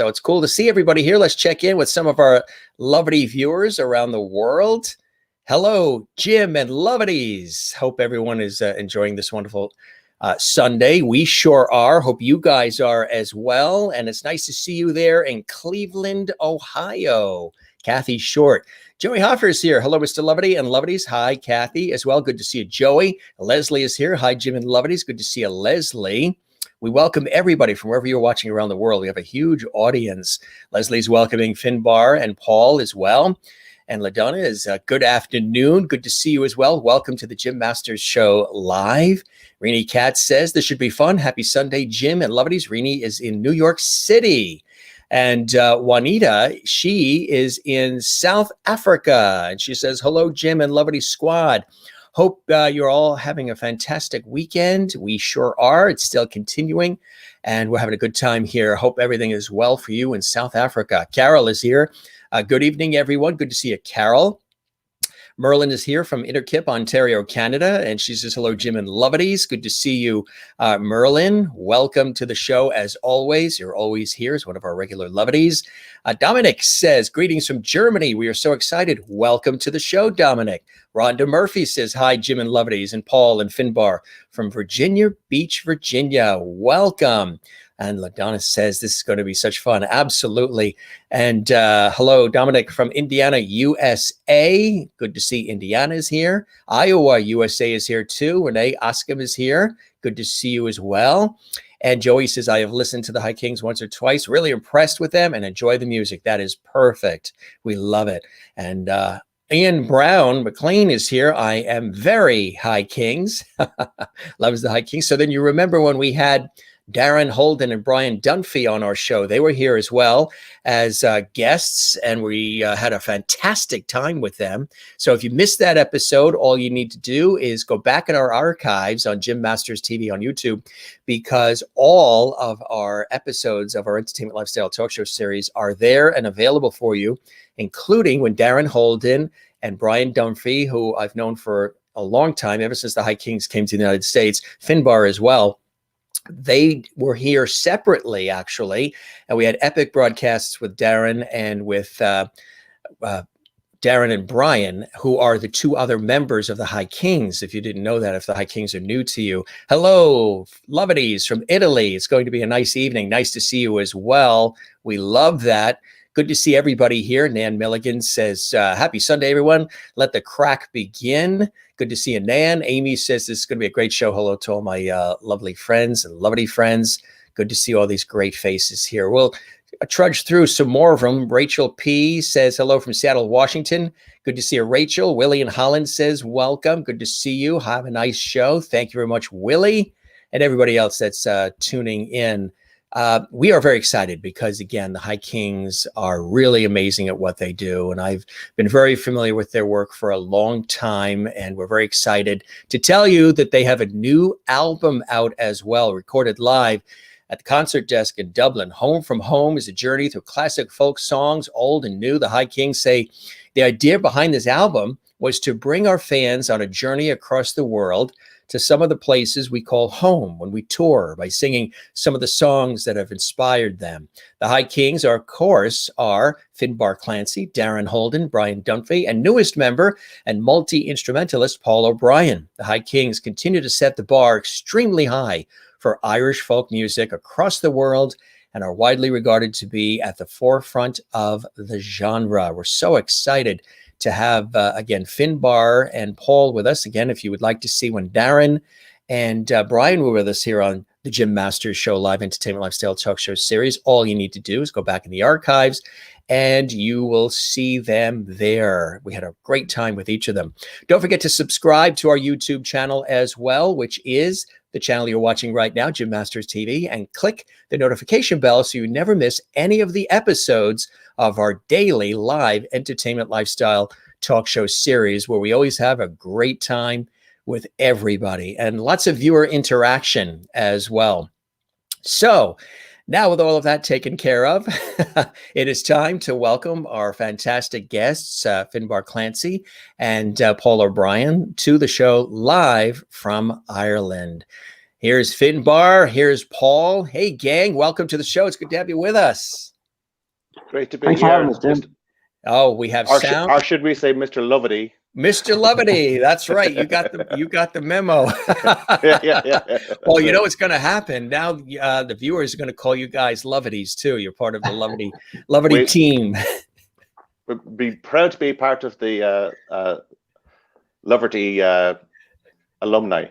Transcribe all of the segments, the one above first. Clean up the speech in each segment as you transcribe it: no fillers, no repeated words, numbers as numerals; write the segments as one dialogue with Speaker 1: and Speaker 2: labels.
Speaker 1: So it's cool to see everybody here. Let's check in with some of our lovely viewers around the world. Hello, Jim and Lovedies. Hope everyone is enjoying this wonderful Sunday. We sure are. Hope you guys are as well. And it's nice to see you there in Cleveland, Ohio. Kathy Short. Joey Hoffer is here. Hello, Mr. Lovedy and Lovedies. Hi, Kathy, as well. Good to see you, Joey. Leslie is here. Hi, Jim and Lovedies. Good to see you, Leslie. We welcome everybody from wherever you're watching around the world. We have a huge audience. Leslie's welcoming Finbar and Paul as well. And LaDonna is good afternoon. Good to see you as well. Welcome to the Jim Masters Show live. Renee Katz says this should be fun. Happy Sunday, Jim and Lovedies. Renee is in New York City. And Juanita, she is in South Africa. And she says, hello, Jim and Lovedy Squad. Hope you're all having a fantastic weekend. We sure are. It's still continuing. And we're having a good time here. Hope everything is well for you in South Africa. Carol is here. Good evening, everyone. Good to see you, Carol. Merlin is here from Innerkip, Ontario, Canada, and she says, hello, Jim and Lovedies. Good to see you, Merlin. Welcome to the show, as always. You're always here as one of our regular Lovedies. Dominic says, greetings from Germany. We are so excited. Welcome to the show, Dominic. Rhonda Murphy says, hi, Jim and Lovedies, and Paul and Finbar from Virginia Beach, Virginia. Welcome. And LaDonna says this is going to be such fun. Absolutely. And hello, Dominic from Indiana, USA. Good to see Indiana is here. Iowa, USA is here too. Renee Oscom is here. Good to see you as well. And Joey says, I have listened to the High Kings once or twice. Really impressed with them and enjoy the music. That is perfect. We love it. And Ian Brown McLean is here. I am very High Kings. Loves the High Kings. So then you remember when we had Darren Holden and Brian Dunphy on our show. They were here as well as guests, and we had a fantastic time with them. So if you missed that episode, all you need to do is go back in our archives on Jim Masters TV on YouTube, because all of our episodes of our Entertainment Lifestyle Talk Show series are there and available for you, including when Darren Holden and Brian Dunphy, who I've known for a long time, ever since the High Kings came to the United States, Finbar as well, they were here separately, actually, and we had epic broadcasts with Darren and with Darren and Brian, who are the two other members of the High Kings. If you didn't know that, if the High Kings are new to you, hello, Lovedies from Italy. It's going to be a nice evening. Nice to see you as well. We love that. Good to see everybody here. Nan Milligan says, happy Sunday, everyone. Let the crack begin. Good to see you, Nan. Amy says this is going to be a great show. Hello to all my lovely friends and lovely friends. Good to see all these great faces here. We'll trudge through some more of them. Rachel P. says hello from Seattle, Washington. Good to see you, Rachel. Willie in Holland says welcome. Good to see you. Have a nice show. Thank you very much, Willie, and everybody else that's tuning in. We are very excited because, again, the High Kings are really amazing at what they do. And I've been very familiar with their work for a long time. And we're very excited to tell you that they have a new album out as well, recorded live at the Concert Desk in Dublin. Home from Home is a journey through classic folk songs, old and new. The High Kings say the idea behind this album was to bring our fans on a journey across the world to some of the places we call home when we tour, by singing some of the songs that have inspired them. The High Kings, of course, are Finbar Clancy, Darren Holden, Brian Dunphy, and newest member and multi-instrumentalist Paul O'Brien. The High Kings continue to set the bar extremely high for Irish folk music across the world and are widely regarded to be at the forefront of the genre. We're so excited to have, again, Finbar and Paul with us. Again, if you would like to see when Darren and Brian were with us here on the Jim Masters Show Live Entertainment Lifestyle Talk Show series, all you need to do is go back in the archives and you will see them there. We had a great time with each of them. Don't forget to subscribe to our YouTube channel as well, which is the channel you're watching right now, Jim Masters TV, and click the notification bell so you never miss any of the episodes of our daily live entertainment lifestyle talk show series, where we always have a great time with everybody and lots of viewer interaction as well. So now, with all of that taken care of, it is time to welcome our fantastic guests, Finbar Clancy and Paul O'Brien, to the show live from Ireland. Here's Finbar. Here's Paul. Hey, gang. Welcome to the show. It's good to have you with us.
Speaker 2: Great to be
Speaker 3: Thanks for having
Speaker 2: here.
Speaker 3: us, Jim.
Speaker 1: Oh, we have sound.
Speaker 2: Or should we say Mr. Lovety?
Speaker 1: Mr. Lovety, that's right. You got the memo.
Speaker 2: Yeah.
Speaker 1: Well, you know what's going to happen now. The viewers are going to call you guys Loveties too. You're part of the Lovety team.
Speaker 2: We'd be proud to be part of the Loverty alumni.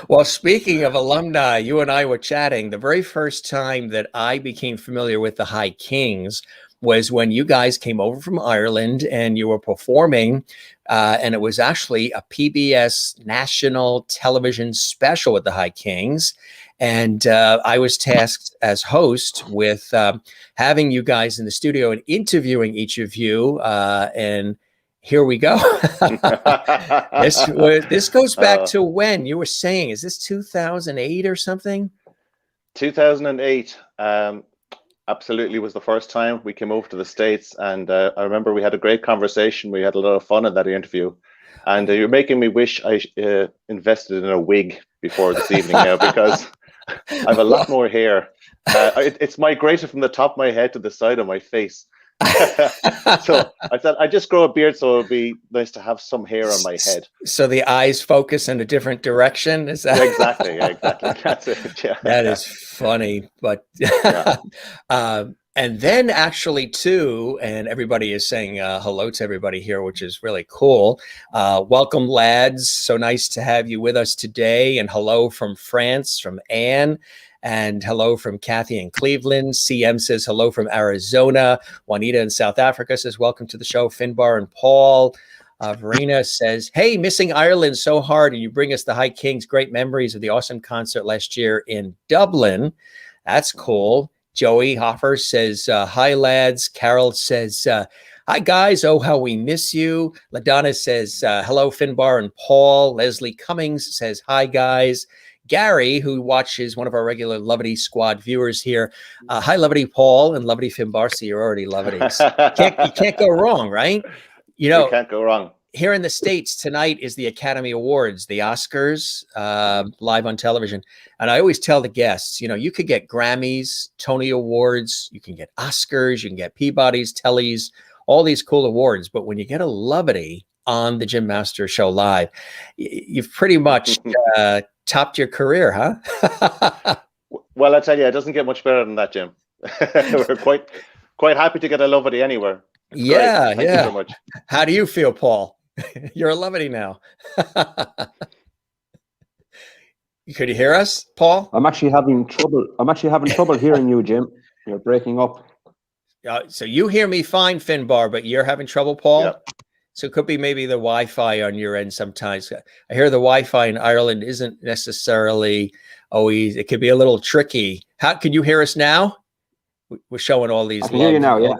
Speaker 1: Well, speaking of alumni, you and I were chatting. The very first time that I became familiar with the High Kings was when you guys came over from Ireland and you were performing, and it was actually a PBS national television special with the High Kings. And I was tasked as host with having you guys in the studio and interviewing each of you. And here we go. This goes back to when you were saying, is this 2008 or something?
Speaker 2: 2008. Absolutely was the first time we came over to the States, and I remember we had a great conversation. We had a lot of fun in that interview, and you're making me wish I invested in a wig before this evening now, because I have a lot more hair. It's migrated from the top of my head to the side of my face. So I thought I'd just grow a beard, so it'd be nice to have some hair on my head.
Speaker 1: So the eyes focus in a different direction. Is that
Speaker 2: exactly? That's it. Yeah.
Speaker 1: That is funny, but yeah. And then actually too, and everybody is saying hello to everybody here, which is really cool. Welcome, lads. So nice to have you with us today. And hello from France, from Anne. And hello from Kathy in Cleveland. CM says hello from Arizona. Juanita in South Africa says welcome to the show. Finbar and Paul. Verena says, hey, missing Ireland so hard, and you bring us the High Kings. Great memories of the awesome concert last year in Dublin. That's cool. Joey Hoffer says, hi, lads. Carol says, hi, guys. Oh, how we miss you. LaDonna says, hello, Finbar and Paul. Leslie Cummings says, hi, guys. Gary, who watches, one of our regular Lovety Squad viewers here. Hi, Lovety Paul and Lovety Finbar. So you're already Loveties. You can't go wrong, right? You know,
Speaker 2: you can't go wrong.
Speaker 1: Here in the States tonight is the Academy Awards, the Oscars, live on television. And I always tell the guests, you know, you could get Grammys, Tony Awards, you can get Oscars, you can get Peabody's, Tellys, all these cool awards. But when you get a Lovety on the Jim Masters Show live, you've pretty much topped your career, huh?
Speaker 2: Well, I tell you, it doesn't get much better than that, Jim. We're quite happy to get a Lovety anywhere.
Speaker 1: Yeah,
Speaker 2: Thank you so much.
Speaker 1: How do you feel, Paul? You're a Lovety now. Could you hear us, Paul?
Speaker 3: I'm actually having trouble hearing you, Jim. You're breaking up.
Speaker 1: So you hear me fine, Finbar, but you're having trouble, Paul?
Speaker 2: Yep.
Speaker 1: So it could be maybe the Wi-Fi on your end sometimes. I hear the Wi-Fi in Ireland isn't necessarily always, it could be a little tricky. How can you hear us now? We're showing all these.
Speaker 3: I can hear you now, yeah.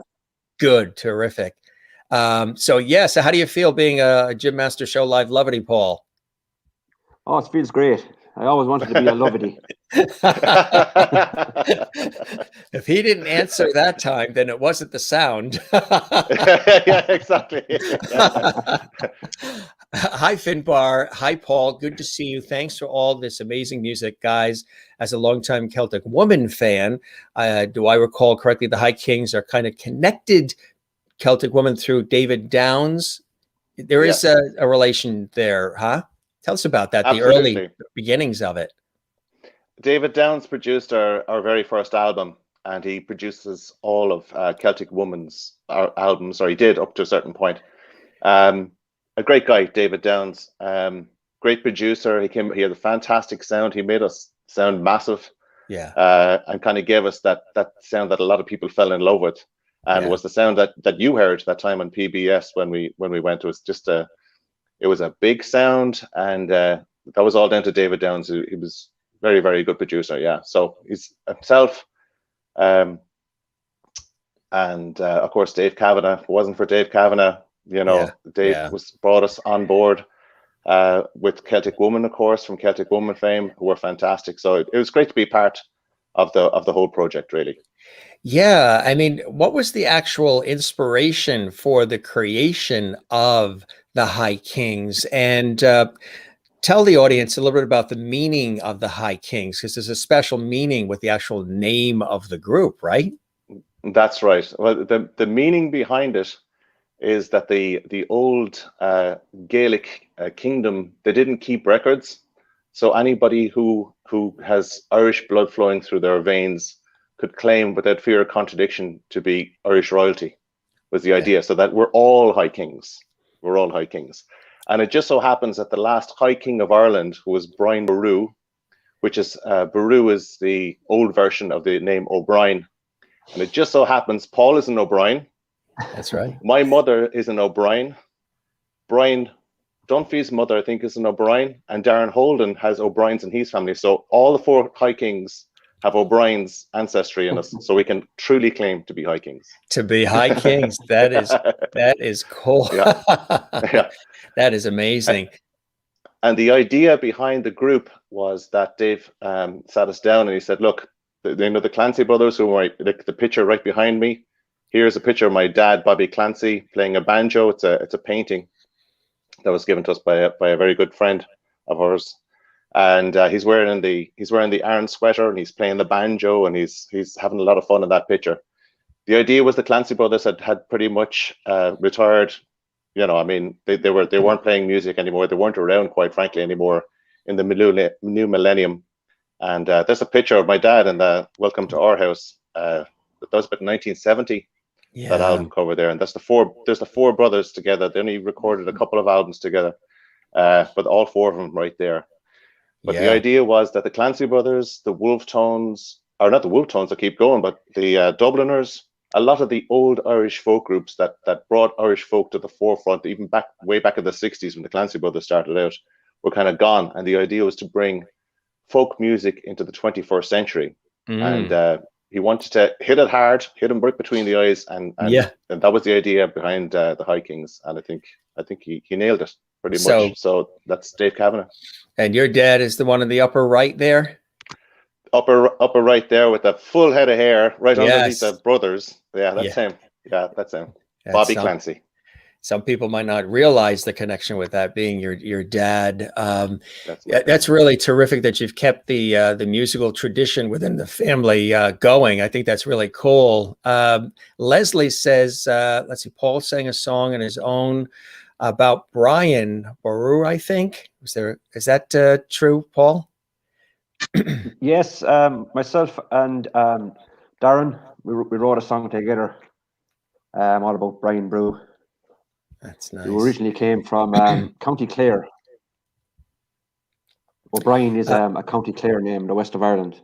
Speaker 1: Good, terrific. So how do you feel being a Jim Masters Show live Lovety, Paul?
Speaker 3: Oh, it feels great. I always wanted to be a Lovety.
Speaker 1: If he didn't answer that time, then it wasn't the sound.
Speaker 2: Yeah, exactly.
Speaker 1: Hi, Finbar. Hi, Paul. Good to see you. Thanks for all this amazing music, guys. As a longtime Celtic Woman fan, do I recall correctly, the High Kings are kind of connected Celtic Woman through David Downs? There is a relation there, huh? Tell us about that,
Speaker 2: Absolutely.
Speaker 1: The early beginnings of it.
Speaker 2: David Downs produced our very first album, and he produces all of Celtic Woman's albums, or he did up to a certain point. A great guy, David Downs. Great producer. He had a fantastic sound. He made us sound massive.
Speaker 1: Yeah.
Speaker 2: And kind of gave us that sound that a lot of people fell in love with, and was the sound that you heard that time on PBS when we went. It was just it was a big sound, and that was all down to David Downs. He was very, very good producer. Yeah. So he's himself, and of course Dave Kavanagh. If it wasn't for Dave Kavanagh, Dave brought us on board with Celtic Woman, of course, from Celtic Woman fame, who were fantastic. So it was great to be part of the whole project, really.
Speaker 1: Yeah, I mean, what was the actual inspiration for the creation of the High Kings? And tell the audience a little bit about the meaning of the High Kings, because there's a special meaning with the actual name of the group, right?
Speaker 2: That's right. Well, the meaning behind it is that the old Gaelic kingdom, they didn't keep records. So anybody who has Irish blood flowing through their veins could claim without fear of contradiction to be Irish royalty, was the idea. So that we're all High Kings. We're all High Kings. And it just so happens that the last High King of Ireland was Brian Boru, which is, Boru is the old version of the name O'Brien. And it just so happens Paul is an O'Brien.
Speaker 1: That's right.
Speaker 2: My mother is an O'Brien. Brian Dunphy's mother, I think, is an O'Brien. And Darren Holden has O'Briens in his family. So all the 4 High Kings have O'Brien's ancestry in us. So we can truly claim to be High Kings.
Speaker 1: To be High Kings. That is cool.
Speaker 2: Yeah. Yeah.
Speaker 1: That is amazing.
Speaker 2: And the idea behind the group was that Dave sat us down and he said, look, the Clancy brothers, who are the picture right behind me. Here's a picture of my dad, Bobby Clancy, playing a banjo. It's a painting that was given to us by a very good friend of ours. And he's wearing the iron sweater and he's playing the banjo and he's having a lot of fun in that picture. The idea was the Clancy brothers had pretty much retired. You know, I mean, they weren't playing music anymore. They weren't around, quite frankly, anymore in the new millennium. And there's a picture of my dad in the Welcome to Our House. That was about 1970.
Speaker 1: Yeah.
Speaker 2: That album cover there, and there's the 4 brothers together. They only recorded a couple of albums together, but all 4 of them right there. But the idea was that the Clancy brothers, the Wolf Tones, or not the Wolf Tones, I keep going, but the Dubliners, a lot of the old Irish folk groups that brought Irish folk to the forefront, even way back in the 60s when the Clancy brothers started out, were kind of gone. And the idea was to bring folk music into the 21st century. And he wanted to hit it hard, hit him right between the eyes, and that was the idea behind the High Kings. And I think he nailed it pretty much. So that's Dave Kavanagh. And
Speaker 1: your dad is the one in the upper right there?
Speaker 2: Upper right there with a full head of hair right underneath the brothers. Yeah, that's him. Yeah, that's him. That's Bobby Clancy.
Speaker 1: Some people might not realize the connection with that being your dad. That's really terrific that you've kept the musical tradition within the family going. I think that's really cool. Leslie says, let's see, Paul sang a song on his own about Brian Boru, I think. Is that true, Paul?
Speaker 3: Yes, myself and Darren, we wrote a song together all about Brian Boru.
Speaker 1: That's nice.
Speaker 3: Who originally came from County Clare. O'Brien is a County Clare name in the west of Ireland.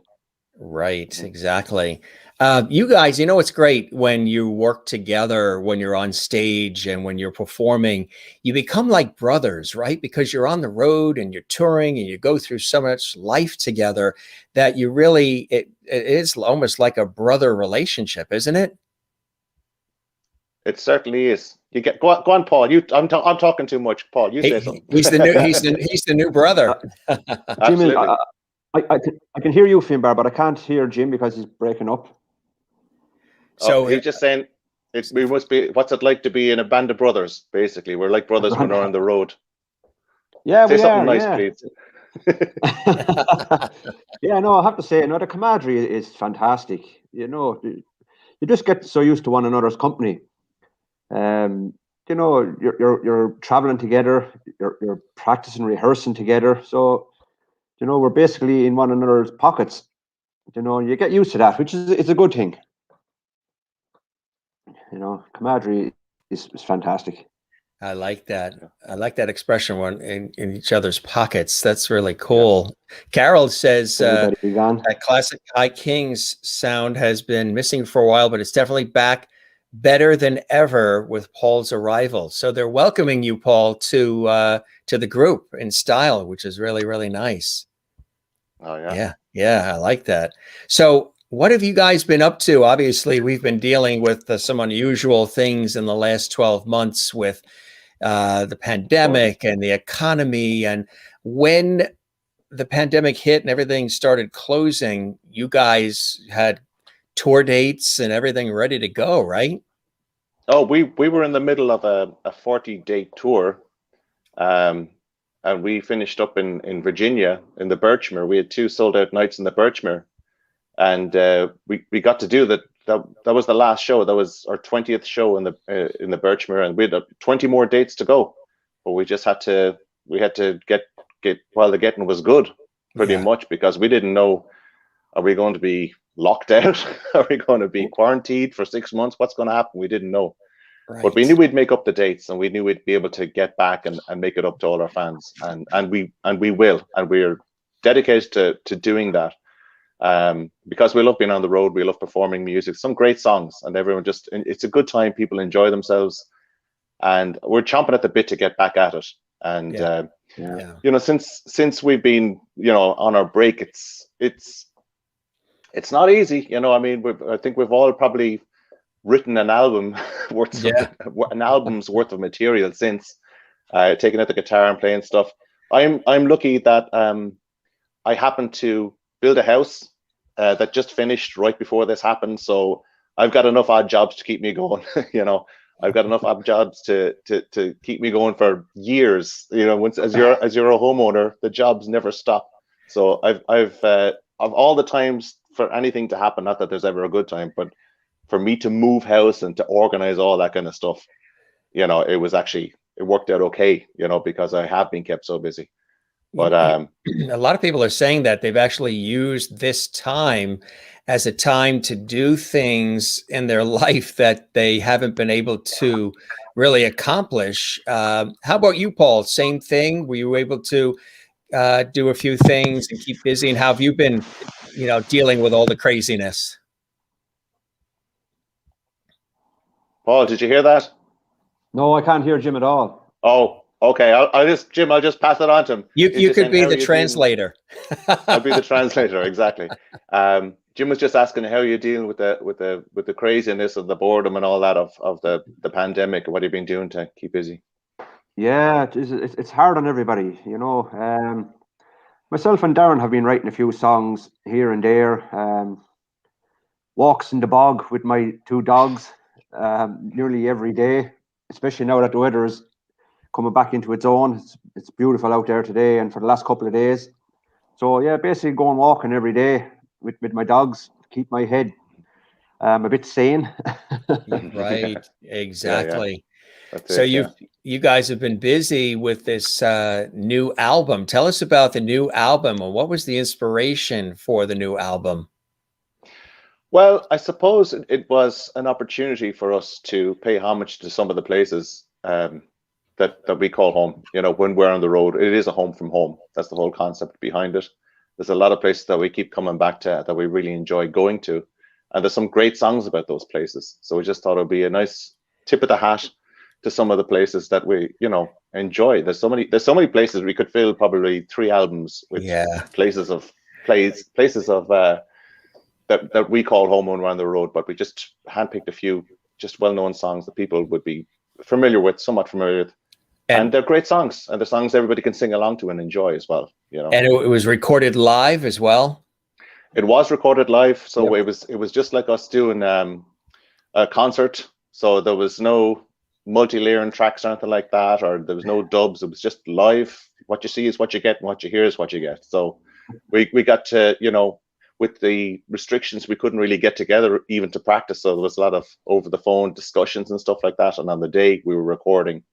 Speaker 1: Right, exactly. You guys, you know, it's great when you work together, when you're on stage and when you're performing, you become like brothers, right? Because you're on the road and you're touring and you go through so much life together that you really, it is almost like a brother relationship, isn't it?
Speaker 2: It certainly is. You go on, Paul. I'm talking too much, Paul. You say something.
Speaker 1: He's the new brother.
Speaker 3: Jim, I can hear you, Finbar, but I can't hear Jim because he's breaking up.
Speaker 2: So he's just saying we must be. What's it like to be in a band of brothers? Basically, we're like brothers when we're on the road.
Speaker 3: Yeah,
Speaker 2: say something nice, please.
Speaker 3: Yeah, no, I have to say, the camaraderie is fantastic. You know, you just get so used to one another's company. You know, you're traveling together, you're practicing, rehearsing together. So, you know, we're basically in one another's pockets. You know, you get used to that, which is it's a good thing. You know, camaraderie is fantastic.
Speaker 1: I like that. I like that expression, one in each other's pockets. That's really cool. Yeah. Carol says that classic High Kings sound has been missing for a while, but it's definitely back better than ever with Paul's arrival. So they're welcoming you, Paul, to the group in style, which is really, really nice.
Speaker 2: Oh, yeah.
Speaker 1: Yeah, I like that. So what have you guys been up to? Obviously, we've been dealing with some unusual things in the last 12 months with the pandemic and the economy. And when the pandemic hit and everything started closing, you guys had tour dates and everything ready to go, right?
Speaker 2: Oh, we were in the middle of a 40-day tour. and we finished up in Virginia in the Birchmere. We had 2 sold out nights in the Birchmere, and we got to do that. That was the last show. That was our 20th show in the Birchmere, and we had 20 more dates to go. But we just had to get while the getting was good, pretty much, because we didn't know, are we going to be locked out? Are we going to be quarantined for 6 months? What's going to happen? We didn't know. Right. But we knew we'd make up the dates, and we knew we'd be able to get back and make it up to all our fans, and we will, and we're dedicated to doing that. Because we love being on the road, we love performing music, some great songs, and everyone it's a good time. People enjoy themselves, and we're chomping at the bit to get back at it. And you know, since we've been, you know, on our break, it's not easy. You know, I mean, I think we've all probably written an album an album's worth of material since, taking out the guitar and playing stuff. I'm lucky that I happened to build a house that just finished right before this happened, so I've got enough odd jobs to keep me going. You know, I've got enough odd jobs to keep me going for years. You know, as you're a homeowner, the jobs never stop. So I've of all the times for anything to happen, not that there's ever a good time, but for me to move house and to organize all that kind of stuff, you know, it worked out okay, you know, because I have been kept so busy. But
Speaker 1: a lot of people are saying that they've actually used this time as a time to do things in their life that they haven't been able to really accomplish. How about you, Paul? Same thing? Were you able to do a few things and keep busy? And how have you been, you know, dealing with all the craziness?
Speaker 2: Paul, did you hear that?
Speaker 3: No, I can't hear Jim at all.
Speaker 2: Oh, okay. I'll just pass it on to him.
Speaker 3: You
Speaker 1: could be the translator.
Speaker 2: I'll be the translator, exactly. Jim was just asking how you're dealing with the craziness of the boredom and all that of the pandemic. What have you been doing to keep busy?
Speaker 3: Yeah, it's hard on everybody, you know. Myself and Darren have been writing a few songs here and there. Walks in the bog with my 2 dogs nearly every day, especially now that the weather is coming back into its own. It's beautiful out there today and for the last couple of days. So yeah, basically going walking every day with my dogs to keep my head a bit sane.
Speaker 1: Right, exactly.
Speaker 2: Yeah.
Speaker 1: So you guys have been busy with this new album. Tell us about the new album, and what was the inspiration for the new album?
Speaker 2: Well, I suppose it was an opportunity for us to pay homage to some of the places that we call home. You know, when we're on the road, it is a home from home. That's the whole concept behind it. There's a lot of places that we keep coming back to that we really enjoy going to, and there's some great songs about those places. So we just thought it would be a nice tip of the hat to some of the places that we, you know, enjoy. There's so many places we could fill probably 3 albums with. Places of that we call home when we're on the road, but we just handpicked a few just well-known songs that people would be somewhat familiar with. And they're great songs, and they're songs everybody can sing along to and enjoy as well, you know.
Speaker 1: And it was recorded live as well?
Speaker 2: It was recorded live, so it was just like us doing a concert. So there was no multi-layering tracks or anything like that, or there was no dubs. It was just live. What you see is what you get, and what you hear is what you get. So we got to, you know, with the restrictions, we couldn't really get together even to practice. So there was a lot of over the phone discussions and stuff like that. And on the day we were recording,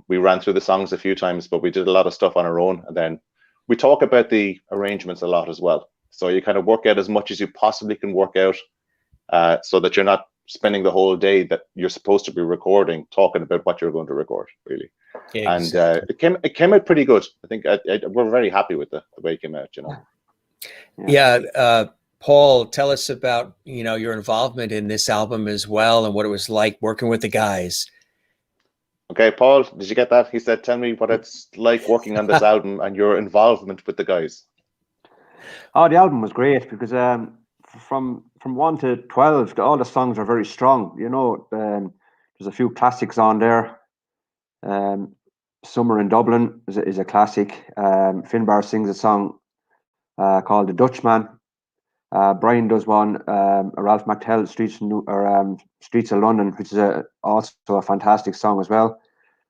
Speaker 2: we ran through the songs a few times, but we did a lot of stuff on our own. And then we talk about the arrangements a lot as well. So you kind of work out as much as you possibly can work out, so that you're not spending the whole day that you're supposed to be recording talking about what you're going to record, really. Exactly. And it came out pretty good. I think we're very happy with the way it came out, you know.
Speaker 1: Yeah. Paul, tell us about, you know, your involvement in this album as well, and what it was like working with the guys.
Speaker 2: Okay, Paul, did you get that? He said, tell me what it's like working on this album and your involvement with the guys.
Speaker 3: Oh, the album was great because from 1 to 12, all the songs are very strong. You know, there's a few classics on there. Summer in Dublin is a classic. Finbar sings a song called The Dutchman. Brian does one, Ralph McTell, Streets of London, which is also a fantastic song as well.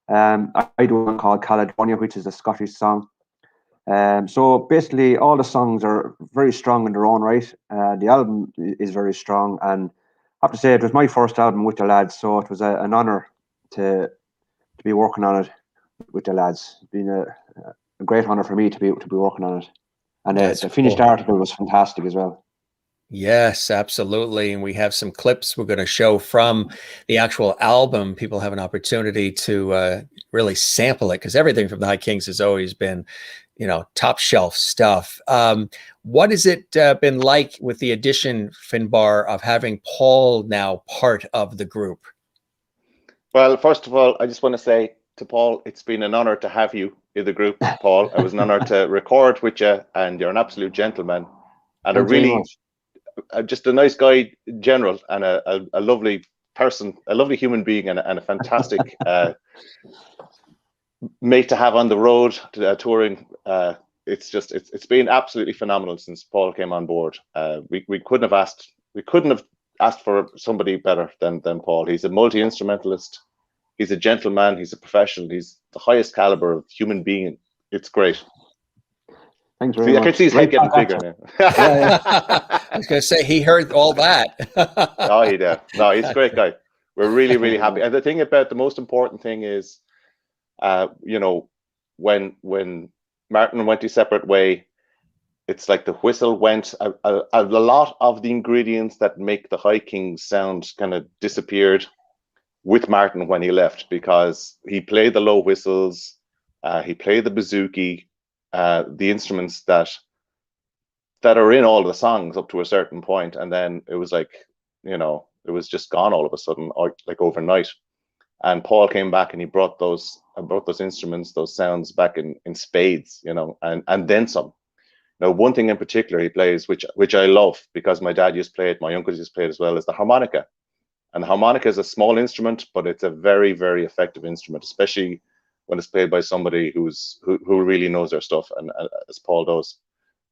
Speaker 3: I do one called Caledonia, which is a Scottish song. So basically, all the songs are very strong in their own right. The album is very strong, and I have to say it was my first album with the lads, so it was an honour to be working on it with the lads. It's been a great honour for me to be working on it, and the finished article was fantastic as well.
Speaker 1: Yes, absolutely. And we have some clips we're going to show from the actual album. People have an opportunity to really sample it, because everything from the High Kings has always been, you know, top shelf stuff. What has it been like with the addition, Finbar, of having Paul now part of the group?
Speaker 2: Well, first of all, I just want to say to Paul, it's been an honor to have you in the group, Paul. It was an honor to record with you, and you're an absolute gentleman, and just a nice guy in general, and a lovely person, a lovely human being, and a fantastic mate to have on the road touring. It's been absolutely phenomenal since Paul came on board. We couldn't have asked for somebody better than Paul. He's a multi-instrumentalist. He's a gentleman. He's a professional. He's the highest caliber of human being. It's great.
Speaker 3: Thanks very much.
Speaker 2: I can see his head getting bigger now.
Speaker 1: I was going to say, he heard all that.
Speaker 2: Oh, he did. No, he's a great guy. We're really, really happy. And the thing about the most important thing is, you know, when Martin went his separate way, it's like the whistle went. A lot of the ingredients that make the High Kings sound kind of disappeared with Martin when he left, because he played the low whistles, he played the bouzouki, the instruments that are in all the songs up to a certain point, and then it was like, you know, it was just gone all of a sudden, or like overnight. And Paul came back and he brought those instruments, those sounds back in spades, you know, and then some. Now, one thing in particular he plays, which I love, because my dad used to play it, my uncle used to play it as well, is the harmonica. And the harmonica is a small instrument, but it's a very, very effective instrument, especially when it's played by somebody who really knows their stuff, and as Paul does.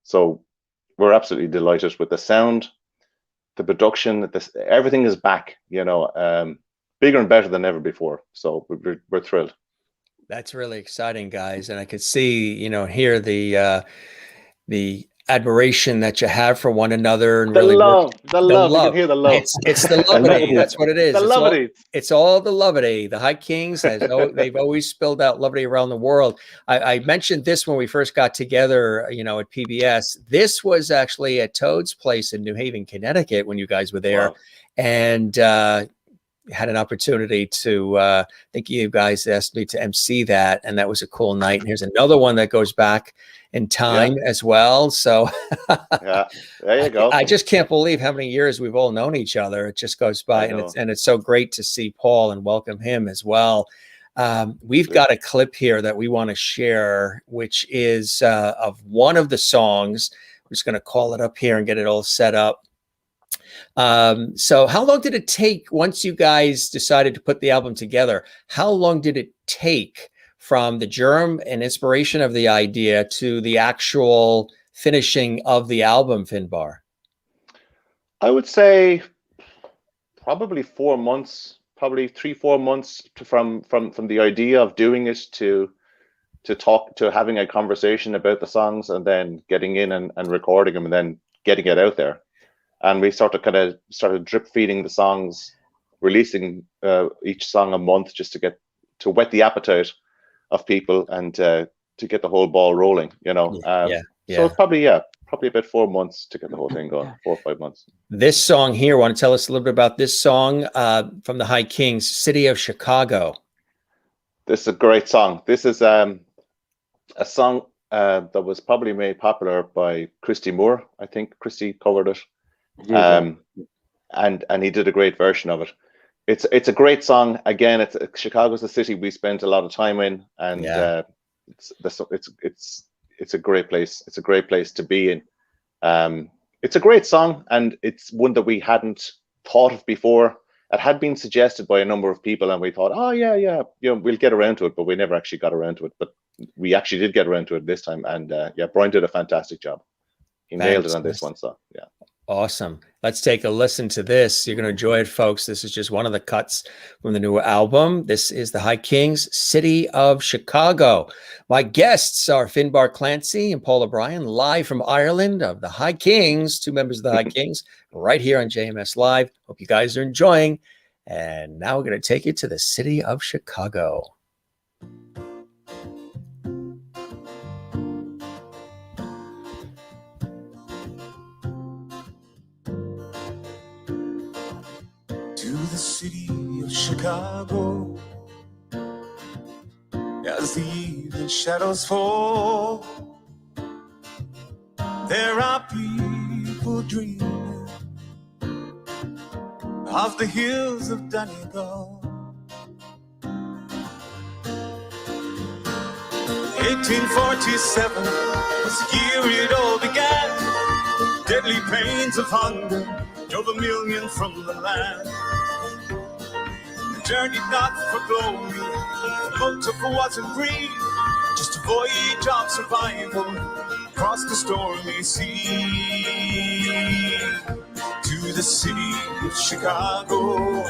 Speaker 2: So we're absolutely delighted with the sound, the production, everything is back, you know, bigger and better than ever before. So we're thrilled.
Speaker 1: That's really exciting, guys. And I could see, you know, hear the admiration that you have for one another, and
Speaker 2: the love. You can hear the love.
Speaker 1: It's the lovity. That's what it is. It's all the lovity. The High Kings they've always spilled out lovity around the world. I mentioned this when we first got together, you know, at PBS. This was actually at Toad's place in New Haven, Connecticut, when you guys were there. Wow. And had an opportunity to I think you guys asked me to MC that, and that was a cool night. And here's another one that goes back in time as well. So
Speaker 2: yeah, there you go.
Speaker 1: I just can't believe how many years we've all known each other. It just goes by, and it's so great to see Paul and welcome him as well. We've got a clip here that we want to share, which is of one of the songs. We're just going to call it up here and get it all set up. So how long did it take, once you guys decided to put the album together, how long did it take from the germ and inspiration of the idea to the actual finishing of the album, Finbar?
Speaker 2: I would say probably 4 months, probably 3-4 months from the idea of doing it to having a conversation about the songs, and then getting in and recording them, and then getting it out there. And we started drip feeding the songs, releasing each song a month, just to whet the appetite of people, and to get the whole ball rolling, you know. So probably about 4 months to get the whole thing going, 4 or 5 months.
Speaker 1: This song here, want to tell us a little bit about this song from the High Kings, City of Chicago?
Speaker 2: This is a great song. This is a song that was probably made popular by Christy Moore. I think Christy covered it. And he did a great version of it. It's a great song. Again, Chicago's a city we spent a lot of time in, and it's a great place. It's a great place to be in. It's a great song, and it's one that we hadn't thought of before. It had been suggested by a number of people, and we thought, oh yeah, you know, we'll get around to it, but we never actually got around to it. But we actually did get around to it this time, and Brian did a fantastic job. He nailed it on this one, so yeah.
Speaker 1: Awesome. Let's take a listen to this. You're going to enjoy it, folks. This is just one of the cuts from the new album. This is the High Kings, City of Chicago. My guests are Finbar, Clancy, and Paul O'Brien, live from Ireland of the High Kings, 2 members of the High Kings, right here on JMS Live. Hope you guys are enjoying. And now we're going to take you to the city of Chicago.
Speaker 4: To the city of Chicago, as the evening shadows fall, there are people dreaming of the hills of Donegal. 1847 was the year it all began. Deadly pains of hunger drove 1 million from the land. Journeyed not for glory, the motive wasn't greed, just a voyage of survival across the stormy sea. To the city of Chicago,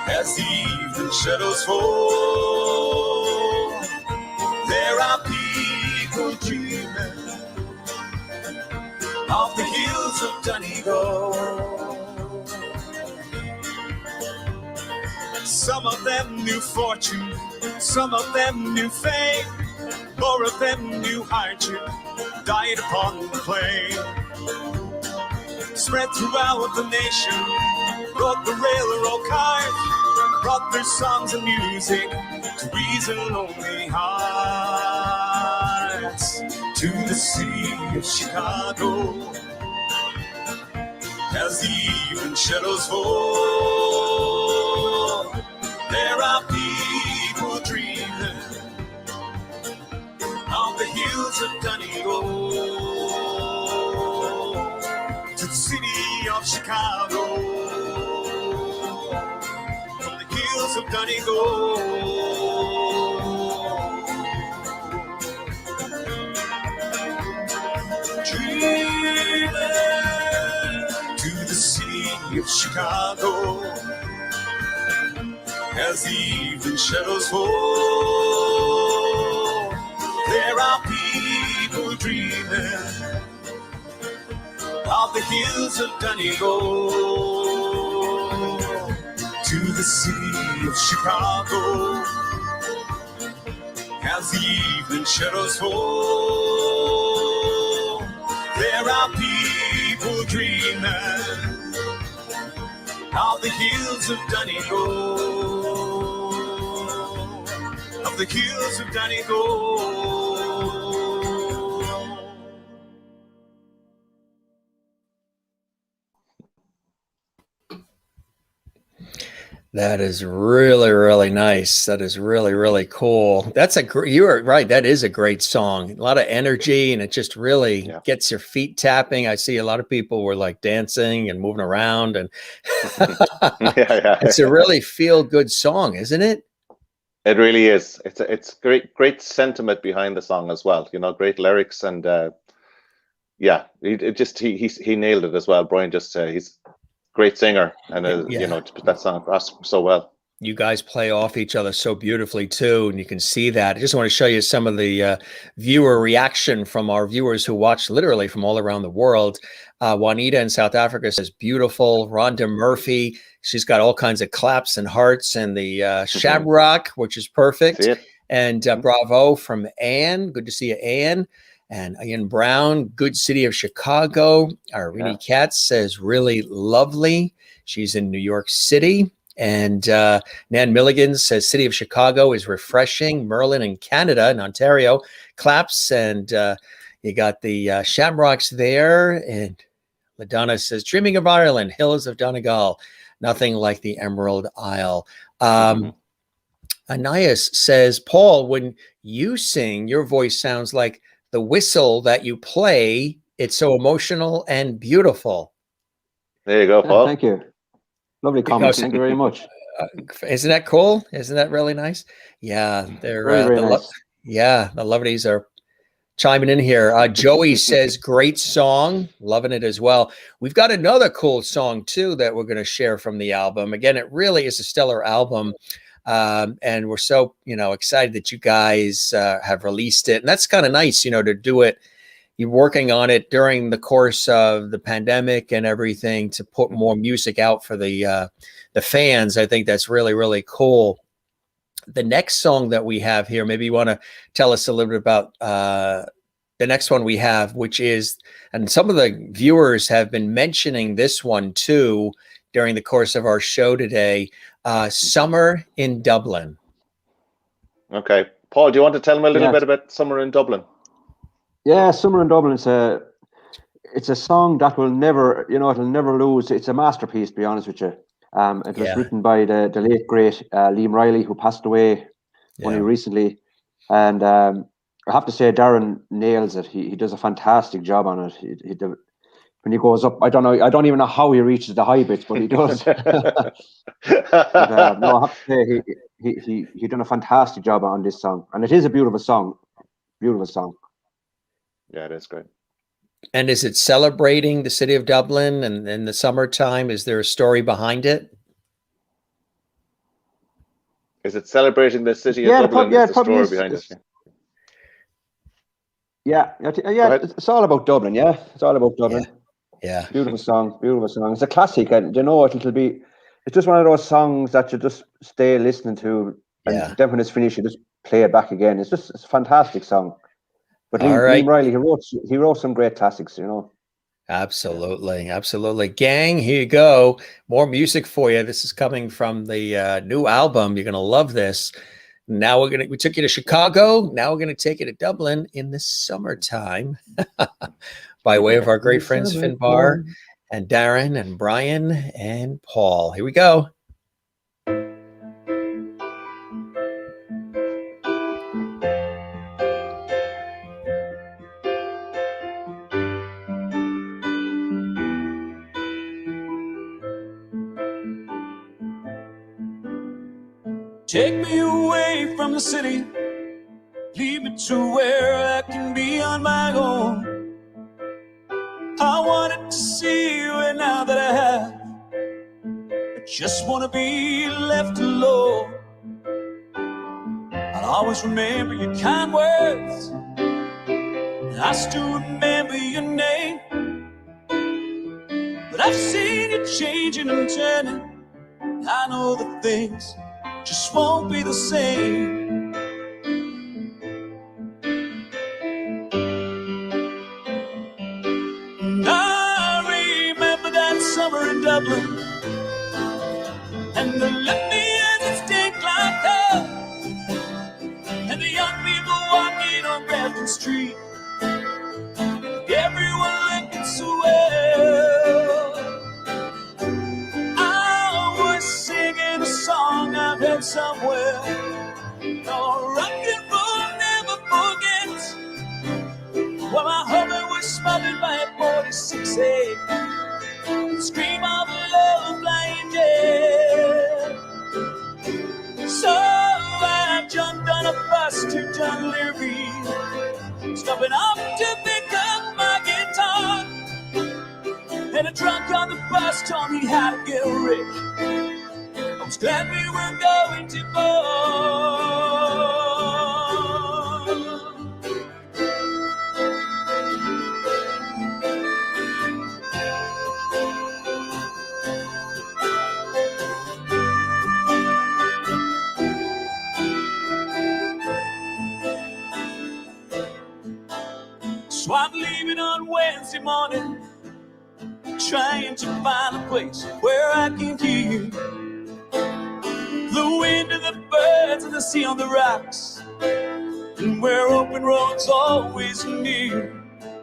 Speaker 4: as the evening shadows fall, there are people dreaming of the hills of Donegal. Some of them knew fortune, some of them knew fame, more of them knew hardship, died upon the plain. Spread throughout the nation, rode the railroad cars, brought their songs and music to ease and lonely hearts. To the city of Chicago, as the evening shadows fall, there are people dreaming of the hills of Donegal. To the city of Chicago, from the hills of Donegal. Dreaming to the city of Chicago, as the evening shadows fall, there are people dreaming of the hills of Donegal. To the city of Chicago, as the evening shadows fall, there are people dreaming of the hills of Donegal. Of the hills of Donegal.
Speaker 1: That is really, really nice. That is really, really cool. That's you are right. That is a great song. A lot of energy, and it just really gets your feet tapping. I see a lot of people were like dancing and moving around, and it's a really feel good song, isn't it?
Speaker 2: It really is. It's great sentiment behind the song as well. You know, great lyrics, and he nailed it as well. Brian he's a great singer, and you know, to put that song across so well.
Speaker 1: You guys play off each other so beautifully too, and you can see that. I just want to show you some of the viewer reaction from our viewers who watch literally from all around the world. Juanita in South Africa says, beautiful. Rhonda Murphy, she's got all kinds of claps and hearts, and the shamrock, which is perfect. And bravo from Anne. Good to see you, Anne. And Ian Brown, good city of Chicago. Irene Katz says, really lovely. She's in New York City. And Nan Milligan says, city of Chicago is refreshing. Merlin in Canada, in Ontario, claps. And you got the Shamrocks there. And LaDonna says, dreaming of Ireland, hills of Donegal. Nothing like the Emerald Isle. Anais says, Paul, when you sing, your voice sounds like the whistle that you play. It's so emotional and beautiful.
Speaker 2: There you go, Paul.
Speaker 3: Thank you. Lovely comment. Thank you very much.
Speaker 1: Isn't that cool? Isn't that really nice? Yeah, they're
Speaker 3: very nice.
Speaker 1: Yeah, the Lovelies are chiming in here. Joey says, great song. Loving it as well. We've got another cool song too that we're going to share from the album. Again, it really is a stellar album. And we're so, excited that you guys have released it. And that's kind of nice, to do it. You're working on it during the course of the pandemic and everything to put more music out for the fans. I think that's really, really cool. The next song that we have here, maybe you want to tell us a little bit about the next one we have, which is, and some of the viewers have been mentioning this one too during the course of our show today, Summer in Dublin.
Speaker 2: Okay. Paul, do you want to tell them a little bit about Summer in Dublin?
Speaker 3: Yeah, Summer in Dublin, it's a song that will never, it'll never lose. It's a masterpiece, to be honest with you. It was written by the late, great Liam Riley, who passed away only recently. And I have to say, Darren nails it. He does a fantastic job on it. When he goes up, I don't even know how he reaches the high bits, but he does. No, I have to say, he done a fantastic job on this song. And it is a beautiful song. Beautiful song.
Speaker 2: Yeah, it is great.
Speaker 1: And is it celebrating the city of Dublin and in the summertime? Is there a story behind it?
Speaker 2: Is it celebrating the city of Dublin? Is the story behind it?
Speaker 3: Yeah, it's all about Dublin. Yeah, it's all about Dublin.
Speaker 1: Yeah.
Speaker 3: Beautiful song. It's a classic, and it's just one of those songs that you just stay listening to, and then when it's finished, you just play it back again. It's a fantastic song. But Liam Riley, he wrote some great classics,
Speaker 1: Absolutely. Gang, here you go. More music for you. This is coming from the new album. You're going to love this. Now we took you to Chicago. Now we're going to take you to Dublin in the summertime by way of our great friends, Finbar and Darren and Brian and Paul. Here we go.
Speaker 4: Take me away from the city, lead me to where I can be on my own. I wanted to see you, and now that I have, I just want to be left alone. I'll always remember your kind words, and I still remember your name. But I've seen you changing and turning, and I know that things just won't be the same. And I remember that summer in Dublin, and the lesbians stink like hell, and the young people walking on Grafton Street, and everyone looking so well. Song I've heard somewhere. No, rock and roll never forgets. While my husband was smothered by a 46A, scream of love flying jet. So I jumped on a bus to Dunleary, stopping off to pick up my guitar. And a drunk on the bus told me how to get rich. I was glad we were going to bar. So I'm leaving on Wednesday morning, trying to find a place where I can hear the wind and the birds and the sea on the rocks, and where open roads always near.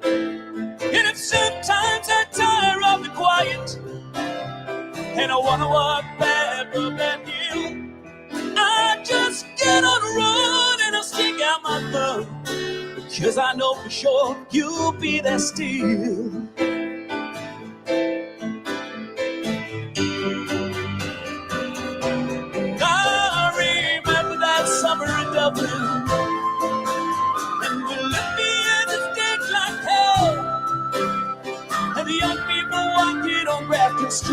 Speaker 4: And if sometimes I tire of the quiet and I want to walk back up that hill, I just get on the road and I'll stick out my thumb, because I know for sure you'll be there still. Dublin, and the lesbians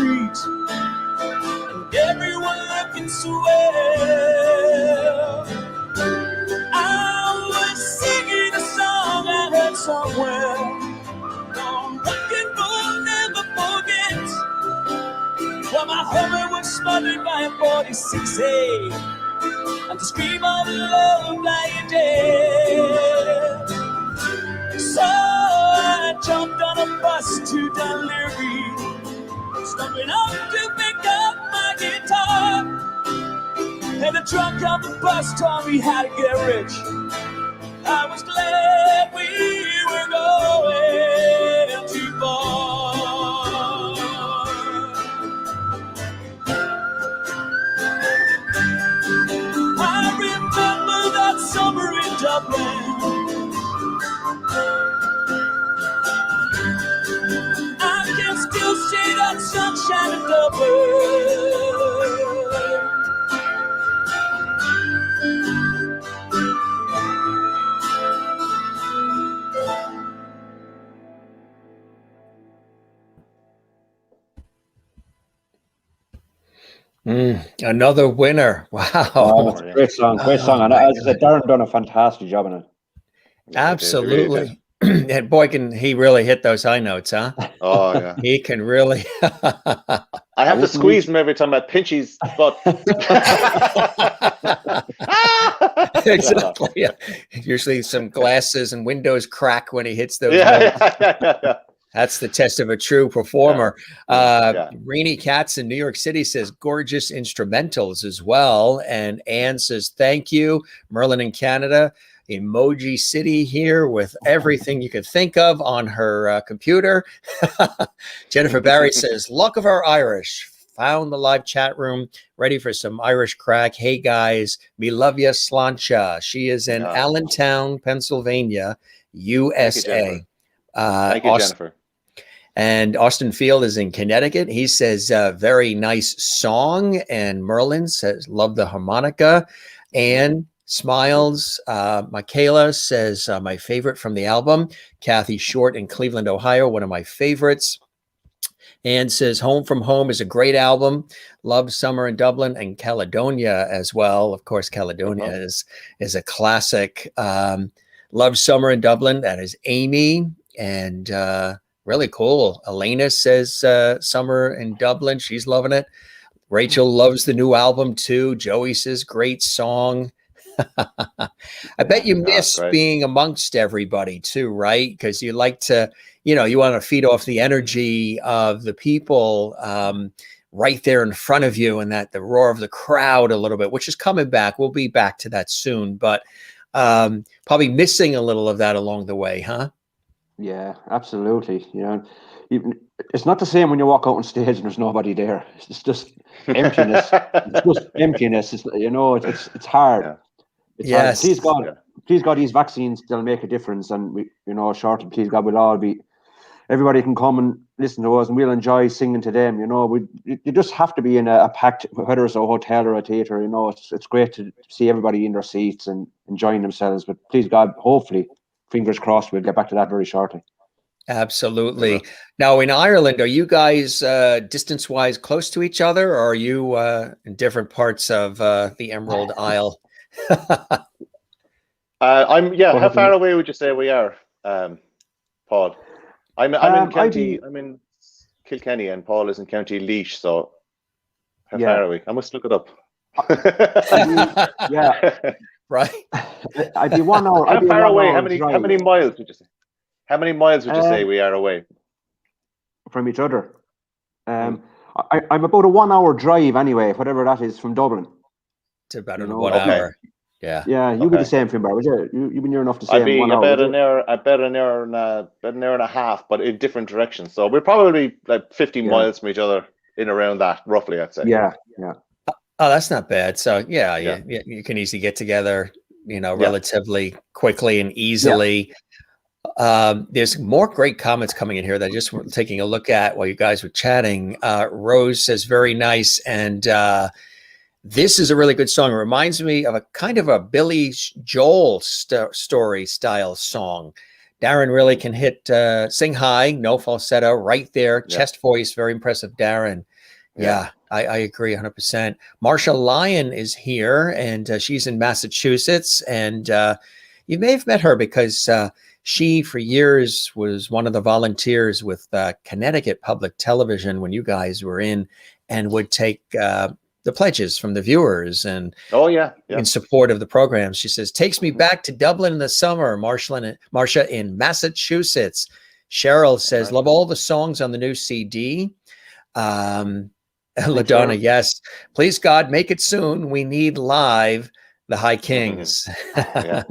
Speaker 4: street, and everyone looking swell. I was singing a song I heard somewhere. No rockin' bull never forgets. While my Hummer was smothered by a 46A, and to scream out love like dead. So I jumped on a bus to Dunleary, stumbling up to pick up my guitar. And the drunk on the bus told me how to get rich. I was glad we were going too far. I remember that summer in Dublin. I can still see that sunshine in
Speaker 1: Another winner. Wow.
Speaker 3: Oh, that's a great song, great song. And as I said, Darren done a fantastic job on it.
Speaker 2: Yeah,
Speaker 1: Absolutely. And boy, can he really hit those high notes, huh?
Speaker 2: Oh yeah.
Speaker 1: He can really.
Speaker 2: I have to squeeze him every time I pinch his butt.
Speaker 1: Exactly. Yeah. Usually some glasses and windows crack when he hits those.
Speaker 2: Yeah.
Speaker 1: That's the test of a true performer.
Speaker 2: Yeah.
Speaker 1: Rainy Katz in New York City says gorgeous instrumentals as well. And Anne says, thank you. Merlin in Canada, Emoji City here with everything you could think of on her computer. Jennifer Barry says, luck of our Irish. Found the live chat room, ready for some Irish crack. Hey guys, me love ya, Slancha. She is in Allentown, Pennsylvania, USA.
Speaker 2: Thank you, Jennifer.
Speaker 1: And Austin Field is in Connecticut. He says, very nice song. And Merlin says, love the harmonica. And smiles. Michaela says, my favorite from the album. Kathy Short in Cleveland, Ohio, one of my favorites. And says, Home from Home is a great album. Love Summer in Dublin and Caledonia as well. Of course, Caledonia is a classic. Love Summer in Dublin. That is Amy. And really cool. Elena says Summer in Dublin. She's loving it. Rachel loves the new album too. Joey says great song. I bet you miss being amongst everybody too, right? Because you like to, you want to feed off the energy of the people right there in front of you, and that the roar of the crowd a little bit, which is coming back. We'll be back to that soon, but probably missing a little of that along the way, huh?
Speaker 3: Yeah, absolutely. It's not the same when you walk out on stage and there's nobody there. It's just emptiness. It's just emptiness. It's hard. Yeah. It's
Speaker 1: yes.
Speaker 3: hard. Please God, these vaccines still make a difference, and we, shortly, please God, we'll all be. Everybody can come and listen to us, and we'll enjoy singing to them. You just have to be in a packed, whether it's a hotel or a theatre. It's great to see everybody in their seats and enjoying themselves. But please God, hopefully, fingers crossed, we'll get back to that very shortly.
Speaker 1: Absolutely. Yeah. Now, in Ireland, are you guys distance-wise close to each other, or are you in different parts of the Emerald Isle?
Speaker 2: How far away would you say we are, Paul? I'm in County. I'm in Kilkenny, and Paul is in County Laois. So, how far are we? I must look it up.
Speaker 1: Right.
Speaker 3: I'd be 1 hour.
Speaker 2: How far away? How many miles would you say? How many miles would you say we are away
Speaker 3: from each other? I'm about a 1 hour drive anyway, whatever that is, from Dublin.
Speaker 1: It's about 1 hour. Yeah.
Speaker 3: Yeah, you'd be the same, Finbar, would you? You've been near enough to say 1 hour.
Speaker 2: About an hour and a half, but in different directions. So we're probably like 50 miles from each other, in around that, roughly, I'd say.
Speaker 3: Yeah.
Speaker 1: Oh, that's not bad. So you can easily get together, relatively quickly and easily. There's more great comments coming in here that I just was taking a look at while you guys were chatting. Rose says, very nice. And this is a really good song. It reminds me of a kind of a Billy Joel story style song. Darren really can hit, sing high, no falsetto, right there, chest voice, very impressive, Darren. Yeah, I agree 100%. Marsha Lyon is here, and she's in Massachusetts, and you may have met her because she, for years, was one of the volunteers with Connecticut Public Television when you guys were in, and would take the pledges from the viewers and in support of the program. She says, takes me back to Dublin in the summer, Marsha in Massachusetts. Cheryl says, love all the songs on the new CD. LaDonna, yes. Please, God, make it soon. We need live the High Kings.
Speaker 2: Yeah.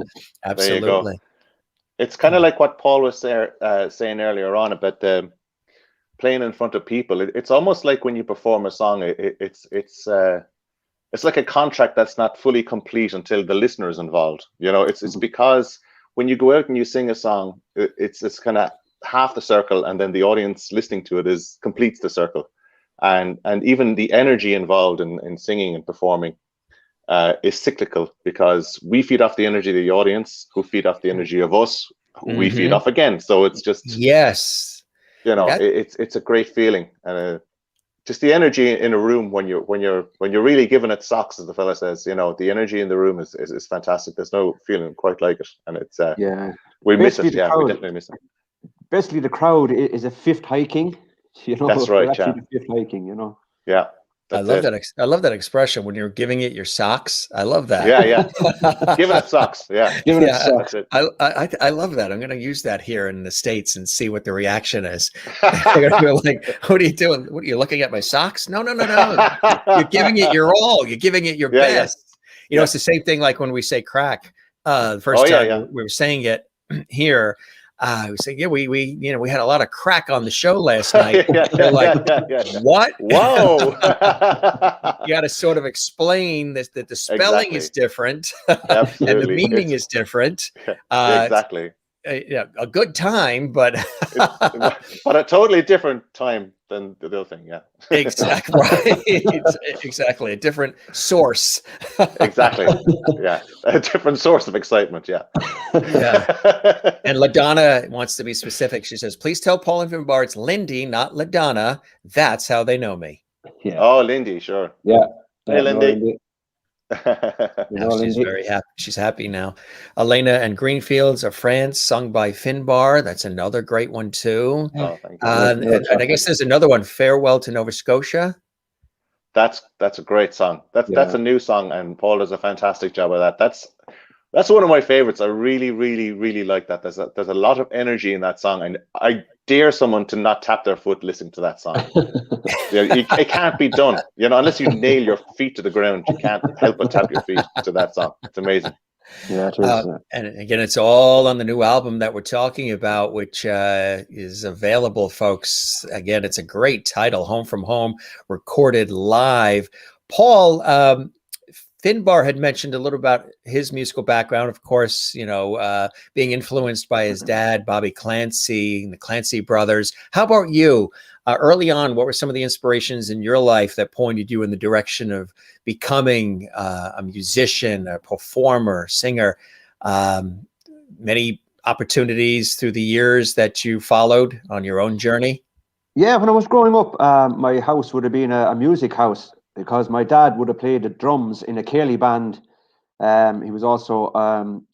Speaker 1: Absolutely.
Speaker 2: There you go. It's kind of like what Paul was saying earlier on about the playing in front of people. It's almost like when you perform a song, it's like a contract that's not fully complete until the listener is involved. You know, it's because when you go out and you sing a song, it's kind of half the circle, and then the audience listening to it completes the circle. And even the energy involved in singing and performing is cyclical, because we feed off the energy of the audience, who feed off the energy of us, who we feed off again. So it's just,
Speaker 1: yes,
Speaker 2: you know, it's a great feeling, and just the energy in a room when you're really giving it socks, as the fella says. You know, the energy in the room is fantastic. There's no feeling quite like it, and it's we miss it. Yeah, we definitely miss it.
Speaker 3: Basically, the crowd is a fifth hiking. You know,
Speaker 2: that's right.
Speaker 3: Yeah, the fifth hiking. You know.
Speaker 2: Yeah.
Speaker 1: I love that. I love that expression, when you're giving it your socks. I love that.
Speaker 2: Yeah. Giving it socks. Yeah.
Speaker 3: Giving it socks.
Speaker 1: I love that. I'm going to use that here in the States and see what the reaction is. They're going to be like, what are you doing? What are you looking at my socks? No. You're giving it your all. You're giving it your best. You know, it's the same thing like when we say crack. The first time we were saying it here, I was saying, we had a lot of crack on the show last night. They're like, what?
Speaker 2: Whoa!
Speaker 1: You got to sort of explain that the spelling is different, and the meaning is different.
Speaker 2: Exactly.
Speaker 1: A good time, but
Speaker 2: but a totally different time than the other thing. Yeah.
Speaker 1: Exactly. Right. Exactly. A different source.
Speaker 2: Exactly. Yeah. A different source of excitement. Yeah.
Speaker 1: Yeah. And LaDonna wants to be specific. She says, please tell Paul and Finbar it's Lindy, not LaDonna. That's how they know me.
Speaker 3: Yeah.
Speaker 2: Oh, Lindy, sure.
Speaker 3: Yeah.
Speaker 2: Hey, Lindy.
Speaker 1: She's very happy. She's happy now. Elena and Greenfields of France, sung by Finbar. That's another great one too.
Speaker 2: Oh, thank you.
Speaker 1: And I guess there's another one, Farewell to Nova Scotia.
Speaker 2: That's a great song. That's a new song, and Paul does a fantastic job of that. That's one of my favorites. I really, really, really like that. There's a lot of energy in that song, and I dare someone to not tap their foot listening to that song. It can't be done, you know, unless you nail your feet to the ground. You can't help but tap your feet to that song. It's amazing.
Speaker 3: Yeah, it is.
Speaker 1: And again, it's all on the new album that we're talking about, which is available, folks. Again, it's a great title, Home from Home, recorded live. Paul, Finbar had mentioned a little about his musical background, of course, you know, being influenced by his dad, Bobby Clancy, and the Clancy brothers. How about you? Early on, what were some of the inspirations in your life that pointed you in the direction of becoming a musician, a performer, singer? Many opportunities through the years that you followed on your own journey?
Speaker 3: Yeah, when I was growing up, my house would have been a music house, because my dad would have played the drums in a Cayley band. He was also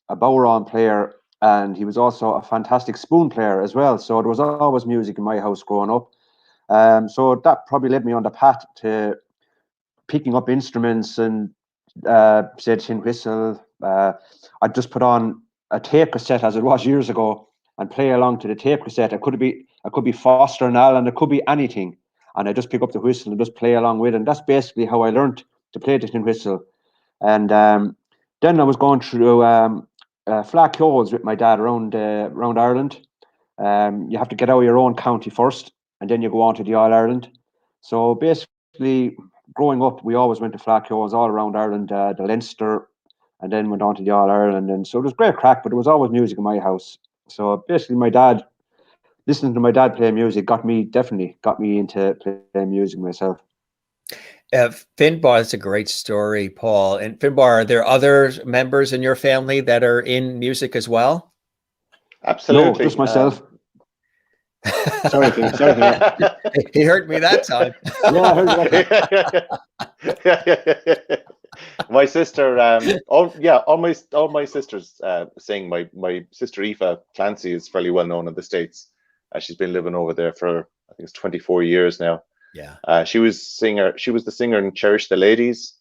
Speaker 3: a bodhrán player, and he was also a fantastic spoon player as well. So there was always music in my house growing up. So that probably led me on the path to picking up instruments and say tin whistle. I just put on a tape cassette, as it was years ago, and play along to the tape cassette. It could be Foster and Allen, it could be anything. And I just pick up the whistle and just play along with it. And that's basically how I learned to play the tin whistle. And then I was going through flat clothes with my dad around Ireland. You have to get out of your own county first, and then you go on to the All-Ireland. So basically, growing up, we always went to flat clothes all around Ireland, the Leinster, and then went on to the All-Ireland. And so it was great crack, but there was always music in my house. So basically, listening to my dad play music definitely got me into playing music myself.
Speaker 1: Finbar, that's a great story, Paul. And Finbar, are there other members in your family that are in music as well?
Speaker 2: Absolutely.
Speaker 3: No, just myself. Sorry, Phil, sorry, Phil.
Speaker 1: He hurt me that time.
Speaker 3: Yeah, I heard that.
Speaker 2: My sister, all my sisters sing. My sister Aoife Clancy is fairly well known in the States. She's been living over there for, I think it's 24 years now.
Speaker 1: Yeah.
Speaker 2: She was the singer in Cherish the Ladies.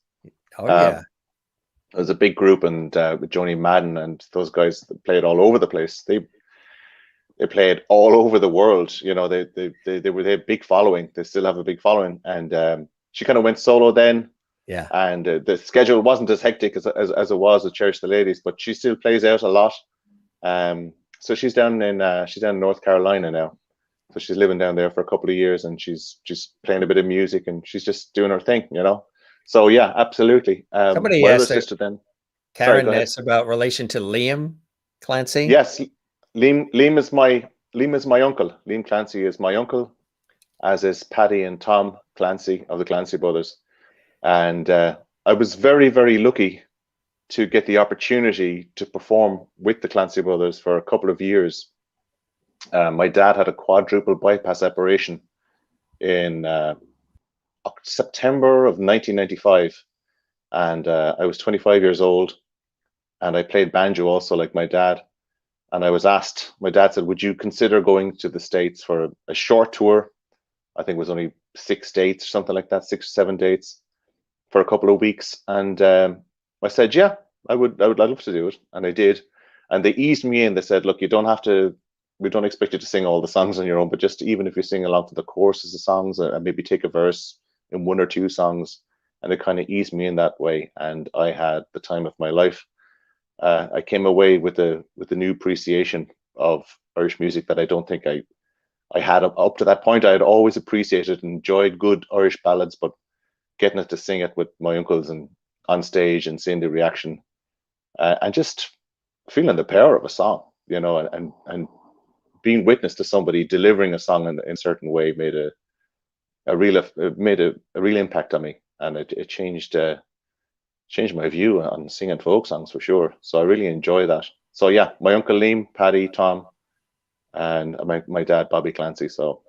Speaker 1: Oh yeah.
Speaker 2: It was a big group, and with Joni Madden and those guys that played all over the place. They played all over the world. You know, they had a big following. They still have a big following. And she kind of went solo then.
Speaker 1: Yeah.
Speaker 2: And the schedule wasn't as hectic as it was with Cherish the Ladies, but she still plays out a lot. So she's down in North Carolina now. So she's living down there for a couple of years, and she's playing a bit of music, and she's just doing her thing, you know. So yeah, absolutely.
Speaker 1: Somebody
Speaker 2: my
Speaker 1: asked
Speaker 2: other sister then.
Speaker 1: Karen asked about relation to Liam Clancy.
Speaker 2: Yes, Liam is my uncle. Liam Clancy is my uncle, as is Paddy and Tom Clancy of the Clancy brothers. And I was very, very lucky to get the opportunity to perform with the Clancy brothers for a couple of years. My dad had a quadruple bypass operation in September of 1995, and I was 25 years old, and I played banjo also like my dad. And I was asked, my dad said, would you consider going to the States for a short tour? I think it was only 6 dates or something like that, 6 or 7 dates for a couple of weeks. And I said, yeah, I'd love to do it. And I did. And they eased me in. They said, look, we don't expect you to sing all the songs on your own, but just even if you sing along to the choruses of songs and maybe take a verse in 1 or 2 songs. And it kind of eased me in that way. And I had the time of my life. I came away with a new appreciation of Irish music that I don't think I had up to that point. I had always appreciated and enjoyed good Irish ballads, but getting it to sing it with my uncles and on stage and seeing the reaction and just feeling the power of a song, you know, and being witness to somebody delivering a song in a certain way made a real impact on me, and it changed my view on singing folk songs for sure. So I really enjoy that. So yeah, my uncle Liam, Paddy, Tom, and my dad Bobby Clancy. So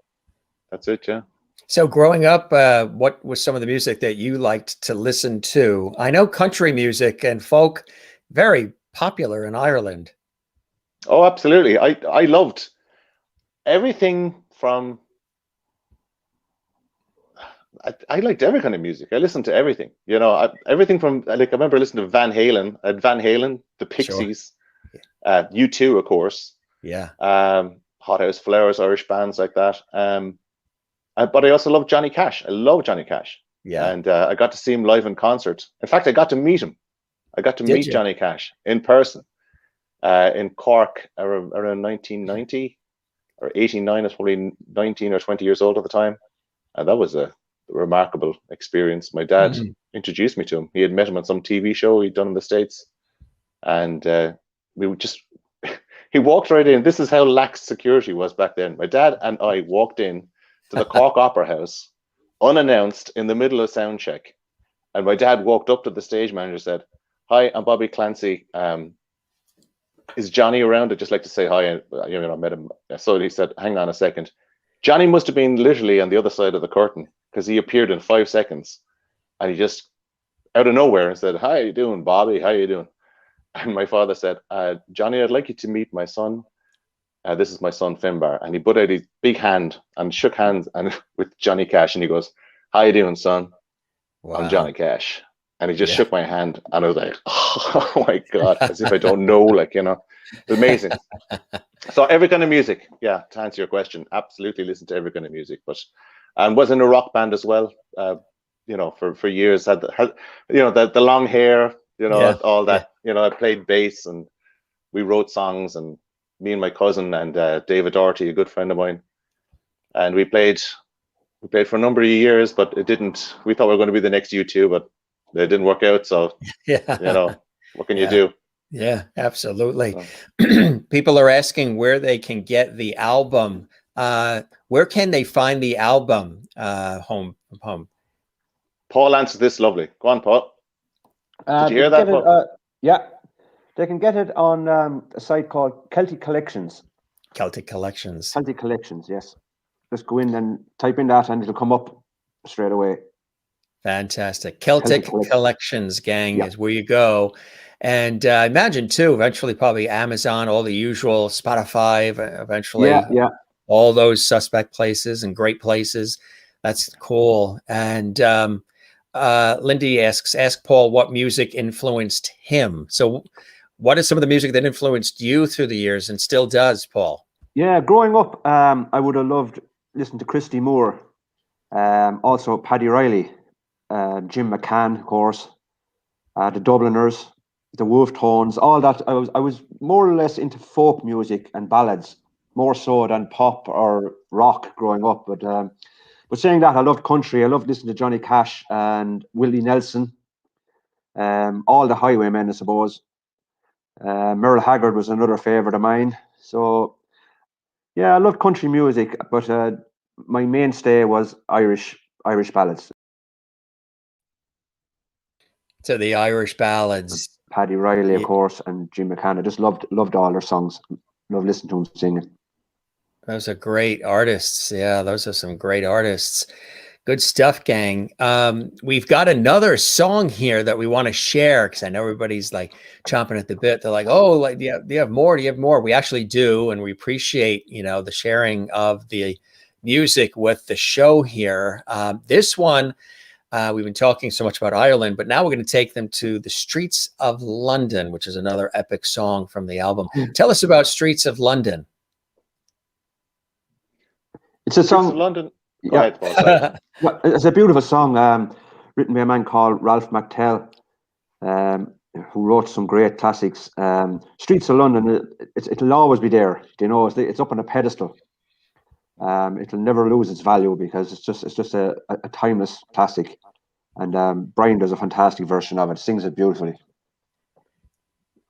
Speaker 2: that's it. Yeah.
Speaker 1: So growing up, what was some of the music that you liked to listen to? I know country music and folk, very popular in Ireland.
Speaker 2: Oh, absolutely. I loved everything from. I liked every kind of music. I listened to everything, you know, everything from, like, I remember listening to Van Halen, the Pixies,
Speaker 1: Sure.
Speaker 2: U2, of course.
Speaker 1: Yeah.
Speaker 2: Hothouse Flowers, Irish bands like that. But I also love Johnny Cash. I love Johnny Cash.
Speaker 1: Yeah.
Speaker 2: And I got to see him live in concert. In fact, I got to meet him. I got to meet Johnny Cash in person in Cork around 1990 or 89. I was probably 19 or 20 years old at the time. And that was a remarkable experience. My dad introduced me to him. He had met him on some TV show he'd done in the States. And we would just, he walked right in. This is how lax security was back then. My dad and I walked in to the Cork Opera House unannounced in the middle of sound check. And my dad walked up to the stage manager and said, "Hi, I'm Bobby Clancy. Is Johnny around? I'd just like to say hi." And, you know, I met him. So he said, "Hang on a second." Johnny must have been literally on the other side of the curtain, because he appeared in 5 seconds, and he just out of nowhere and said, "How you doing, Bobby? How you doing?" And my father said, "Johnny, I'd like you to meet my son. This is my son, Finbar." And he put out his big hand and shook hands and with Johnny Cash, and he goes, "How you doing, son?
Speaker 1: Wow.
Speaker 2: I'm Johnny Cash." And he just shook my hand, and I was like, "Oh my God," as if I don't know, like, you know, it's amazing. So every kind of music, yeah, to answer your question, absolutely listen to every kind of music. But and was in a rock band as well, you know, for years. Had you know, the long hair, you know, all that. You know, I played bass and we wrote songs, and me and my cousin and David Doherty, a good friend of mine, and we played for a number of years, but it didn't. We thought we were going to be the next U2, but it didn't work out. So you know, what can you do?
Speaker 1: Yeah, absolutely. So. People are asking where they can get the album. Where can they find the album? Home.
Speaker 2: Paul answered this lovely. Go on, Paul. Did you hear that, Paul?
Speaker 3: Yeah, they can get it on a site called Celtic Collections.
Speaker 1: Celtic Collections.
Speaker 3: Celtic Collections, yes. Just go in and type in that and it'll come up straight away.
Speaker 1: Fantastic. Celtic Collections, gang, is where you go. And I imagine, too, eventually probably Amazon, all the usual, Spotify, eventually all those suspect places and great places. That's cool. And Lindy asks, ask Paul what music influenced him. So what is some of the music that influenced you through the years and still does, Paul?
Speaker 3: Yeah, growing up, I would have loved listening to Christy Moore, also Paddy Riley, Jim McCann, of course, the Dubliners, the Wolf Tones, all that. I was more or less into folk music and ballads, more so than pop or rock growing up. But saying that, I loved country. I loved listening to Johnny Cash and Willie Nelson, all the Highwaymen, I suppose. Merle Haggard was another favourite of mine. So, yeah, I loved country music, but my mainstay was Irish ballads.
Speaker 1: So the Irish ballads.
Speaker 3: Paddy Riley, of course, and Jim McCann. I just loved all their songs. Loved listening to them singing.
Speaker 1: Those are great artists. Yeah, those are some great artists. Good stuff, gang. We've got another song here that we want to share because I know everybody's like chomping at the bit. They're like, "Oh, like, do you have more? Do you have more?" We actually do, and we appreciate, the sharing of the music with the show here. This one, we've been talking so much about Ireland, but now we're going to take them to the Streets of London, which is another epic song from the album. Tell us about Streets of London.
Speaker 3: It's a song.
Speaker 2: Streets of London.
Speaker 3: Yeah. Well, it's a beautiful song written by a man called Ralph McTell, who wrote some great classics. Streets of London, it'll always be there. It's up on a pedestal. It'll never lose its value because it's just a timeless classic. And Brian does a fantastic version of it. Sings it beautifully.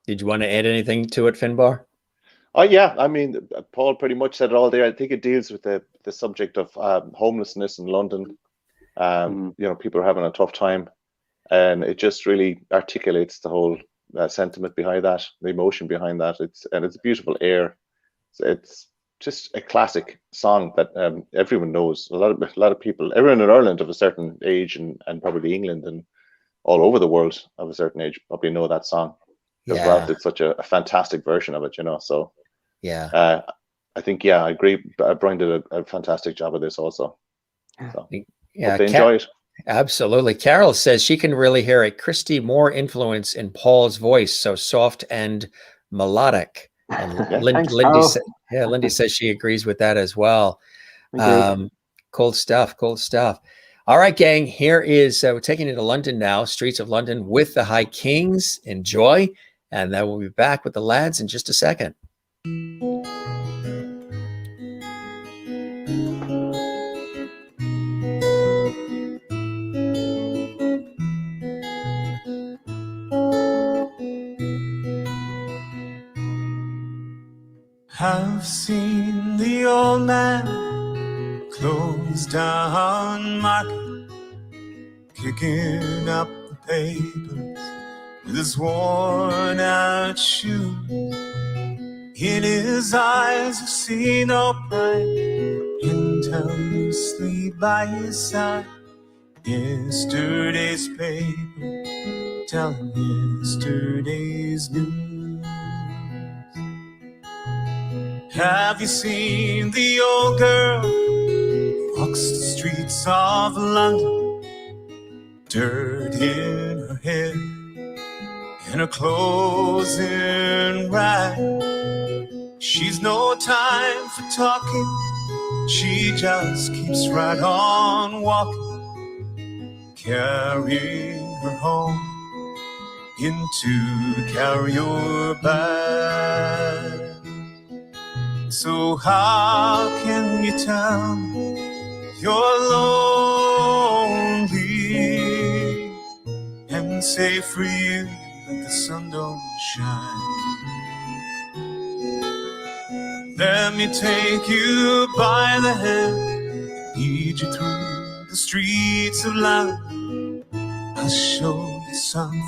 Speaker 1: Did you want to add anything to it, Finbar?
Speaker 2: Oh yeah, I mean, Paul pretty much said it all there. I think it deals with the subject of homelessness in London. People are having a tough time, and it just really articulates the whole sentiment behind that, the emotion behind that. It's a beautiful air. It's just a classic song that everyone knows. A lot of people, everyone in Ireland of a certain age, and probably England and all over the world of a certain age probably know that song. Because Ralph did such a fantastic version of it, So yeah, I think I agree. Brian did a fantastic job of this also. So hope they enjoy it.
Speaker 1: Absolutely. Carol says she can really hear a Christy Moore influence in Paul's voice, so soft and melodic. And Lindy says she agrees with that as well. Cool stuff. All right, gang. Here is we're taking it to London now. Streets of London with the High Kings. Enjoy. And then we'll be back with the lads in just a second.
Speaker 4: I've seen the old man close down market, kicking up the papers with his worn out shoes. In his eyes I see no pride, endlessly by his side. Yesterday's paper telling yesterday's news. Have you seen the old girl who walks the streets of London, dirt in her hair and her clothes in rags? She's no time for talking, she just keeps right on walking, carrying her home into the carrier bag. So how can you tell me you're lonely and say for you that the sun don't shine? Let me take you by the hand, lead you through the streets of London. I'll show you something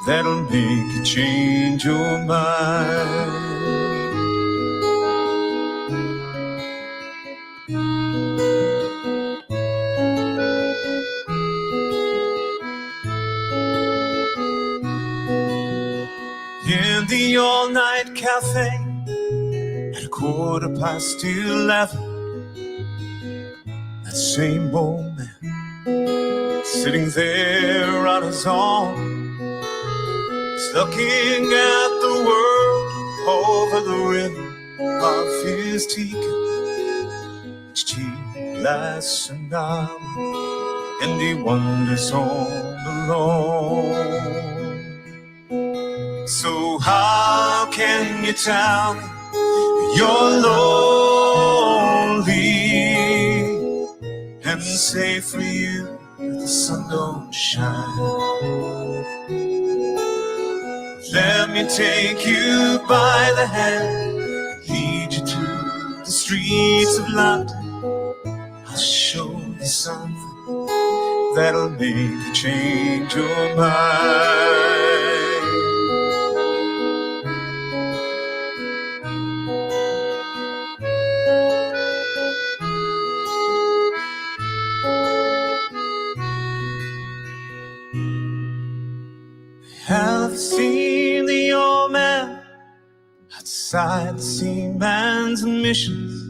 Speaker 4: that'll make you change your mind. the all-night cafe at 11:15. That same old man sitting there on his own, he's looking at the world over the rim of his teacup. Each tea lasts an hour, and he wanders all alone. So how can you tell me you're lonely and say for you that the sun don't shine? Let me take you by the hand, lead you through the streets of London. I'll show you something that'll make you change your mind. Have you seen the old man outside the seaman's admissions?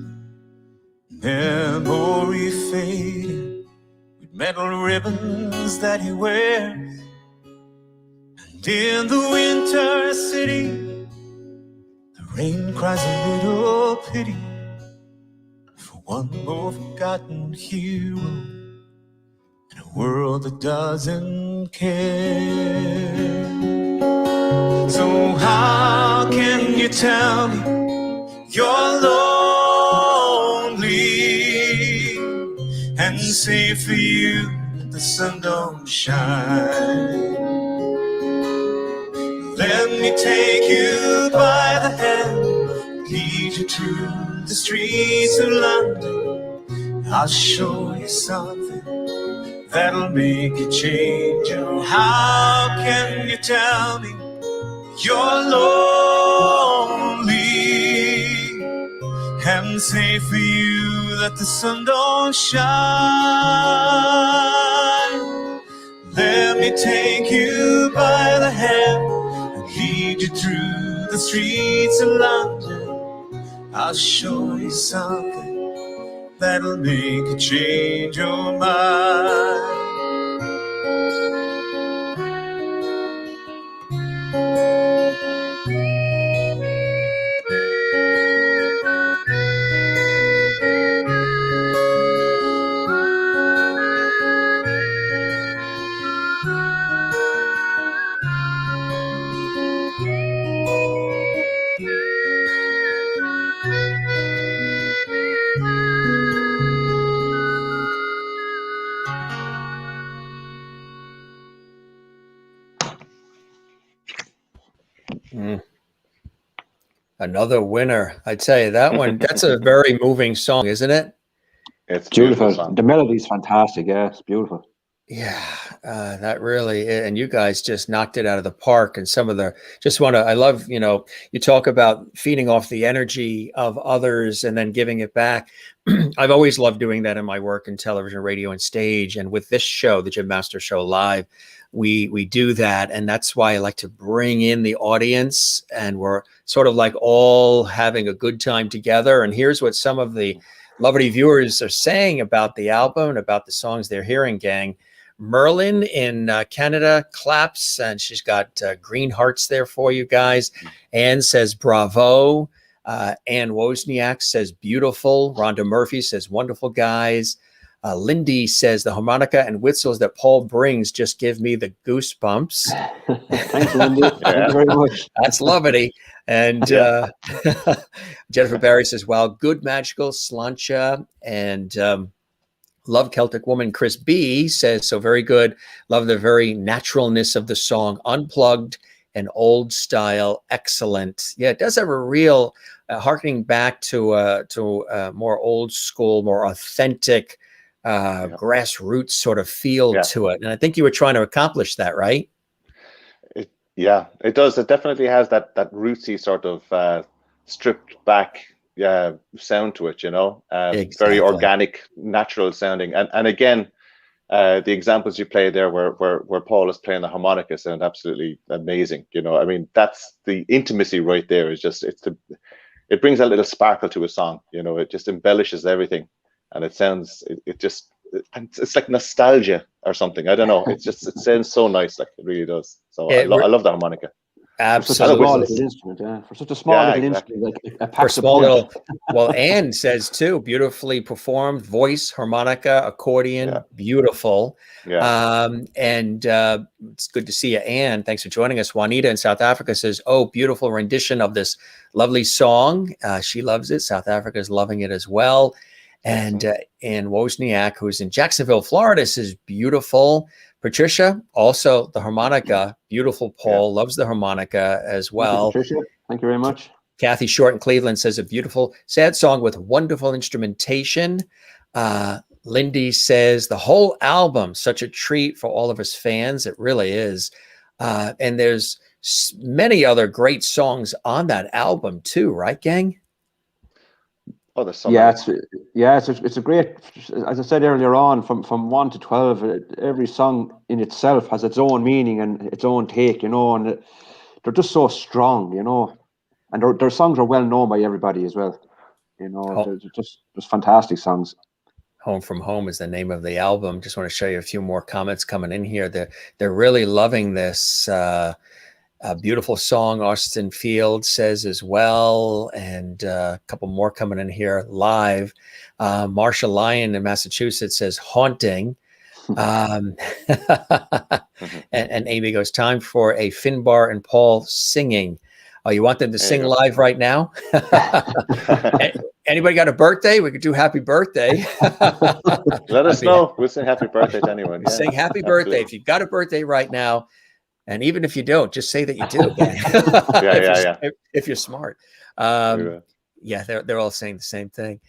Speaker 4: Memory fading with metal ribbons that he wears. And in the winter city, the rain cries a little pity for one more forgotten hero in a world that doesn't care. So how can you tell me you're lonely and say for you the sun don't shine? Let me take you by the hand, lead you through the streets of London. I'll show you something that'll make you change. Oh, how can you tell me you're lonely and say for you that the sun don't shine? Let me take you by the hand and lead you through the streets of London. I'll show you something that'll make you change your mind.
Speaker 1: Another winner. I tell you, that one, that's a very moving song, isn't it?
Speaker 2: It's
Speaker 3: Beautiful.
Speaker 2: song.
Speaker 3: The melody's fantastic. Yeah, it's beautiful.
Speaker 1: Yeah, that really, and you guys just knocked it out of the park. And some of the, I love, you talk about feeding off the energy of others and then giving it back. I've always loved doing that in my work in television, radio, and stage. And with this show, the Jim Masters Show Live, we do that. And that's why I like to bring in the audience, and we're sort of like all having a good time together. And here's what some of the lovely viewers are saying about the album and about the songs they're hearing, gang. Merlin in Canada claps, and she's got green hearts there for you guys. Anne says bravo. Anne Wozniak says beautiful. Rhonda Murphy says wonderful, guys. Lindy says the harmonica and whistles that Paul brings just give me the goosebumps.
Speaker 3: Thanks, Lindy. Thank you very much.
Speaker 1: That's lovely. And Jennifer Barry says, wow, good magical slancha. And Love Celtic Woman. Chris B says, so very good. Love the very naturalness of the song. Unplugged and old style. Excellent. Yeah, it does have a real harkening back to more old school, more authentic, grassroots sort of feel to it. And I think you were trying to accomplish that, right?
Speaker 2: It does. It definitely has that rootsy sort of stripped back sound to it,
Speaker 1: Exactly.
Speaker 2: Very organic, natural sounding. And again, the examples you played there where Paul is playing the harmonica sound absolutely amazing. You know, I mean, that's the intimacy right there. Is just it brings a little sparkle to a song. You know, it just embellishes everything, and it sounds it's like nostalgia or something. I don't know. It sounds so nice, like it really does. So I love the harmonica.
Speaker 1: Absolutely.
Speaker 3: For such a small little instrument, like a pack of
Speaker 1: little. Well, Anne says too, beautifully performed, voice, harmonica, accordion, beautiful.
Speaker 2: Yeah.
Speaker 1: And it's good to see you, Anne. Thanks for joining us. Juanita in South Africa says, "Oh, beautiful rendition of this lovely song." She loves it. South Africa is loving it as well. And Wozniak, who's in Jacksonville, Florida, says, "Beautiful." Patricia, also the harmonica, beautiful. Paul loves the harmonica as well.
Speaker 3: Patricia, thank you very much.
Speaker 1: Kathy Short in Cleveland says, "A beautiful, sad song with wonderful instrumentation." Lindy says, "The whole album, such a treat for all of us fans." It really is. And there's many other great songs on that album too, right, gang?
Speaker 2: Oh, there's so
Speaker 3: it's a great, as I said earlier on, from 1 to 12, every song in itself has its own meaning and its own take, you know, and they're just so strong, you know, and their songs are well known by everybody as well, you know. They're just fantastic songs.
Speaker 1: Home from Home is the name of the album. Just want to show you a few more comments coming in here. They're really loving this. A beautiful song, Austin Field says as well, and a couple more coming in here live. Marsha Lyon in Massachusetts says, "Haunting." And Amy goes, "Time for a Finbar and Paul singing." Oh, you want them to sing live right now? Anybody got a birthday? We could do happy birthday.
Speaker 2: Let us know. We'll sing happy birthday to anyone. Yeah,
Speaker 1: sing happy birthday. If you've got a birthday right now, and even if you don't, just say that you do. If you're smart. They're all saying the same thing.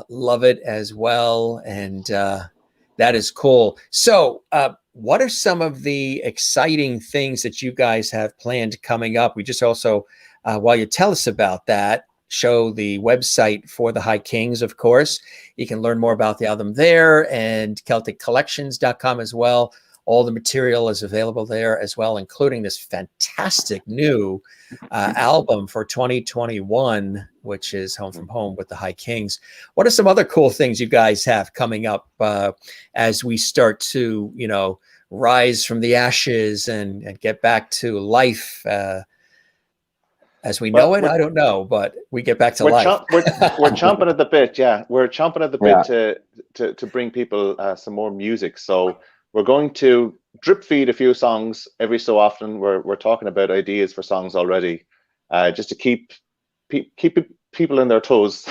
Speaker 1: Love it as well. And that is cool. So what are some of the exciting things that you guys have planned coming up? We just also, while you tell us about that, show the website for the High Kings, of course. You can learn more about the album there, and CelticCollections.com as well. All the material is available there as well, including this fantastic new album for 2021, which is Home from Home with the High Kings. What are some other cool things you guys have coming up as we start to, you know, rise from the ashes and get back to life as we know it? I don't know, but we get back to life.
Speaker 2: We're chomping at the bit. Yeah, we're chomping at the bit to bring people some more music. So we're going to drip feed a few songs every so often. We're talking about ideas for songs already, just to keep people in their toes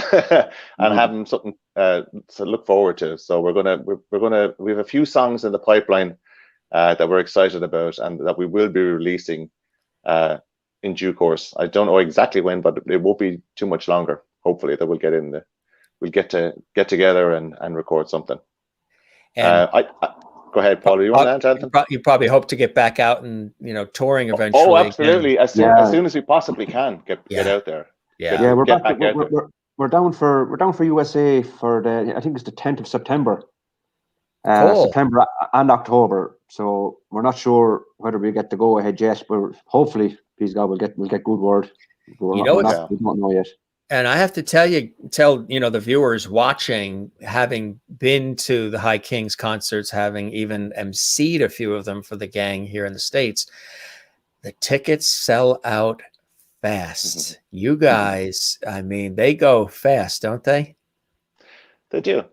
Speaker 2: and have them something to look forward to. So we have a few songs in the pipeline that we're excited about and that we will be releasing in due course. I don't know exactly when, but it won't be too much longer. Hopefully, that we'll get together and record something. And go ahead, Paul. You want to add anything?
Speaker 1: You probably hope to get back out and, you know, touring eventually.
Speaker 2: Oh, absolutely! As soon as we possibly can get out there.
Speaker 3: Yeah, we're down for USA for I think it's the 10th of September.
Speaker 1: Cool.
Speaker 3: September and October. So we're not sure whether we get the go ahead yet, but hopefully, please God, we'll get good word. We don't know yet.
Speaker 1: And I have to tell the viewers watching, having been to the High Kings concerts, having even emceed a few of them for the gang here in the States, the tickets sell out fast. You guys, I mean, they go fast, don't they?
Speaker 2: They do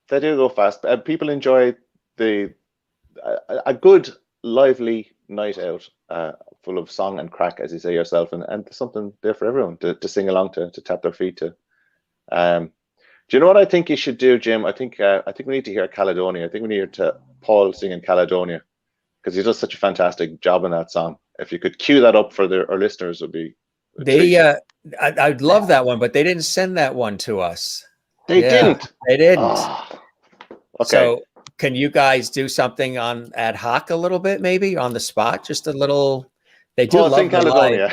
Speaker 2: go fast. People enjoy a good, lively night out, full of song and crack, as you say yourself, and something there for everyone to sing along to tap their feet to. Do you know what I think you should do, Jim? I think we need to hear Caledonia. I think we need to hear Paul singing Caledonia, because he does such a fantastic job in that song. If you could cue that up for our listeners, would be.
Speaker 1: I'd love that one, but they didn't send that one to us.
Speaker 2: They didn't.
Speaker 1: They didn't.
Speaker 2: Oh, okay.
Speaker 1: So can you guys do something on ad hoc a little bit, maybe on the spot, just a little? They do love
Speaker 2: Caledonia.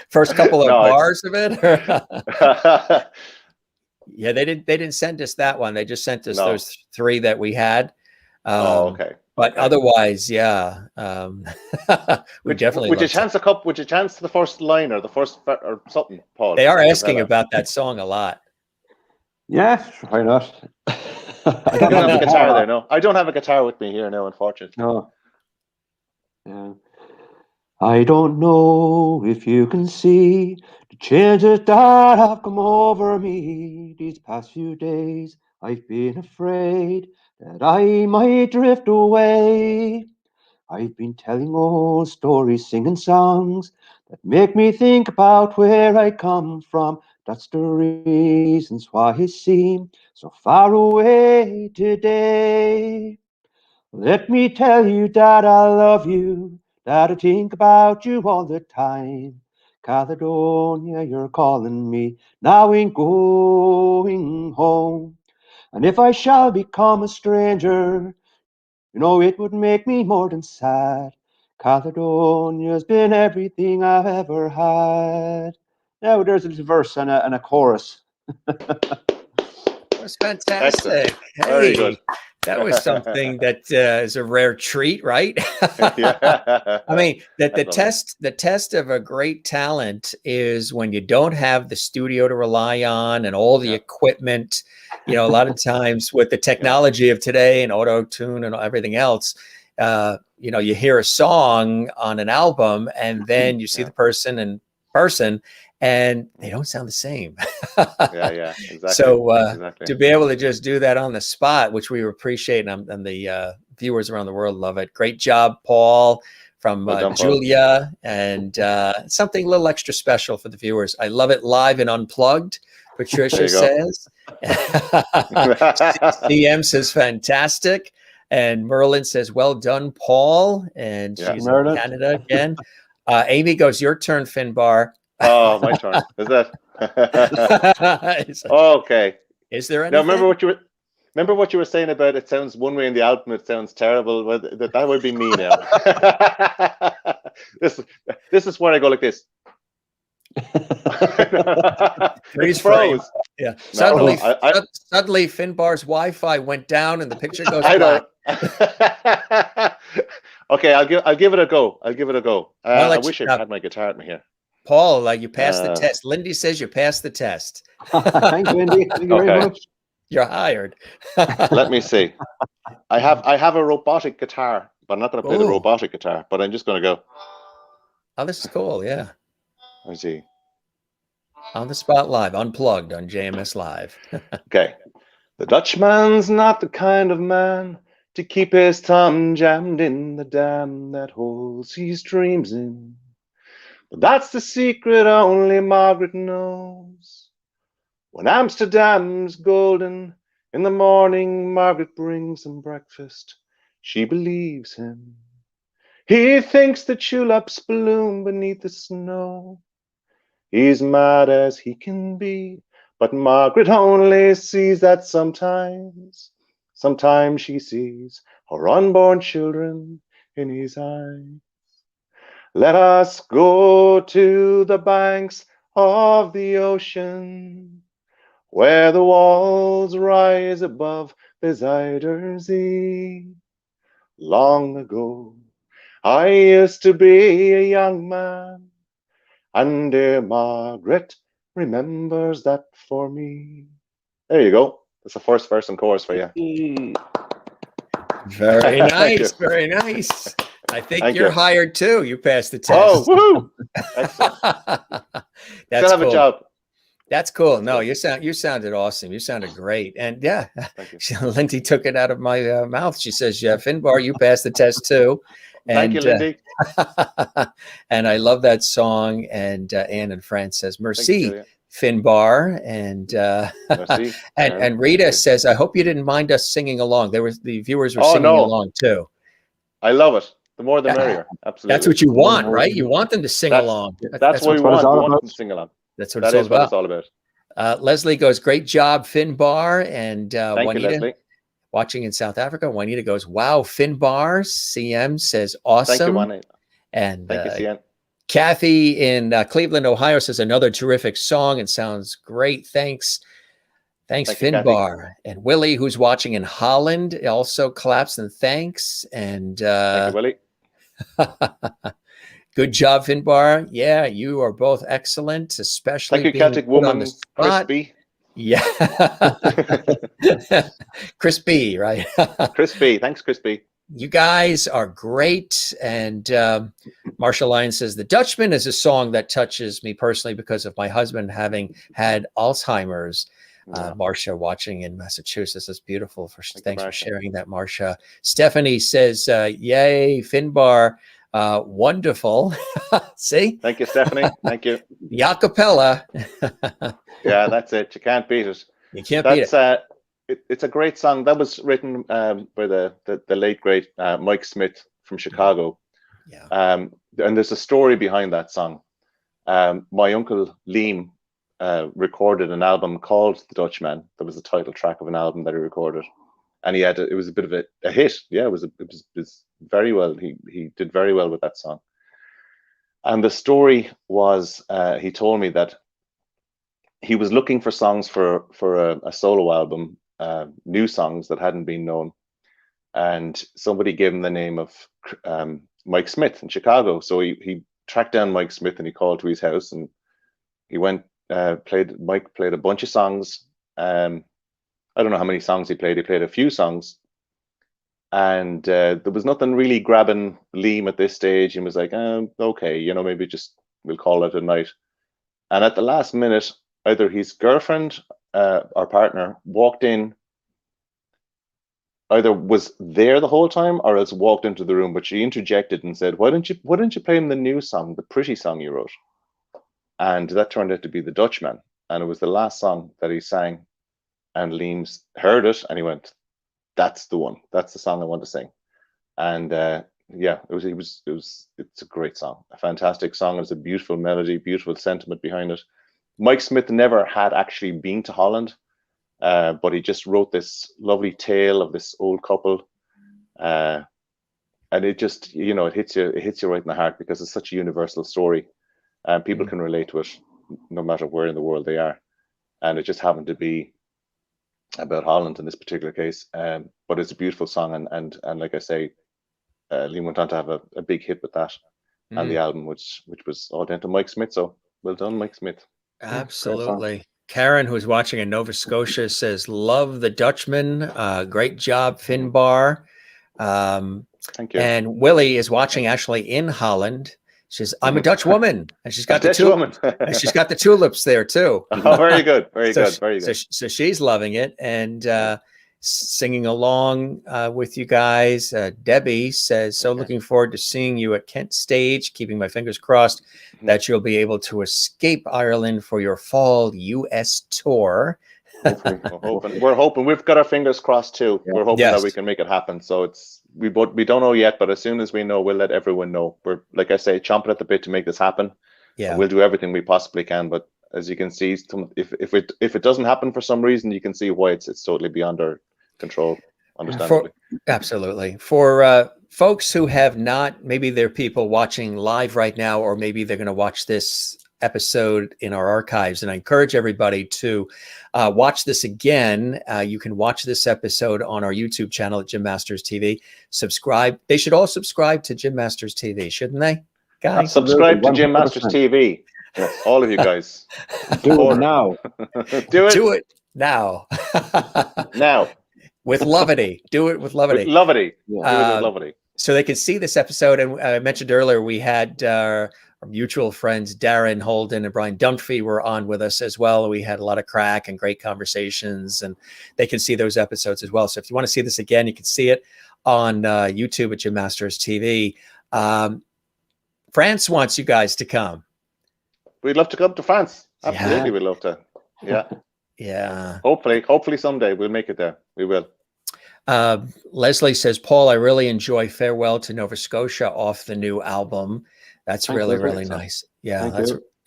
Speaker 1: First couple of bars of it. Yeah, they didn't send us that one. They just sent us
Speaker 2: No.
Speaker 1: those 3 that we had.
Speaker 2: Okay.
Speaker 1: But
Speaker 2: Okay.
Speaker 1: otherwise, yeah, we definitely
Speaker 2: would you
Speaker 1: love
Speaker 2: chance a cup? Would you chance to the first line or the first or something, Paul?
Speaker 1: They are asking about that song a lot.
Speaker 3: Yeah, why not?
Speaker 2: I don't have a guitar there, no. I don't have a guitar with me here now, unfortunately.
Speaker 3: No. Yeah. I don't know if you can see the changes that have come over me these past few days. I've been afraid that I might drift away. I've been telling old stories, singing songs that make me think about where I come from. That's the reasons why I seem so far away today. Let me tell you that I love you, that I think about you all the time. Caledonia, you're calling me, now ain't going home. And if I shall become a stranger, you know it would make me more than sad. Caledonia's been everything I've ever had. Now there's a verse and a chorus.
Speaker 1: That was fantastic.
Speaker 2: Excellent.
Speaker 1: Hey,
Speaker 2: Very good.
Speaker 1: That was something that is a rare treat, right?
Speaker 2: Yeah.
Speaker 1: I mean, the
Speaker 2: That's
Speaker 1: test of a great talent is when you don't have the studio to rely on and all the equipment. You know, a lot of times with the technology of today and auto tune and everything else, you know, you hear a song on an album and then you see the person in person and they don't sound the same.
Speaker 2: yeah, exactly.
Speaker 1: So
Speaker 2: exactly.
Speaker 1: to be able to just do that on the spot, which we appreciate, and the viewers around the world love it. Great job, Paul, from
Speaker 2: Well done, Paul.
Speaker 1: Julia, and something a little extra special for the viewers. I love it live and unplugged, Patricia says. CM says fantastic. And Merlin says, well done, Paul. And she's in Canada again. Amy goes, your turn, Finbar.
Speaker 2: Oh, my turn. Is that? Okay.
Speaker 1: Is there anything?
Speaker 2: Now, remember what you were saying about it sounds one way in the album, it sounds terrible. Well, that would be me now. This is where I go like this. It's froze.
Speaker 1: Yeah.
Speaker 2: No,
Speaker 1: Suddenly Finbar's Wi-Fi went down and the picture goes
Speaker 2: I
Speaker 1: black.
Speaker 2: Okay, I'll give it a go. I'll give it a go. I wish I had my guitar at me here.
Speaker 1: Paul, you passed the test. Lindy says you passed the test.
Speaker 3: Thanks, Lindy. Thank you very much.
Speaker 1: You're hired.
Speaker 2: Let me see. I have a robotic guitar, but I'm not going to play the robotic guitar. But I'm just going to go.
Speaker 1: Oh, this is cool. Yeah.
Speaker 2: Let's see.
Speaker 1: On the spot live, unplugged on JMS Live.
Speaker 2: Okay. The Dutchman's not the kind of man to keep his thumb jammed in the dam that holds his dreams in. But that's the secret only Margaret knows. When Amsterdam's golden, in the morning Margaret brings him breakfast. She believes him. He thinks the tulips bloom beneath the snow. He's mad as he can be, but Margaret only sees that sometimes. Sometimes she sees her unborn children in his eyes. Let us go to the banks of the ocean, where the walls rise above the Zuyder Zee. Long ago, I used to be a young man, and dear Margaret remembers that for me. There you go. That's the first verse and chorus for you.
Speaker 1: Very nice. Very nice. I think you're hired too. You passed the test.
Speaker 2: Oh, woohoo! Excellent.
Speaker 1: That's
Speaker 2: Still have
Speaker 1: cool.
Speaker 2: a job.
Speaker 1: That's cool. No, you sounded awesome. You sounded great. And yeah, Lindy took it out of my mouth. She says, yeah, Finbar, you passed the test too.
Speaker 2: Thank you, Lindy.
Speaker 1: And I love that song. And Anne and Fran says, merci, Finbar. And
Speaker 2: merci.
Speaker 1: and Rita says, I hope you didn't mind us singing along. The viewers were singing along too.
Speaker 2: I love it. The more the merrier. Absolutely.
Speaker 1: That's what you want, right? You want them to sing along.
Speaker 2: That's what we want. We want them to sing along.
Speaker 1: That's what it's all about. Leslie goes, great job, Finbar. And
Speaker 2: Thank you, Leslie.
Speaker 1: Watching in South Africa, Juanita goes, wow, Finbar. CM says, awesome.
Speaker 2: Thank you, Juanita.
Speaker 1: And
Speaker 2: thank you, CM.
Speaker 1: Kathy in Cleveland, Ohio says, another terrific song and sounds great. Thanks. Thanks,
Speaker 2: Thank you, Kathy.
Speaker 1: Finbar. And Willie, who's watching in Holland, also claps and thanks. And
Speaker 2: Thank you, Willie.
Speaker 1: good job, Finbar. Yeah, you are both excellent, especially
Speaker 2: Thank you,
Speaker 1: being
Speaker 2: Celtic
Speaker 1: put on the
Speaker 2: woman,
Speaker 1: spot.
Speaker 2: Crispy.
Speaker 1: Yeah. Crispy, right?
Speaker 2: Crispy. Thanks, Crispy.
Speaker 1: You guys are great. And Marshall Lyon says, The Dutchman is a song that touches me personally because of my husband having had Alzheimer's. Marcia watching in Massachusetts. That's beautiful. Thanks for sharing that, Marcia. Stephanie says, yay, Finbar. Wonderful. See?
Speaker 2: Thank you, Stephanie. Thank you.
Speaker 1: The acapella.
Speaker 2: Yeah, that's it. You can't beat it.
Speaker 1: You can't beat it.
Speaker 2: It's a great song. That was written by the late, great Mike Smith from Chicago.
Speaker 1: Yeah.
Speaker 2: And there's a story behind that song. My uncle Liam recorded an album called The Dutchman. That was the title track of an album that he recorded. And he had it was a bit of a hit. Yeah, it was very well. He did very well with that song. And the story was, he told me that he was looking for songs for a solo album, new songs that hadn't been known, and somebody gave him the name of Mike Smith in Chicago. So he tracked down Mike Smith and he called to his house, and he went Mike played a bunch of songs. I don't know how many songs he played. He played a few songs, and there was nothing really grabbing Liam at this stage. He was like, okay, you know, maybe just we'll call it a night. And at the last minute, either his girlfriend or partner walked in, either was there the whole time or else walked into the room, but she interjected and said, why don't you play him the new song, the pretty song you wrote? And that turned out to be The Dutchman. And it was the last song that he sang. And Liam heard it and he went, that's the one. That's the song I want to sing. And yeah, it's a great song, a fantastic song. It's a beautiful melody, beautiful sentiment behind it. Mike Smith never had actually been to Holland, but he just wrote this lovely tale of this old couple. And it just, you know, it hits you right in the heart because it's such a universal story. And people can relate to it no matter where in the world they are. And it just happened to be about Holland in this particular case. But it's a beautiful song. And like I say, Liam went on to have a big hit with that and the album, which was all down to Mike Smith. So well done, Mike Smith.
Speaker 1: Absolutely. Karen, who's watching in Nova Scotia, says, love The Dutchman. Great job, Finbar.
Speaker 2: Thank you.
Speaker 1: And Willie is watching actually in Holland. She's, I'm a Dutch woman, and she's got and she's got the tulips there too.
Speaker 2: Oh, very good, very good.
Speaker 1: So she's loving it and singing along with you guys. Debbie says, so looking forward to seeing you at Kent Stage. Keeping my fingers crossed that you'll be able to escape Ireland for your fall U.S. tour.
Speaker 2: We're hoping. We've got our fingers crossed too. Yeah. We're hoping that we can make it happen. So we don't know yet, but as soon as we know, we'll let everyone know. We're, like I say, chomping at the bit to make this happen.
Speaker 1: Yeah,
Speaker 2: we'll do everything we possibly can. But as you can see, if it doesn't happen for some reason, you can see why it's totally beyond our control. Understandably.
Speaker 1: Absolutely. For folks who have not, maybe they're people watching live right now, or maybe they're going to watch this episode in our archives, and I encourage everybody to watch this again. You can watch this episode on our YouTube channel at Jim Masters TV. Subscribe. They should all subscribe to Jim Masters TV, shouldn't they, guys?
Speaker 2: Subscribe to Jim Masters TV. Yes, all of you guys.
Speaker 3: Do it now.
Speaker 1: Do it now.
Speaker 2: Now.
Speaker 1: With levity. Do it with levity.
Speaker 2: With levity. Yeah. Do it with levity.
Speaker 1: So they can see this episode. And I mentioned earlier, we had our mutual friends, Darren Holden and Brian Dunphy, were on with us as well. We had a lot of crack and great conversations, and they can see those episodes as well. So if you want to see this again, you can see it on YouTube at Jim Masters TV. France wants you guys to come.
Speaker 2: We'd love to come to France. Absolutely, yeah. We'd love to. Yeah.
Speaker 1: Yeah.
Speaker 2: Hopefully someday we'll make it there. We will.
Speaker 1: Leslie says, Paul, I really enjoy Farewell to Nova Scotia off the new album. That's really nice. Yeah,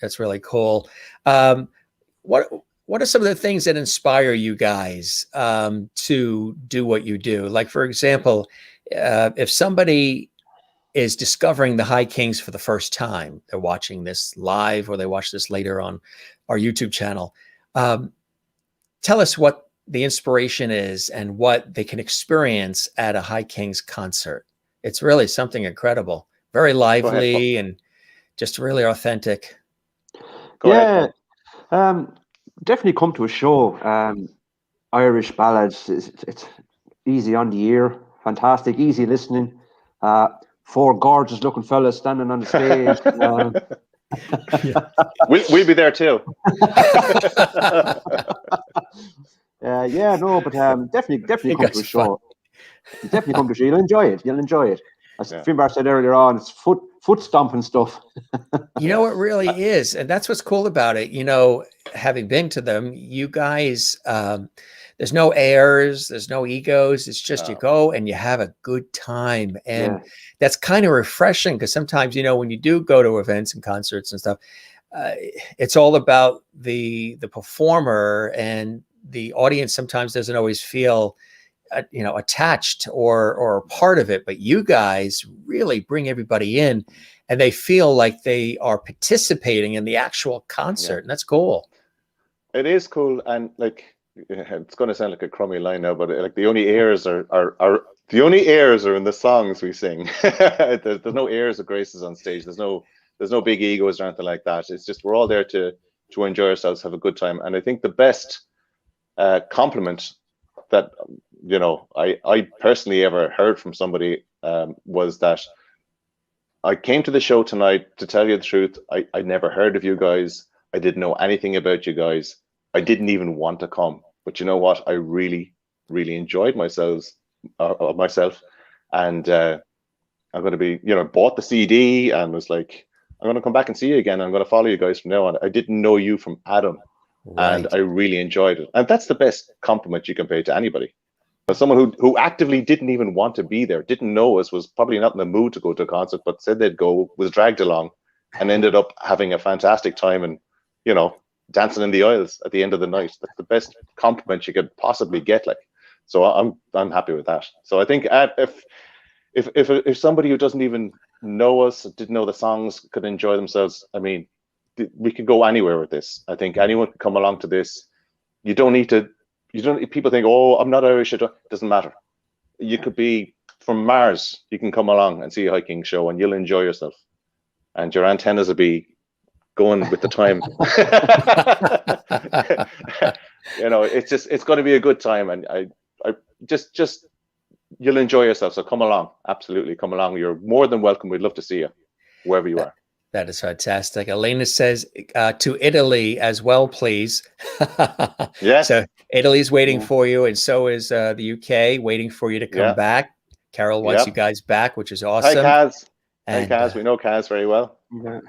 Speaker 1: that's really cool. What are some of the things that inspire you guys to do what you do? Like, for example, if somebody is discovering the High Kings for the first time, they're watching this live or they watch this later on our YouTube channel. tell us what the inspiration is and what they can experience at a High Kings concert. It's really something incredible, very lively and just really authentic.
Speaker 2: Go ahead,
Speaker 3: definitely come to a show. Irish ballads, it's easy on the ear, fantastic, easy listening. 4 gorgeous looking fellas standing on the stage.
Speaker 2: We'll be there too. Definitely come to a show. Definitely come to a show. You'll enjoy it. As Finbar said earlier on, it's foot stomping stuff.
Speaker 1: You know, it really is. And that's what's cool about it. You know, having been to them, you guys, there's no airs, there's no egos. It's just you go and you have a good time. And that's kind of refreshing, because sometimes, you know, when you do go to events and concerts and stuff, it's all about the performer, and the audience sometimes doesn't always feel attached or a part of it. But you guys really bring everybody in, and they feel like they are participating in the actual concert. And that's cool.
Speaker 2: It is cool. And like, it's going to sound like a crummy line now, but like the only airs are in the songs we sing. There's no airs or graces on stage. There's no big egos or anything like that. It's just, we're all there to enjoy ourselves, have a good time. And I think the best compliment that I personally ever heard from somebody was that I came to the show tonight, to tell you the truth, I never heard of you guys. I didn't know anything about you guys. I didn't even want to come, but you know what? I really, really enjoyed myself, and I'm going to be, bought the CD and was like, I'm going to come back and see you again. I'm going to follow you guys from now on. I didn't know you from Adam, and I really enjoyed it. And that's the best compliment you can pay to anybody. Someone who actively didn't even want to be there, didn't know us, was probably not in the mood to go to a concert, but said they'd go, was dragged along, and ended up having a fantastic time, and dancing in the aisles at the end of the night. That's the best compliment you could possibly get. Like, so I'm happy with that. So I think if somebody who doesn't even know us, didn't know the songs, could enjoy themselves, I mean, we could go anywhere with this. I think anyone could come along to this. People think, oh, I'm not Irish. It doesn't matter. You could be from Mars. You can come along and see a hiking show, and you'll enjoy yourself, and your antennas will be going with the time. It's going to be a good time, and I just you'll enjoy yourself. So come along, absolutely come along. You're more than welcome. We'd love to see you wherever you are.
Speaker 1: That is fantastic. Elena says to Italy as well, please.
Speaker 2: Yes.
Speaker 1: So Italy's waiting for you, and so is the UK waiting for you to come back. Carol wants you guys back, which is awesome.
Speaker 2: Hi, Kaz. Hi, Kaz. We know Kaz very well.
Speaker 3: Yeah.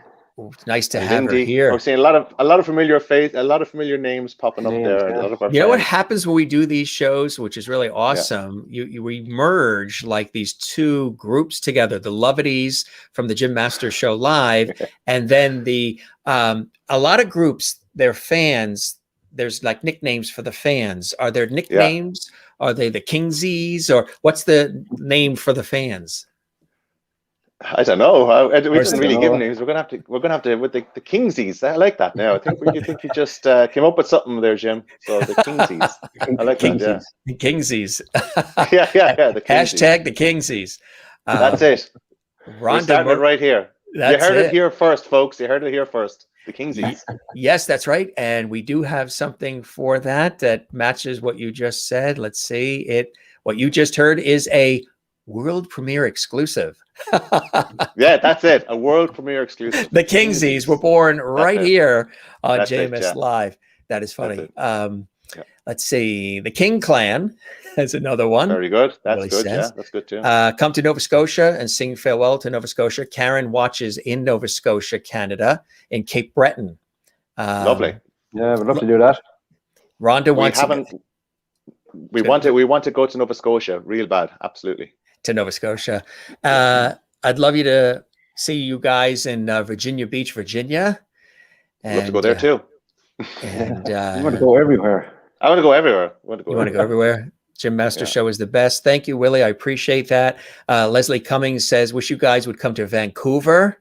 Speaker 1: It's nice to have her here.
Speaker 2: We're seeing a lot of familiar faces, a lot of familiar names popping up there. A lot of our
Speaker 1: know what happens when we do these shows, which is really awesome? We merge like these two groups together: the Lovities from the Jim Masters Show Live, and then the a lot of groups, their fans. There's like nicknames for the fans. Are there nicknames? Are they the Kingsies, or what's the name for the fans?
Speaker 2: I don't know. We didn't really give names. We're gonna have to with the Kingsies. I like that now. I think you just came up with something there, Jim. So the Kingsies. I like
Speaker 1: Kingsies.
Speaker 2: That.
Speaker 1: The Kingsies.
Speaker 2: Yeah. The Kingsies.
Speaker 1: Hashtag the Kingsies.
Speaker 2: That's it.
Speaker 1: We're
Speaker 2: starting it right here. You heard it here first, folks. You heard it here first. The Kingsies.
Speaker 1: Yes, that's right. And we do have something for that matches what you just said. Let's see. What you just heard is a world premiere exclusive.
Speaker 2: Yeah, that's it. A world premiere exclusive.
Speaker 1: The Kingsies were born right here on JMS Live. That is funny. Let's see. The King Clan is another one.
Speaker 2: Very good. That's
Speaker 1: really
Speaker 2: good.
Speaker 1: Says.
Speaker 2: Yeah, that's good too.
Speaker 1: Come to Nova Scotia and sing farewell to Nova Scotia. Karen watches in Nova Scotia, Canada, in Cape Breton.
Speaker 2: Lovely.
Speaker 3: Yeah, we'd love to do that.
Speaker 1: Rhonda wants.
Speaker 2: We want to go to Nova Scotia real bad. Absolutely.
Speaker 1: To Nova Scotia. I'd love you to see you guys in Virginia Beach, Virginia.
Speaker 2: I'd love to go there too.
Speaker 1: And
Speaker 3: you want to go everywhere.
Speaker 2: I want to go everywhere.
Speaker 1: You want to go everywhere? Jim Master Show is the best. Thank you, Willie. I appreciate that. Leslie Cummings says, wish you guys would come to Vancouver.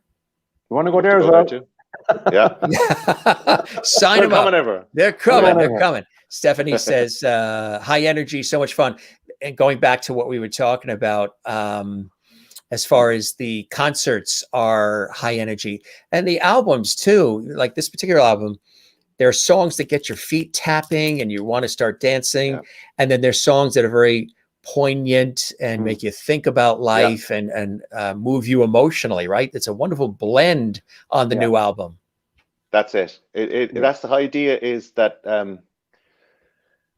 Speaker 3: You want to go there as well?
Speaker 2: Yeah.
Speaker 1: Sign them up.
Speaker 2: They're
Speaker 1: coming. They're coming. Stephanie says, high energy, so much fun. And going back to what we were talking about, as far as the concerts are high energy, and the albums too, like this particular album, there are songs that get your feet tapping and you want to start dancing.
Speaker 2: Yeah.
Speaker 1: And then there's songs that are very poignant and make you think about life and move you emotionally, right? It's a wonderful blend on the new album.
Speaker 2: That's it. That's the idea, is that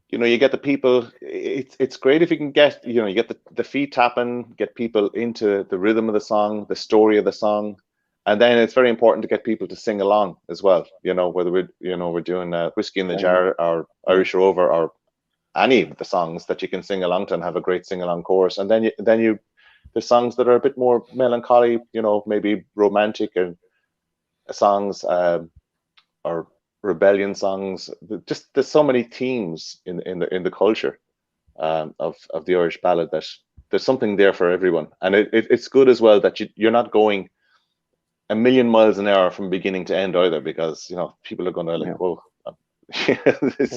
Speaker 2: you know, you get the people. It's great if you can get, you know, you get the feet tapping, get people into the rhythm of the song, the story of the song, and then it's very important to get people to sing along as well. You know, whether we're doing Whiskey in the Jar or Irish Rover or any of the songs that you can sing along to and have a great sing along chorus, and then there's songs that are a bit more melancholy, you know, maybe romantic and songs or rebellion songs. Just there's so many themes in the culture of the Irish ballad that there's something there for everyone, and it's good as well that you're not going a million miles an hour from beginning to end either, because you know people are going to like, whoa,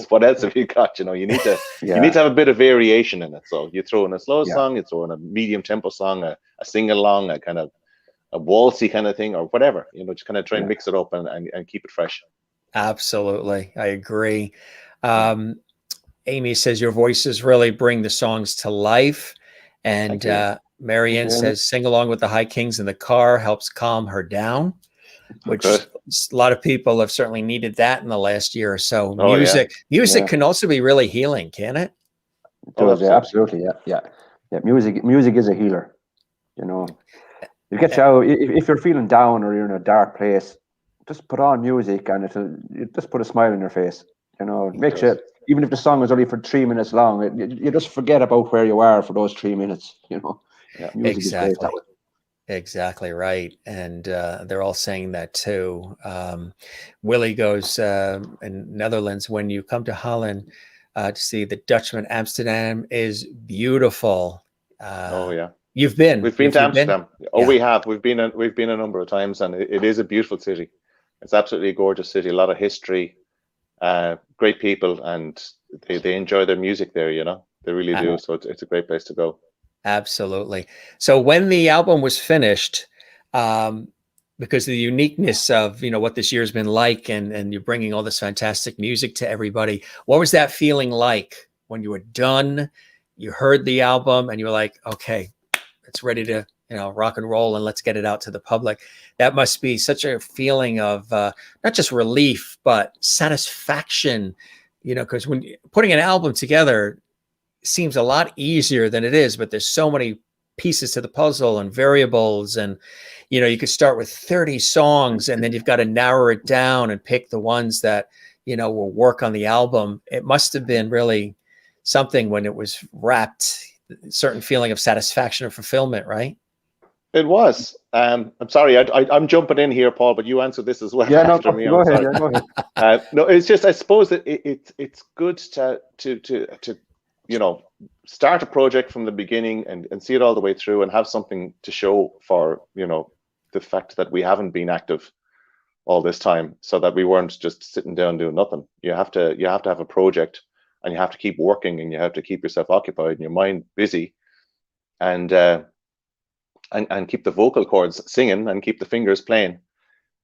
Speaker 2: what else have you got? You know, you need to you need to have a bit of variation in it. So you throw in a slow song, you throw in a medium tempo song, a sing along, a kind of a waltzy kind of thing, or whatever. You know, just kind of try and mix it up and keep it fresh.
Speaker 1: Absolutely. I agree. Amy says your voices really bring the songs to life. And Marianne says sing along with the High Kings in the car helps calm her down, which a lot of people have certainly needed that in the last year or so. Music can also be really healing, can it?
Speaker 3: Absolutely. Yeah. Music is a healer. You know, it gets you out. If you're feeling down or you're in a dark place, just put on music and it just put a smile on your face. You know, it makes you, even if the song is only for 3 minutes long, you just forget about where you are for those 3 minutes. You know, music is great that way.
Speaker 1: Exactly right. And they're all saying that too. Willie goes in Netherlands, when you come to Holland to see the Dutchman, Amsterdam is beautiful. We've been to Amsterdam.
Speaker 2: We have. We've been a number of times, and it is a beautiful city. It's absolutely a gorgeous city. A lot of history, great people, and they enjoy their music there. You know, they really do. So it's a great place to go.
Speaker 1: Absolutely. So when the album was finished, because of the uniqueness of, you know, what this year's been like, and you're bringing all this fantastic music to everybody, what was that feeling like when you were done? You heard the album and you were like, okay, it's ready to, you know, rock and roll, and let's get it out to the public. That must be such a feeling of not just relief, but satisfaction, you know, because when putting an album together seems a lot easier than it is, but there's so many pieces to the puzzle and variables, and you know, you could start with 30 songs and then you've got to narrow it down and pick the ones that, you know, will work on the album. It must have been really something when it was wrapped, a certain feeling of satisfaction and fulfillment, right?
Speaker 2: It was. I'm sorry, I'm jumping in here, Paul, but you answer this as well after me.
Speaker 3: Go ahead.
Speaker 2: No, it's just, I suppose that it's good to you know, start a project from the beginning and see it all the way through and have something to show for, you know, the fact that we haven't been active all this time, so that we weren't just sitting down doing nothing. You have to have a project, and you have to keep working, and you have to keep yourself occupied and your mind busy, and keep the vocal cords singing and keep the fingers playing.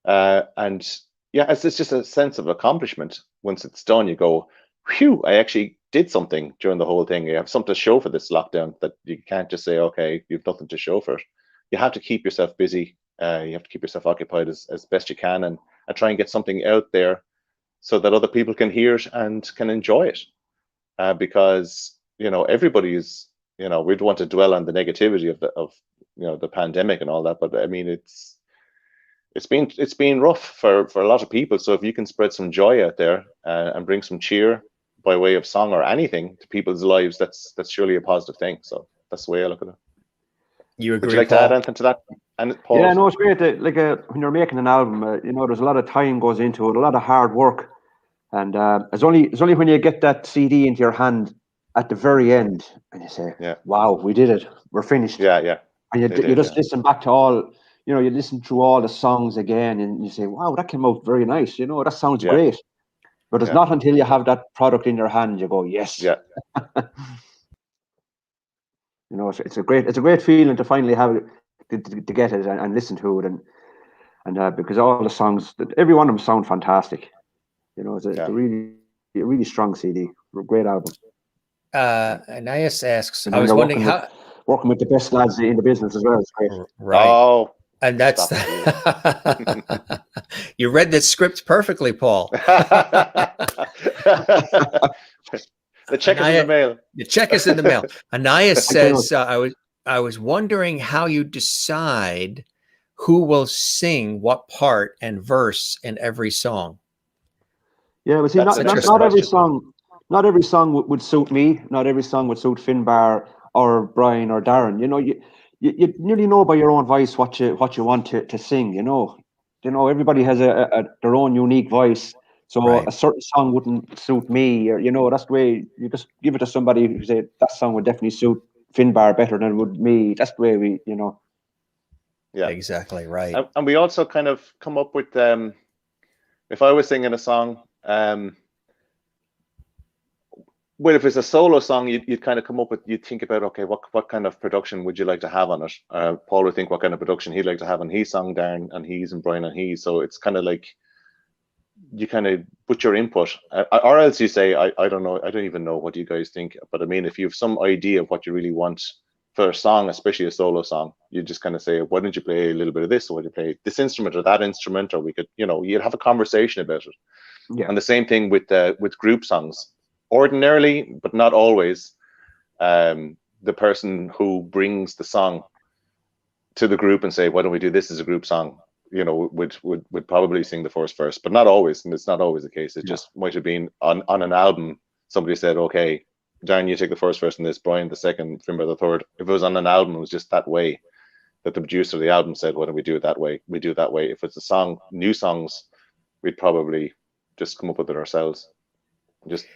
Speaker 2: And yeah, it's just a sense of accomplishment. Once it's done, you go, phew, I actually did something during the whole thing. You have something to show for this lockdown, that you can't just say, okay, you've nothing to show for it. You have to keep yourself busy. You have to keep yourself occupied as best you can, and try and get something out there so that other people can hear it and can enjoy it. Because, you know, everybody is, you know, we'd want to dwell on the negativity of you know, the pandemic and all that, but I mean, it's been rough for a lot of people. So if you can spread some joy out there and bring some cheer by way of song or anything to people's lives, that's surely a positive thing. So that's the way I look at it.
Speaker 1: You agree?
Speaker 2: Would you like
Speaker 1: Paul?
Speaker 2: to add anything to that? And Paul?
Speaker 3: Yeah, no, it's great. When you're making an album, you know, there's a lot of time goes into it, a lot of hard work, and it's only when you get that CD into your hand at the very end, and you say, "Wow, we did it. We're finished." Yeah. And you just listen back to all, you know, you listen through all the songs again, and you say, "Wow, that came out very nice. You know, that sounds great." But it's not until you have that product in your hand you go, yes.
Speaker 2: Yeah.
Speaker 3: You know, it's a great feeling to finally have it, to get it and listen to it, and because all the songs, every one of them sound fantastic. You know, it's a really strong CD, a great album.
Speaker 1: Anais asks,
Speaker 3: And
Speaker 1: I was wondering how
Speaker 3: working with the best lads in the business as well. It's great.
Speaker 1: Right.
Speaker 2: Oh,
Speaker 1: and that's you read the script perfectly, Paul.
Speaker 2: The check is in the mail.
Speaker 1: The check is in the mail. Anais says, I was wondering how you decide who will sing what part and verse in every song.
Speaker 3: Yeah, but see, not every song. Not every song would suit me. Not every song would suit Finbar or Brian or Darren. You know, you nearly know by your own voice what you want to sing. You know, everybody has their own unique voice. So a certain song wouldn't suit me, or that's the way you just give it to somebody who say that song would definitely suit Finbar better than it would me. That's the way we.
Speaker 1: Yeah, exactly right.
Speaker 2: And we also kind of come up with if I was singing a song. Well, if it's a solo song, you'd kind of come up with, you'd think about, okay, what kind of production would you like to have on it? Paul would think what kind of production he'd like to have on his song, Darren and his, and Brian and his. So it's kind of like you kind of put your input, or else you say, I don't know, I don't even know what you guys think. But I mean, if you have some idea of what you really want for a song, especially a solo song, you just kind of say, why don't you play a little bit of this, or why don't you play this instrument or that instrument, or we could, you'd have a conversation about it. Yeah. And the same thing with group songs. Ordinarily, but not always, the person who brings the song to the group and say, why don't we do this as a group song, would probably sing the first verse, but not always. And it's not always the case. It just might have been on an album. Somebody said, okay, Darren, you take the first verse in this, Brian the second, Finbar the third. If it was on an album, it was just that way, that the producer of the album said, why don't we do it that way? We do it that way. If it's a song, new songs, we'd probably just come up with it ourselves. Just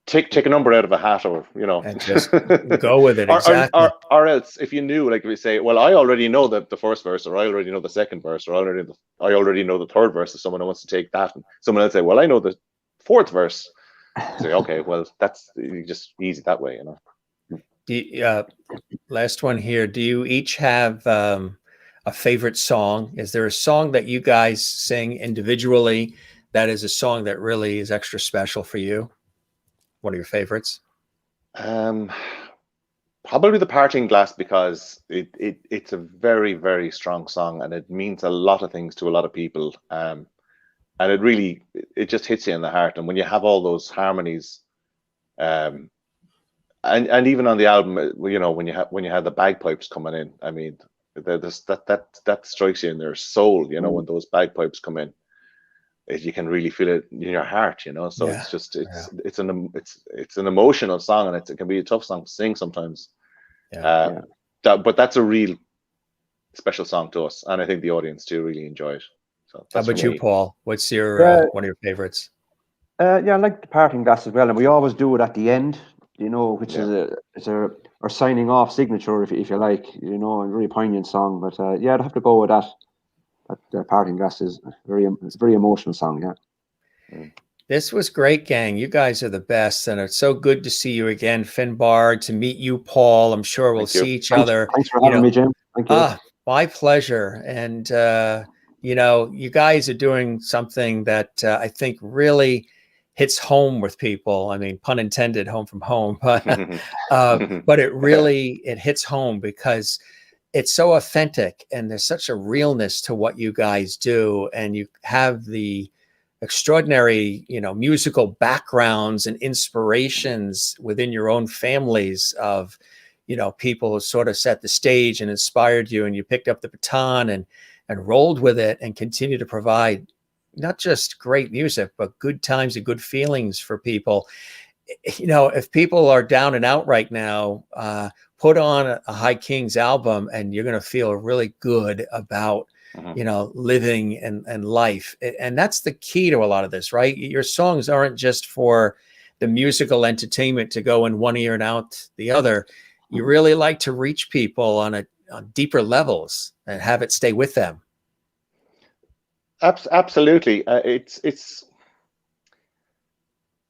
Speaker 2: take a number out of a hat, or
Speaker 1: and just go with it. Exactly.
Speaker 2: Or else, if you knew, like we say, well, I already know the first verse, or I already know the second verse, or I already know the third verse. If someone wants to take that, and someone else say, well, I know the fourth verse. Say, okay, well, that's just easy that way,
Speaker 1: Last one here. Do you each have a favorite song? Is there a song that you guys sing individually that is a song that really is extra special for you? One of your favorites?
Speaker 2: Probably The Parting Glass, because it's a very, very strong song, and it means a lot of things to a lot of people. And it just hits you in the heart. And when you have all those harmonies, and even on the album, when you have the bagpipes coming in, I mean, that strikes you in their soul, when those bagpipes come in. You can really feel it in your heart, So it's just it's an emotional song, and it can be a tough song to sing sometimes. But that's a real special song to us, and I think the audience too really enjoy it. So
Speaker 1: how about you, Paul? What's your one of your favorites?
Speaker 3: I like The Parting Glass as well, and we always do it at the end, which is our signing off signature, if you like, a very poignant song. But I'd have to go with that. The Parting Glass is a very emotional song,
Speaker 1: This was great, gang. You guys are the best, and it's so good to see you again, Finbar, to meet you, Paul. I'm sure we'll see each other.
Speaker 3: Thanks for having me, Jim. Thank you.
Speaker 1: My pleasure. And, you guys are doing something that I think really hits home with people. I mean, pun intended, home from home, but it hits home because it's so authentic, and there's such a realness to what you guys do. And you have the extraordinary, musical backgrounds and inspirations within your own families of, people who sort of set the stage and inspired you, and you picked up the baton and rolled with it and continue to provide not just great music, but good times and good feelings for people. If people are down and out right now, put on a High Kings album, and you're going to feel really good about, living and life. And that's the key to a lot of this, right? Your songs aren't just for the musical entertainment to go in one ear and out the other. You really like to reach people on deeper levels and have it stay with them.
Speaker 2: Absolutely. It's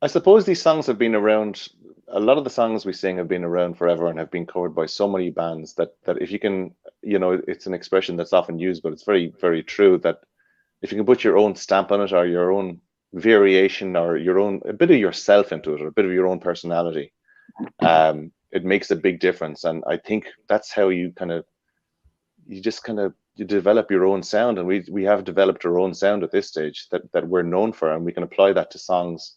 Speaker 2: I suppose these songs have been around. A lot of the songs we sing have been around forever and have been covered by so many bands that if you can, it's an expression that's often used, but it's very, very true, that if you can put your own stamp on it, or your own variation, or a bit of yourself into it, or a bit of your own personality, it makes a big difference. And I think that's how you develop your own sound. And we have developed our own sound at this stage that we're known for, and we can apply that to songs.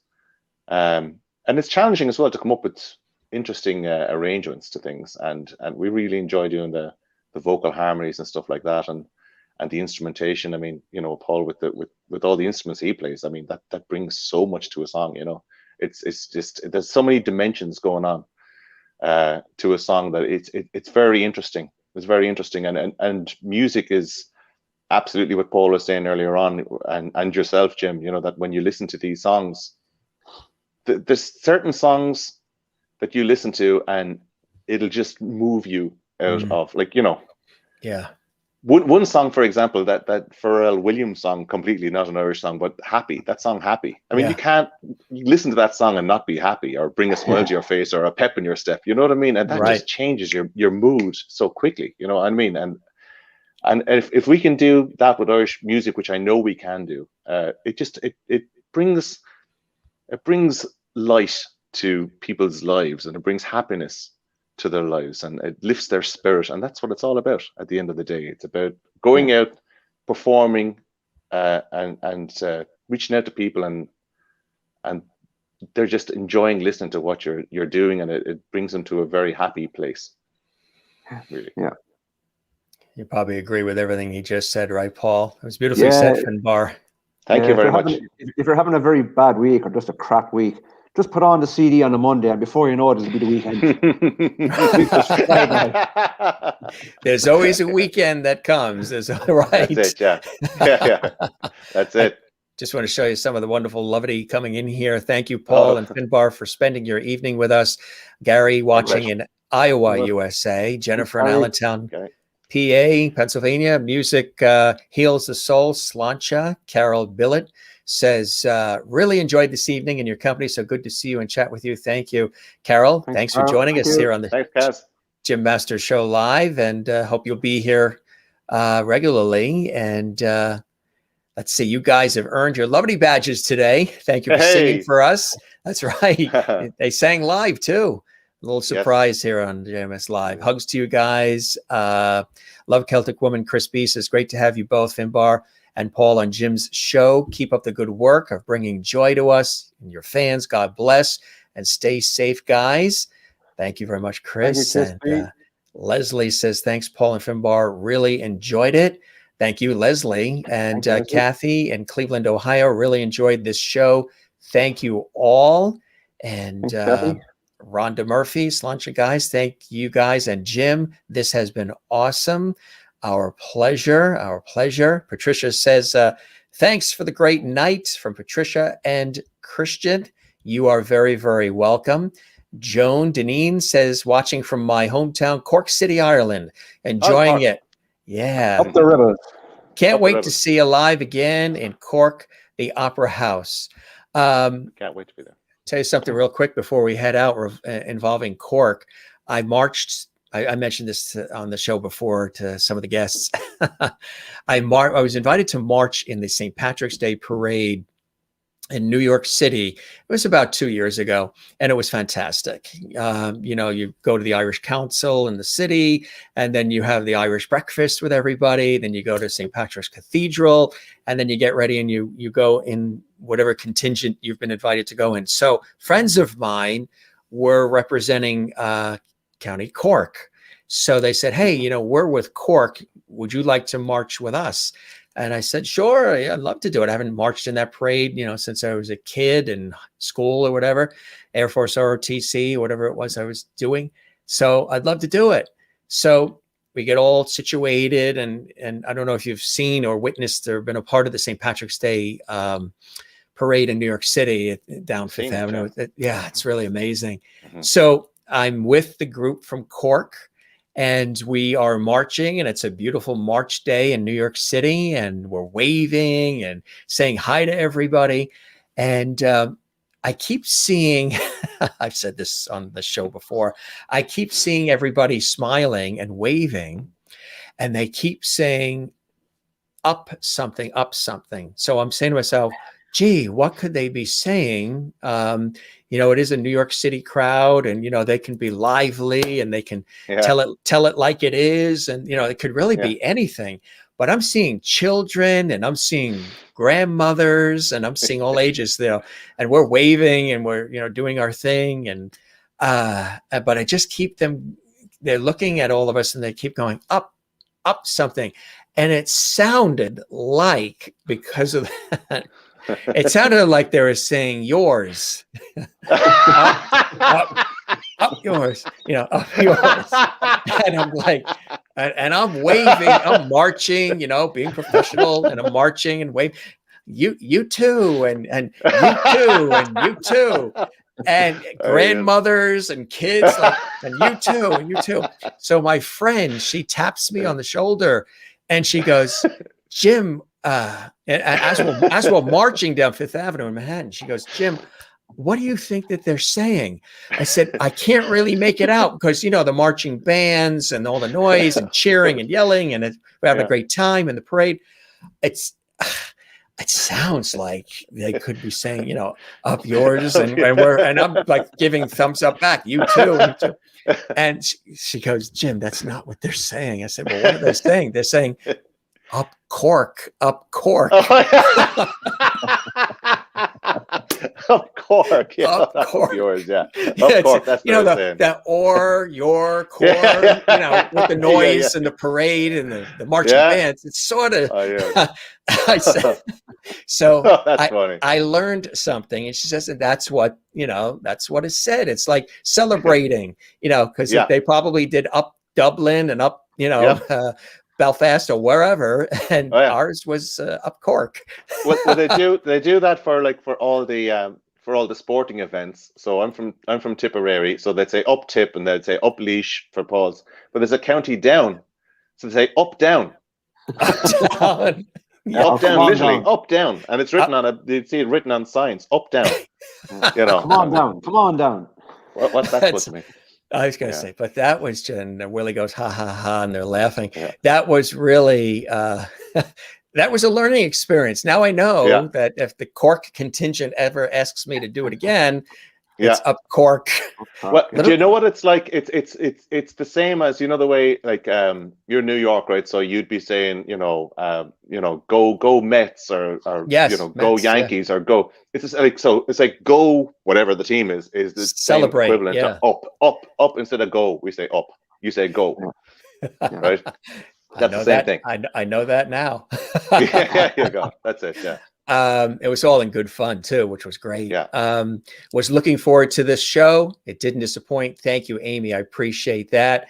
Speaker 2: And it's challenging as well to come up with interesting arrangements to things, and we really enjoy doing the vocal harmonies and stuff like that, and the instrumentation. I mean, Paul with all the instruments he plays, I mean, that brings so much to a song. It's just, there's so many dimensions going on to a song that it's very interesting. It's very interesting, and music is absolutely what Paul was saying earlier on, and yourself, Jim. That when you listen to these songs, there's certain songs that you listen to and it'll just move you out of,
Speaker 1: yeah.
Speaker 2: One song, for example, that Pharrell Williams song, completely not an Irish song, but Happy, that song Happy. I mean, you listen to that song and not be happy, or bring a smile to your face, or a pep in your step. You know what I mean? And that just changes your mood so quickly. You know what I mean? And if we can do that with Irish music, which I know we can do, it brings light to people's lives, and it brings happiness to their lives, and it lifts their spirit. And that's what it's all about at the end of the day. It's about going out, performing, and reaching out to people, and they're just enjoying listening to what you're doing, and it brings them to a very happy place. Really.
Speaker 3: Yeah.
Speaker 1: You probably agree with everything he just said, right, Paul? It was beautifully said, Finbar.
Speaker 2: Thank you very much.
Speaker 3: If you're having a very bad week, or just a crap week, just put on the CD on a Monday, and before you know it, it'll be the weekend.
Speaker 1: There's always a weekend that comes. Right.
Speaker 2: That's it, yeah. That's it.
Speaker 1: Just want to show you some of the wonderful lovely coming in here. Thank you, Paul and Finbar, for spending your evening with us. Gary watching in Iowa, USA. Jennifer in Allentown, PA, Pennsylvania. Music heals the soul. Slancha. Carol Billett says, really enjoyed this evening in your company. So good to see you and chat with you. Thank you, Carol. Thanks for joining us here on the Jim Masters Show Live, and hope you'll be here regularly. And let's see, you guys have earned your lovely badges today. Thank you for singing for us. That's right. They sang live too. A little surprise here on JMS Live. Hugs to you guys. Love Celtic Woman. Chris B says, great to have you both, Finbar and Paul, on Jim's show. Keep up the good work of bringing joy to us and your fans. God bless, and stay safe, guys. Thank you very much, Chris. And Leslie says, thanks, Paul and Finbar. Really enjoyed it. Thank you, Leslie. And Kathy in Cleveland, Ohio, really enjoyed this show. Thank you all. And Rhonda Murphy, Slancha guys, thank you guys. And Jim, this has been awesome. Our pleasure, our pleasure. Patricia says, thanks for the great night, from Patricia and Christian. You are very, very welcome. Joan Deneen says, watching from my hometown, Cork City, Ireland, enjoying it. Yeah.
Speaker 3: Up the river.
Speaker 1: Can't wait to see you live again in Cork, the Opera House.
Speaker 2: Can't wait to be there.
Speaker 1: Tell you something real quick before we head out involving Cork. I marched. I mentioned this on the show before to some of the guests. I was invited to march in the St. Patrick's Day parade in New York City. It was about 2 years ago, and it was fantastic. You go to the Irish Council in the city, and then you have the Irish breakfast with everybody. Then you go to St. Patrick's Cathedral, and then you get ready and you go in whatever contingent you've been invited to go in. So friends of mine were representing County Cork. So they said, hey, we're with Cork. Would you like to march with us? And I said, sure, I'd love to do it. I haven't marched in that parade, since I was a kid in school or whatever, Air Force ROTC, whatever it was I was doing. So I'd love to do it. So we get all situated, and I don't know if you've seen or witnessed or been a part of the St. Patrick's Day parade in New York City down Fifth Avenue. Yeah, it's really amazing. Mm-hmm. So I'm with the group from Cork, and we are marching, and it's a beautiful March day in New York City, and we're waving and saying hi to everybody. And I keep seeing, I've said this on the show before, I keep seeing everybody smiling and waving, and they keep saying up something, up something. So I'm saying to myself, gee, what could they be saying? You know, it is a New York City crowd, and, you know, they can be lively and they can tell it like it is. And, you know, it could really be anything. But I'm seeing children, and I'm seeing grandmothers, and I'm seeing all ages, you know, and we're waving and we're, you know, doing our thing. And, but I just keep them, they're looking at all of us and they keep going up something. And it sounded like, because of that, it sounded like they were saying yours. up yours, you know, up yours. And I'm like, and I'm waving, I'm marching, you know, being professional, and I'm marching and waving. You too, and you too, and you too. And grandmothers and kids, like, and you too, and you too. So my friend, she taps me on the shoulder and she goes, Jim, as we're marching down Fifth Avenue in Manhattan, she goes, Jim, what do you think that they're saying? I said, I can't really make it out because, you know, the marching bands and all the noise and cheering and yelling, and we're having a great time in the parade. It sounds like they could be saying, you know, up yours, and I'm like giving thumbs up back. You too, you too. And she goes, Jim, that's not what they're saying. I said, well, what are they saying? They're saying up Cork, up Cork.
Speaker 2: Up Cork, yeah,
Speaker 1: up Cork.
Speaker 2: Yours, yeah. Up Cork, that's what, you know,
Speaker 1: that or your core, you know, with the noise and the parade and the marching bands. It's sort of. I said, so
Speaker 2: that's funny.
Speaker 1: I learned something, and she says that that's what, you know, that's what is said. It's like celebrating, you know, because they probably did up Dublin and up, you know, Belfast or wherever, and ours was up Cork.
Speaker 2: Well, they do that for all the sporting events. So I'm from Tipperary, so they'd say up Tip, and they'd say up Leash for pause. But there's a county down, so they say up down.
Speaker 1: Up down.
Speaker 2: Up down, literally up down, and it's written you'd see it written on signs, up down. You know,
Speaker 3: come on down.
Speaker 2: What's that supposed to mean?
Speaker 1: I was going to say, but that was just, and Willie goes, ha, ha, ha, and they're laughing. That was really, that was a learning experience. Now I know that if the Cork contingent ever asks me to do it again, it's up Cork.
Speaker 2: Well, do you know what it's like? It's the same as, you know, the way, like, you're New York, right? So you'd be saying, go Mets, or you know, go Mets, Yankees, or go. It's just like, so it's like go whatever the team is the
Speaker 1: celebrate
Speaker 2: same equivalent to up instead of go. We say up. You say go, right? That's the same thing.
Speaker 1: I know that now.
Speaker 2: Yeah, you go. That's it. Yeah.
Speaker 1: It was all in good fun too, which was great. Was looking forward to this show. It didn't disappoint. Thank you, Amy. I appreciate that.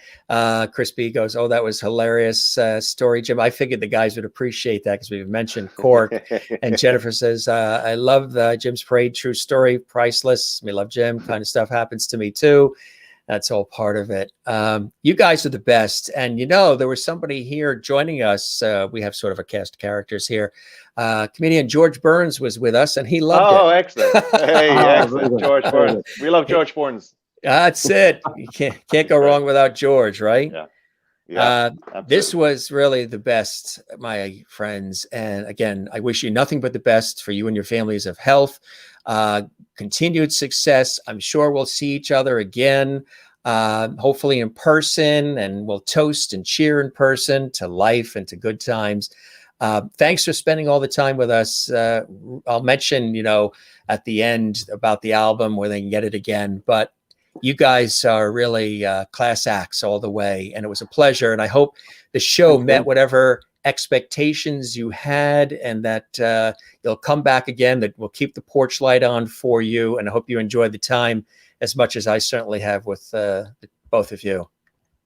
Speaker 1: Chris B goes, oh, that was hilarious story, Jim. I figured the guys would appreciate that because we've mentioned Cork. And Jennifer says, I love Jim's parade. True story, priceless. We love Jim. Kind of stuff happens to me too. That's all part of it. You guys are the best. And, you know, there was somebody here joining us. We have sort of a cast of characters here. Comedian George Burns was with us, and he loved it.
Speaker 2: Oh, excellent. Hey, excellent. George Burns. We love George Burns.
Speaker 1: That's it. You can't go wrong without George, right?
Speaker 2: Yeah.
Speaker 1: This was really the best, my friends. And again, I wish you nothing but the best for you and your families of health, continued success. I'm sure we'll see each other again, hopefully in person, and we'll toast and cheer in person to life and to good times. Thanks for spending all the time with us. I'll mention, you know, at the end about the album where they can get it again, but you guys are really class acts all the way, and it was a pleasure. And I hope the show met whatever expectations you had, and that you'll come back again, that we'll keep the porch light on for you. And I hope you enjoyed the time as much as I certainly have with both of you.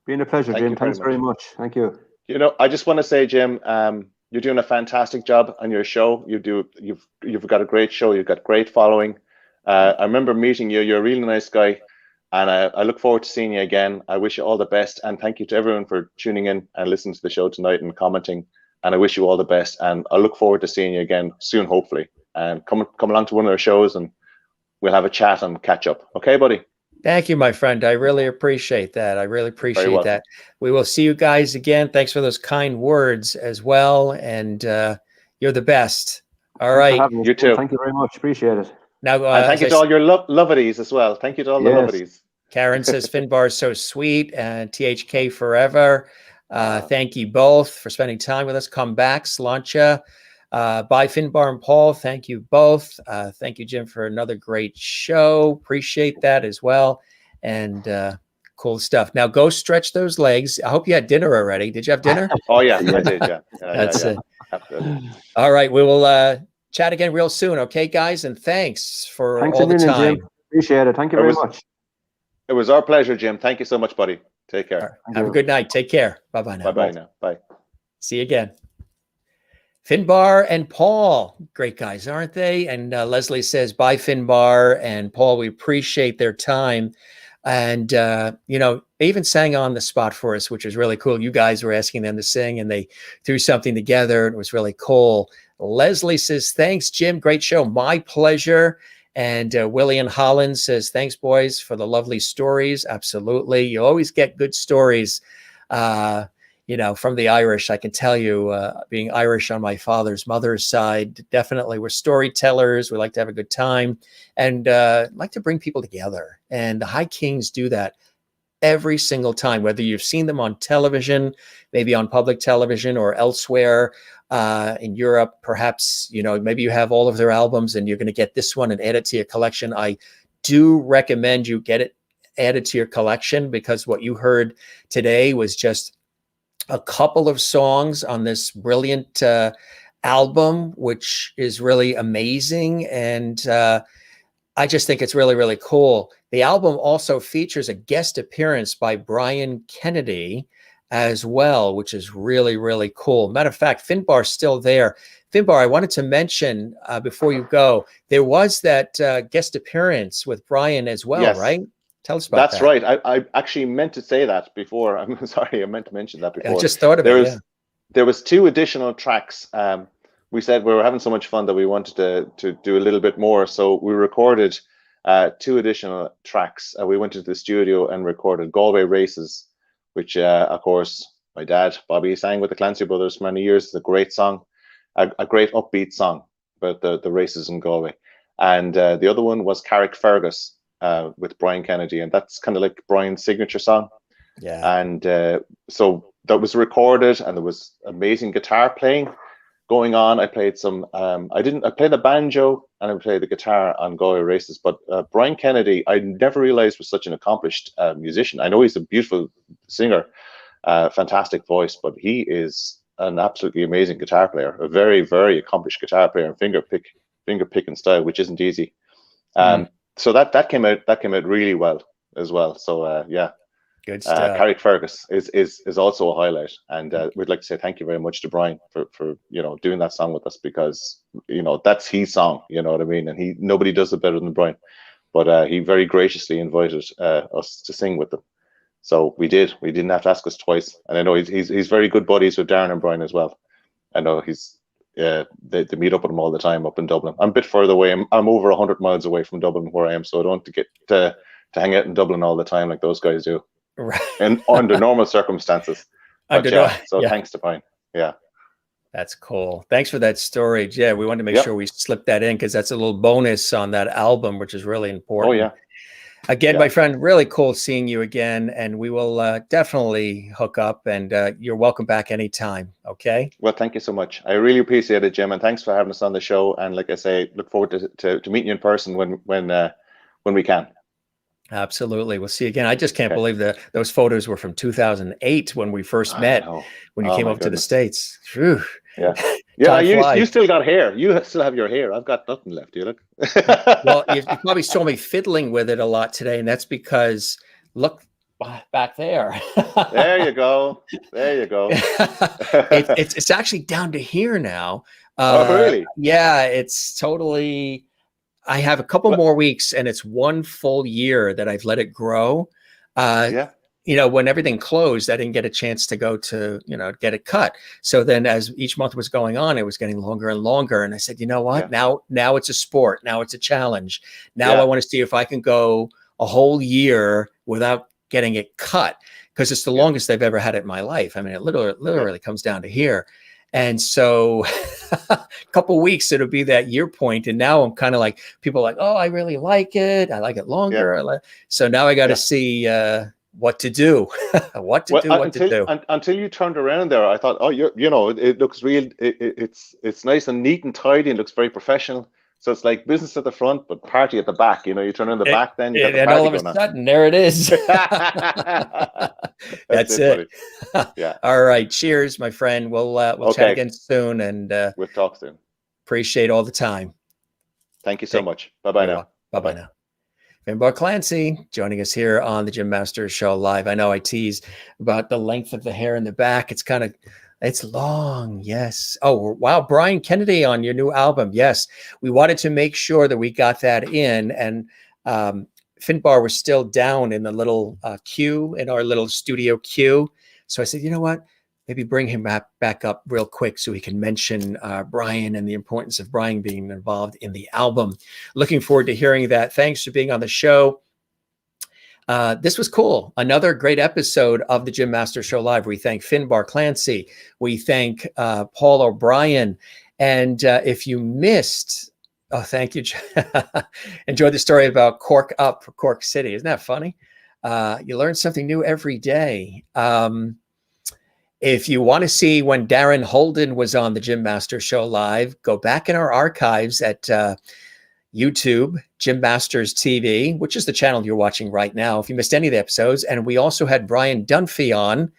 Speaker 3: Been a pleasure, Jim. Thanks very much. Thank you.
Speaker 2: You know, I just want to say, Jim, you're doing a fantastic job on your show. You've got a great show. You've got great following. I remember meeting you. You're a really nice guy. And I look forward to seeing you again. I wish you all the best. And thank you to everyone for tuning in and listening to the show tonight and commenting. And I wish you all the best. And I look forward to seeing you again soon, hopefully. And come along to one of our shows, and we'll have a chat and catch up. Okay, buddy?
Speaker 1: Thank you, my friend. I really appreciate that. I really appreciate
Speaker 2: welcome.
Speaker 1: that. We will see you guys again. Thanks for those kind words as well. And you're the best. All
Speaker 3: Thanks for
Speaker 1: right.
Speaker 3: having us,
Speaker 2: You
Speaker 3: Jim.
Speaker 2: too.
Speaker 3: Thank you very much. Appreciate it.
Speaker 1: Now,
Speaker 2: And thank you to all your lovedies as well. Thank you to all the
Speaker 3: Yes.
Speaker 2: lovedies.
Speaker 1: Karen says Finbar is so sweet, and THK forever. Thank you both for spending time with us. Come back, Slancha. Bye, Finbar and Paul. Thank you both. Thank you, Jim, for another great show. Appreciate that as well. And cool stuff. Now go stretch those legs. I hope you had dinner already. Did you have dinner?
Speaker 2: Oh yeah, I did. Yeah,
Speaker 1: That's it.
Speaker 2: Absolutely.
Speaker 1: All right. We will chat again real soon. Okay, guys. And thanks for
Speaker 3: Thanks
Speaker 1: all
Speaker 3: a
Speaker 1: the
Speaker 3: million,
Speaker 1: time.
Speaker 3: Jim. Appreciate it. Thank you very much.
Speaker 2: It was our pleasure, Jim. Thank you so much, buddy. Take care.
Speaker 1: Right. Have a good night. Take care. Bye-bye now.
Speaker 2: Bye-bye now. Bye.
Speaker 1: See you again. Finbar and Paul, great guys, aren't they? And Leslie says, bye, Finbar and Paul. We appreciate their time. And, you know, they even sang on the spot for us, which was really cool. You guys were asking them to sing and they threw something together. And it was really cool. Leslie says, thanks, Jim. Great show. My pleasure. And William Holland says, thanks, boys, for the lovely stories. Absolutely. You always get good stories, you know, from the Irish. I can tell you, being Irish on my mother's side, definitely we're storytellers. We like to have a good time and like to bring people together. And the High Kings do that every single time, whether you've seen them on television, maybe on public television or elsewhere. In Europe, perhaps, you know, maybe you have all of their albums and you're going to get this one and add it to your collection. I do recommend you get it added to your collection because what you heard today was just a couple of songs on this brilliant album, which is really amazing. And I just think it's really, really cool. The album also features a guest appearance by Brian Kennedy as well, which is really, really cool. Matter of fact, Finbar's still there. Finbar, I wanted to mention before you go, there was that guest appearance with Brian as well,
Speaker 2: Yes.
Speaker 1: right? Tell us about that.
Speaker 2: That's right. I actually meant to say that before. I'm sorry, I meant to mention that before.
Speaker 1: I just thought of it.
Speaker 2: There was 2 additional tracks. We said we were having so much fun that we wanted to do a little bit more. So we recorded 2 additional tracks. We went to the studio and recorded Galway Races, which, of course, my dad, Bobby, sang with the Clancy brothers for many years. It's a great song, a great upbeat song about the races in Galway. And the other one was Carrickfergus with Brian Kennedy. And that's kind of like Brian's signature song.
Speaker 1: Yeah.
Speaker 2: And so that was recorded and there was amazing guitar playing going on. I played some, I played the banjo and I played the guitar on Galway Races, but Brian Kennedy, I never realized was such an accomplished musician. I know he's a beautiful singer, fantastic voice, but he is an absolutely amazing guitar player, a very, very accomplished guitar player and finger picking style, which isn't easy. So that came out really well as well. So yeah.
Speaker 1: Good stuff.
Speaker 2: Carrickfergus is also a highlight, and we'd like to say thank you very much to Brian for you know doing that song with us, because you know that's his song, you know what I mean, and nobody does it better than Brian, but he very graciously invited us to sing with them, so we did. We didn't have to ask us twice, and I know he's very good buddies with Darren and Brian as well. I know they meet up with him all the time up in Dublin. I'm a bit further away. I'm over 100 miles away from Dublin where I am, so I don't get to hang out in Dublin all the time like those guys do.
Speaker 1: Right.
Speaker 2: And under normal circumstances. But so thanks to Brian. Yeah.
Speaker 1: That's cool. Thanks for that story. Yeah, we wanted to make sure we slipped that in because that's a little bonus on that album, which is really important.
Speaker 2: Oh, yeah.
Speaker 1: Again, my friend, really cool seeing you again. And we will definitely hook up and you're welcome back anytime. Okay.
Speaker 2: Well, thank you so much. I really appreciate it, Jim. And thanks for having us on the show. And like I say, look forward to meeting you in person when we can.
Speaker 1: Absolutely. We'll see you again. I just can't believe that those photos were from 2008 when we first met, when you came over to the States. Whew.
Speaker 2: Yeah. Yeah. You still got hair. You still have your hair. I've got nothing left. You look.
Speaker 1: Well, you probably saw me fiddling with it a lot today. And that's because look back there.
Speaker 2: There you go. There you go.
Speaker 1: It's actually down to here now.
Speaker 2: Oh, really?
Speaker 1: Yeah. It's totally... I have a couple more weeks and it's 1 full year that I've let it grow. you know, when everything closed, I didn't get a chance to go to, you know, get it cut. So then as each month was going on, it was getting longer and longer. And I said, you know what, now it's a sport. Now it's a challenge. Now I want to see if I can go a whole year without getting it cut, because it's the longest I've ever had it in my life. I mean, it literally comes down to here. And so a couple of weeks, it'll be that year point. And now I'm kind of like, people are like, oh, I really like it. I like it longer. So now I got to see what to do, what to do.
Speaker 2: Until you turned around there, I thought, oh, you know, it looks real. It's nice and neat and tidy and looks very professional. So it's like business at the front, but party at the back. You know, you turn on the back, then you got the
Speaker 1: and
Speaker 2: party
Speaker 1: all of a sudden, there it is. That's it. Yeah. All right. Cheers, my friend. We'll chat again soon, and
Speaker 2: we'll talk soon.
Speaker 1: Appreciate all the time.
Speaker 2: Thank you so much. Bye-bye now.
Speaker 1: Bye-bye now. Finbar Clancy joining us here on the Jim Masters Show live. I know I tease about the length of the hair in the back. It's long. Yes. Oh, wow. Brian Kennedy on your new album. Yes. We wanted to make sure that we got that in, and Finbar was still down in the little queue, in our little studio queue. So I said, you know what? Maybe bring him back up real quick so we can mention Brian and the importance of Brian being involved in the album. Looking forward to hearing that. Thanks for being on the show. This was cool. Another great episode of the Jim Masters Show Live. We thank Finbar Clancy. We thank Paul O'Brien. And if you missed, oh, thank you. Enjoyed the story about Cork Up, Cork City. Isn't that funny? You learn something new every day. If you want to see when Darren Holden was on the Jim Masters Show Live, go back in our archives at YouTube, Jim Masters TV, which is the channel you're watching right now, if you missed any of the episodes. And we also had Brian Dunphy on.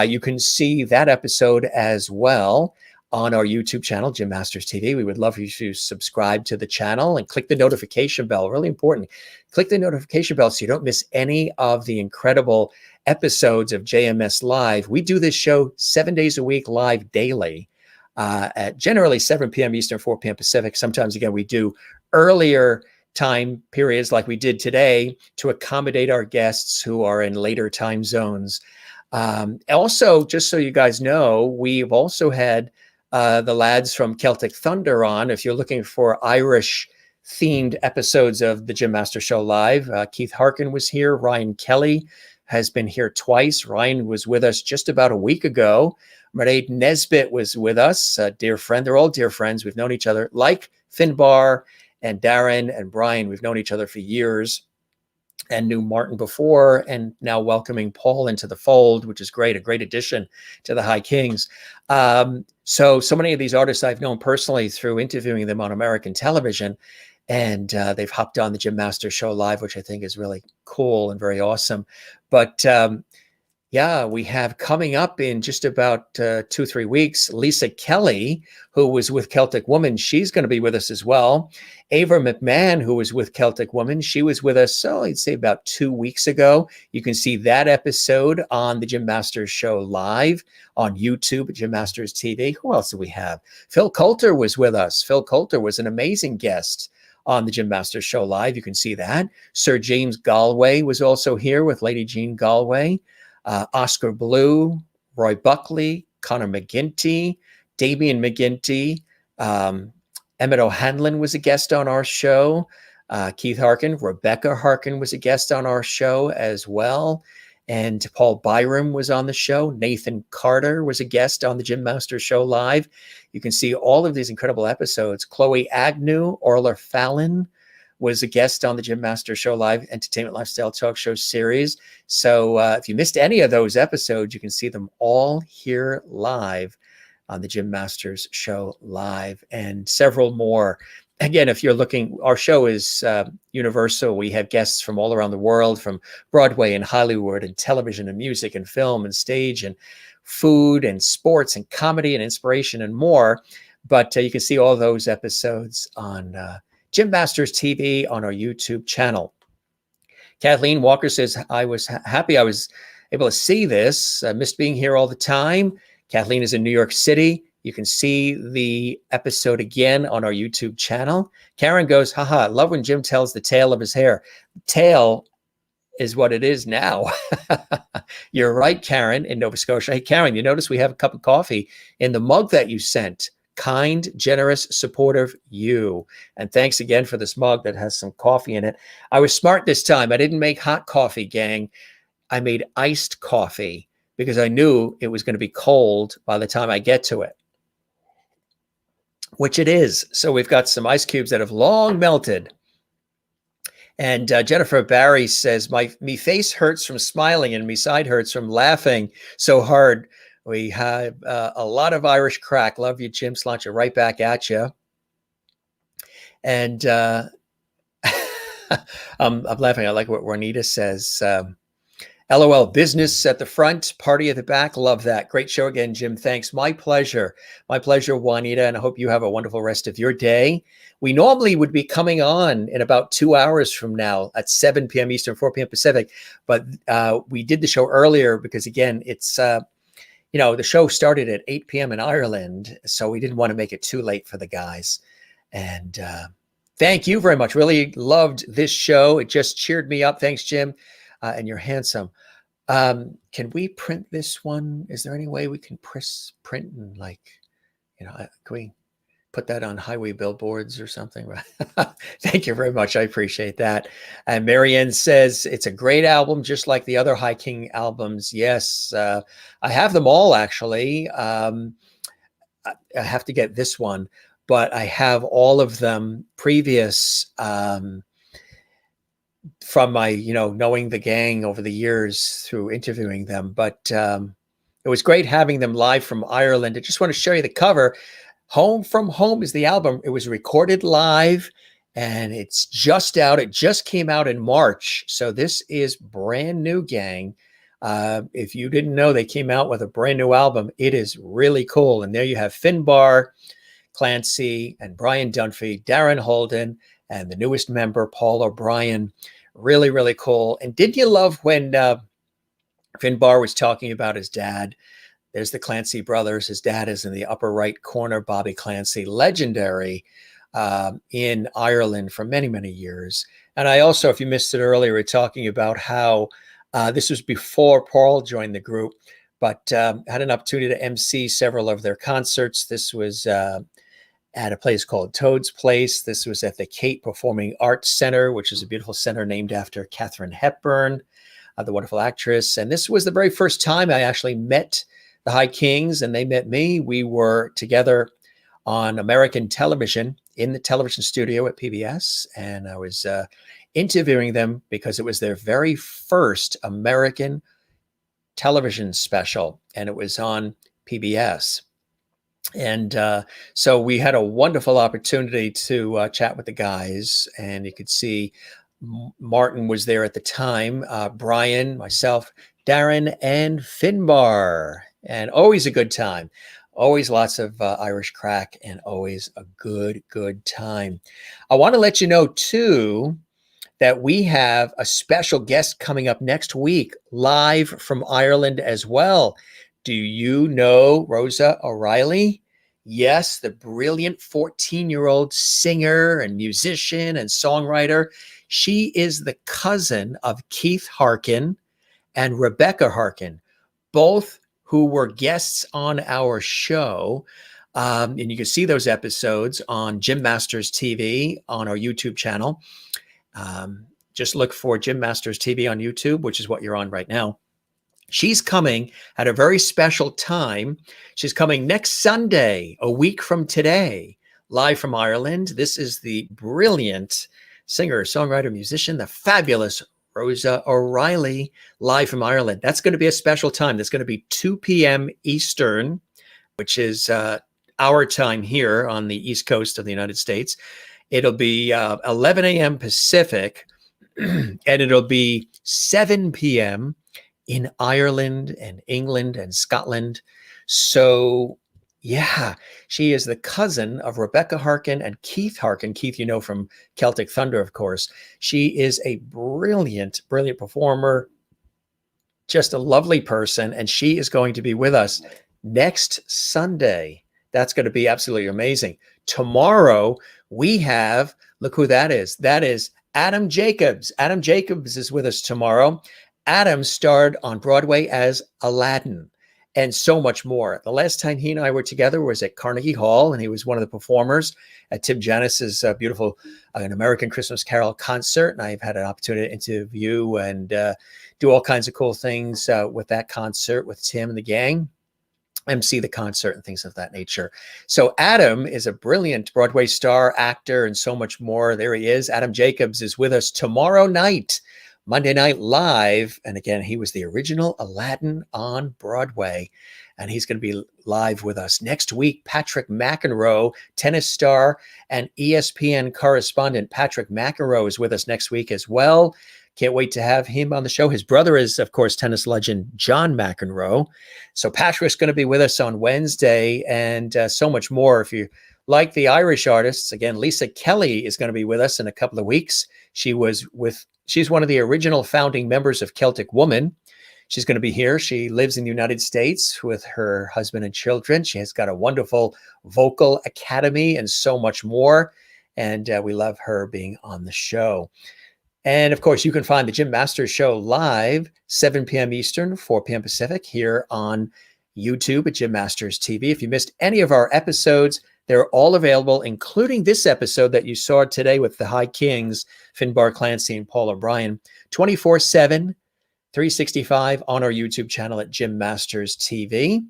Speaker 1: You can see that episode as well on our YouTube channel, Jim Masters TV. We would love you to subscribe to the channel and click the notification bell. Really important. Click the notification bell so you don't miss any of the incredible episodes of JMS Live. We do this show 7 days a week, live daily, at generally 7 p.m. Eastern, 4 p.m. Pacific. Sometimes, again, we do earlier time periods like we did today to accommodate our guests who are in later time zones. Also, just so you guys know, we've also had the lads from Celtic Thunder on. If you're looking for Irish themed episodes of the Jim Masters Show Live, Keith Harkin was here. Ryan Kelly has been here twice. Ryan was with us just about a week ago. Mairead Nesbitt was with us, a dear friend. They're all dear friends. We've known each other, like Finbar and Darren and Brian. We've known each other for years and knew Martin before, and now welcoming Paul into the fold, which is great, a great addition to the High Kings. So many of these artists I've known personally through interviewing them on American television, and they've hopped on the Jim Masters Show Live, which I think is really cool and very awesome. But yeah, we have coming up in just about 2-3 weeks, Lisa Kelly, who was with Celtic Woman. She's going to be with us as well. Ava McMahon, who was with Celtic Woman. She was with us, so I'd say about 2 weeks ago. You can see that episode on the Jim Masters Show Live on YouTube at Jim Masters TV. Who else do we have? Phil Coulter was with us. Phil Coulter was an amazing guest on the Jim Masters Show Live. You can see that. Sir James Galway was also here with Lady Jean Galway. Oscar Blue, Roy Buckley, Connor McGinty, Damian McGinty, Emmett O'Hanlon was a guest on our show. Keith Harkin, Rebecca Harkin was a guest on our show as well. And Paul Byram was on the show. Nathan Carter was a guest on the Jim Masters Show Live. You can see all of these incredible episodes. Chloe Agnew, Orla Fallon was a guest on the Jim Masters Show Live Entertainment Lifestyle Talk Show series. So if you missed any of those episodes, you can see them all here live on the Jim Masters Show Live, and several more. Again, if you're looking, our show is universal. We have guests from all around the world, from Broadway and Hollywood and television and music and film and stage and food and sports and comedy and inspiration and more. But you can see all those episodes on Jim Masters TV on our YouTube channel. Kathleen Walker says, I was happy I was able to see this. I missed being here all the time. Kathleen is in New York City. You can see the episode again on our YouTube channel. Karen goes, haha, I love when Jim tells the tale of his hair. Tale is what it is now. You're right, Karen in Nova Scotia. Hey, Karen, you notice we have a cup of coffee in the mug that you sent. Kind, generous, supportive you. And thanks again for this mug that has some coffee in it. I was smart this time. I didn't make hot coffee, gang. I made iced coffee because I knew it was going to be cold by the time I get to it, which it is. So we've got some ice cubes that have long melted. And Jennifer Barry says, me face hurts from smiling and me side hurts from laughing so hard. We have a lot of Irish crack. Love you, Jim. Sláinte right back at you. And I'm laughing. I like what Juanita says. LOL, business at the front, party at the back. Love that. Great show again, Jim. Thanks. My pleasure. My pleasure, Juanita. And I hope you have a wonderful rest of your day. We normally would be coming on in about 2 hours from now at 7 p.m. Eastern, 4 p.m. Pacific. But we did the show earlier because, again, it's, the show started at 8 p.m. in Ireland. So we didn't want to make it too late for the guys. And thank you very much. Really loved this show. It just cheered me up. Thanks, Jim. And you're handsome. Can we print this one? Is there any way we can print and can we put that on highway billboards or something? Thank you very much. I appreciate that. And Marianne says, it's a great album, just like the other High King albums. Yes, I have them all, actually. I have to get this one, but I have all of them previous from my, knowing the gang over the years through interviewing them. But it was great having them live from Ireland. I just want to show you the cover. Home from Home is the album. It was recorded live and it's just out. It just came out in March. So this is brand new, gang. If you didn't know, they came out with a brand new album. It is really cool. And there you have Finbar, Clancy, and Brian Dunphy, Darren Holden, and the newest member, Paul O'Brien. Really, really cool. And did you love when Finbar was talking about his dad? There's the Clancy brothers. His dad is in the upper right corner, Bobby Clancy, legendary in Ireland for many, many years. And I also, if you missed it earlier, we're talking about how this was before Paul joined the group, but had an opportunity to MC several of their concerts. This was at a place called Toad's Place. This was at the Cape Performing Arts Center, which is a beautiful center named after Katharine Hepburn, the wonderful actress. And this was the very first time I actually met the High Kings, and they met me. We were together on American television in the television studio at PBS, and I was interviewing them because it was their very first American television special, and it was on PBS. And so we had a wonderful opportunity to chat with the guys, and you could see Martin was there at the time, Brian, myself, Darren, and Finbar. And always a good time. Always lots of Irish crack and always a good time. I want to let you know, too, that we have a special guest coming up next week, live from Ireland as well. Do you know Rosa O'Reilly? Yes, the brilliant 14-year-old singer and musician and songwriter. She is the cousin of Keith Harkin and Rebecca Harkin, both who were guests on our show. And you can see those episodes on Jimmasters TV on our YouTube channel. Just look for Jimmasters TV on YouTube, which is what you're on right now. She's coming at a very special time. She's coming next Sunday, a week from today, live from Ireland. This is the brilliant singer, songwriter, musician, the fabulous Rosa O'Reilly, live from Ireland. That's going to be a special time. That's going to be 2 p.m. Eastern, which is our time here on the East Coast of the United States. It'll be 11 a.m. Pacific, and it'll be 7 p.m. in Ireland and England and Scotland. So, yeah, she is the cousin of Rebecca Harkin and Keith Harkin. Keith, you know, from Celtic Thunder, of course. She is a brilliant, brilliant performer, just a lovely person, and she is going to be with us next Sunday. That's going to be absolutely amazing. Tomorrow, we have, look who that is. That is Adam Jacobs. Adam Jacobs is with us tomorrow. Adam starred on Broadway as Aladdin and so much more. The last time he and I were together was at Carnegie Hall, and he was one of the performers at Tim Janis's beautiful An American Christmas Carol concert. And I've had an opportunity to interview and do all kinds of cool things with that concert with Tim and the gang. MC the concert and things of that nature. So Adam is a brilliant Broadway star, actor, and so much more. There he is. Adam Jacobs is with us tomorrow night, Monday Night Live. And again, he was the original Aladdin on Broadway. And he's going to be live with us next week. Patrick Mcenroe, tennis star and ESPN correspondent Patrick Mcenroe is with us next week as well. Can't wait to have him on the show. His brother is, of course, tennis legend John McEnroe. So Patrick's going to be with us on Wednesday and so much more. If you like the Irish artists, again, Lisa Kelly is going to be with us in a couple of weeks. She's one of the original founding members of Celtic Woman. She's going to be here. She lives in the United States with her husband and children. She has got a wonderful vocal academy and so much more. And we love her being on the show. And of course, you can find the Jim Masters Show live, 7 p.m. Eastern, 4 p.m. Pacific, here on YouTube at Jim Masters TV. If you missed any of our episodes, they're all available, including this episode that you saw today with the High Kings, Finbar, Clancy, and Paul O'Brien, 24/7, 365 on our YouTube channel at Jim Masters TV.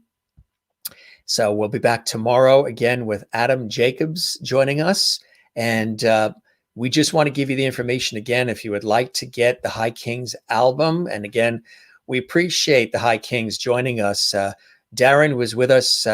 Speaker 1: So we'll be back tomorrow again with Adam Jacobs joining us. And we just want to give you the information again, if you would like to get the High Kings album. And again, we appreciate the High Kings joining us. Darren was with us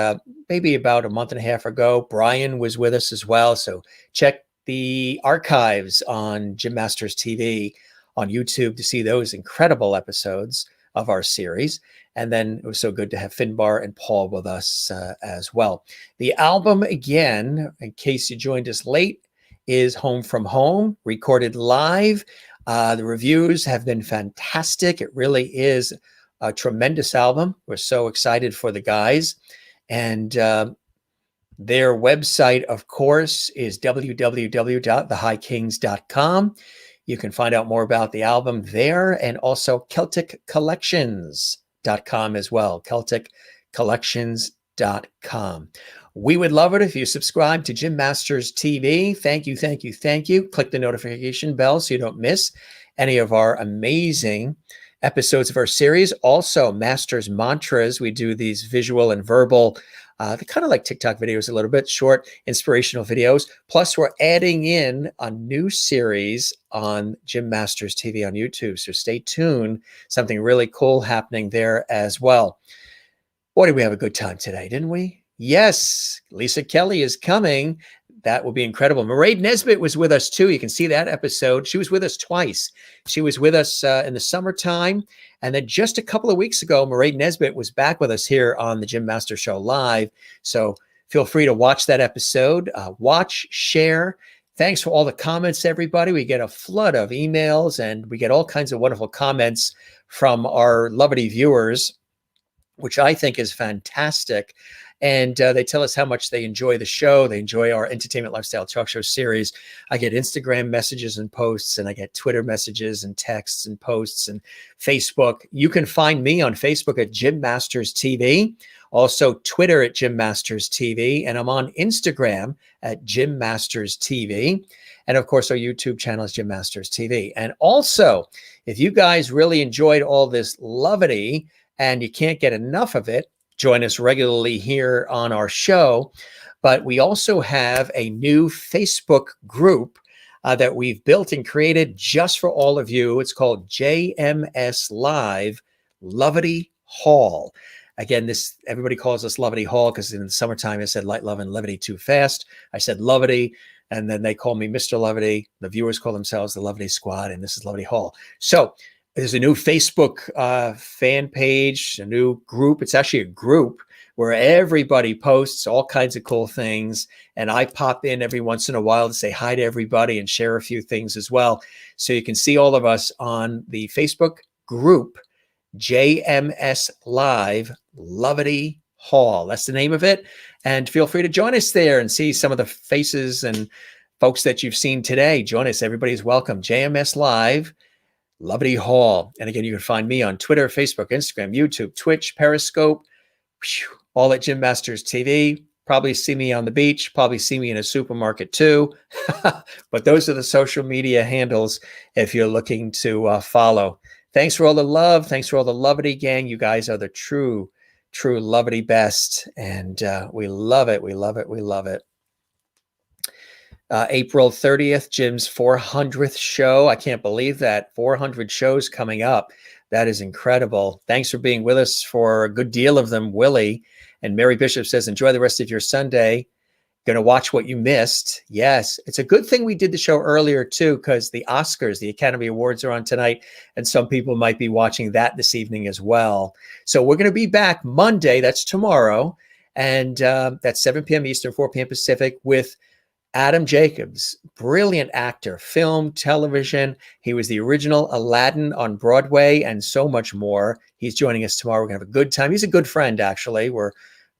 Speaker 1: maybe about a month and a half ago. Brian was with us as well. So check the archives on Jim Masters TV on YouTube to see those incredible episodes of our series. And then it was so good to have Finbar and Paul with us as well. The album, again, in case you joined us late, is Home from Home, recorded live. The reviews have been fantastic. It really is a tremendous album. We're so excited for the guys. And their website, of course, is www.thehighkings.com. You can find out more about the album there, and also CelticCollections.com as well, CelticCollections.com. We would love it if you subscribe to Jim Masters TV. Thank you, thank you, thank you. Click the notification bell so you don't miss any of our amazing episodes of our series. Also, Masters Mantras. We do these visual and verbal, they're kind of like TikTok videos, a little bit short, inspirational videos. Plus, we're adding in a new series on Jim Masters TV on YouTube. So stay tuned. Something really cool happening there as well. Boy, did we have a good time today, didn't we? Yes, Lisa Kelly is coming. That will be incredible. Mairead Nesbitt was with us too. You can see that episode. She was with us twice. She was with us in the summertime. And then just a couple of weeks ago, Mairead Nesbitt was back with us here on the Jim Masters Show Live. So feel free to watch that episode. Watch, share. Thanks for all the comments, everybody. We get a flood of emails and we get all kinds of wonderful comments from our lovely viewers, which I think is fantastic. And they tell us how much they enjoy the show. They enjoy our entertainment lifestyle talk show series. I get Instagram messages and posts, and I get Twitter messages and texts and posts and Facebook. You can find me on Facebook at Jim Masters TV, also Twitter at Jim Masters TV, and I'm on Instagram at Jim Masters TV. And of course, our YouTube channel is Jim Masters TV. And also, if you guys really enjoyed all this levity and you can't get enough of it, join us regularly here on our show. But we also have a new Facebook group that we've built and created just for all of you. It's called JMS Live Levity Hall. Again, this everybody calls us Levity Hall because in the summertime I said light, love, and levity too fast. I said levity, and then they call me Mr. Levity. The viewers call themselves the Levity Squad, and this is Levity Hall. So there's a new Facebook fan page, a new group. It's actually a group where everybody posts all kinds of cool things. And I pop in every once in a while to say hi to everybody and share a few things as well. So you can see all of us on the Facebook group, JMS Live Levity Hall. That's the name of it. And feel free to join us there and see some of the faces and folks that you've seen today, join us. Everybody's welcome. JMS Live, Lovely Hall. And again, you can find me on Twitter, Facebook, Instagram, YouTube, Twitch, Periscope, all at Jim Masters TV. Probably see me on the beach, probably see me in a supermarket too. But those are the social media handles if you're looking to follow. Thanks for all the love. Thanks for all the Lovity gang. You guys are the true Lovity best. And we love it. We love it. We love it. April 30th, Jim's 400th show. I can't believe that. 400 shows coming up. That is incredible. Thanks for being with us for a good deal of them, Willie. And Mary Bishop says, enjoy the rest of your Sunday. Going to watch what you missed. Yes, it's a good thing we did the show earlier too, because the Oscars, the Academy Awards are on tonight, and some people might be watching that this evening as well. So we're going to be back Monday, that's tomorrow, and that's 7 p.m. Eastern, 4 p.m. Pacific, with Adam Jacobs, brilliant actor, film, television. He was the original Aladdin on Broadway and so much more. He's joining us tomorrow. We're going to have a good time. He's a good friend, actually. We're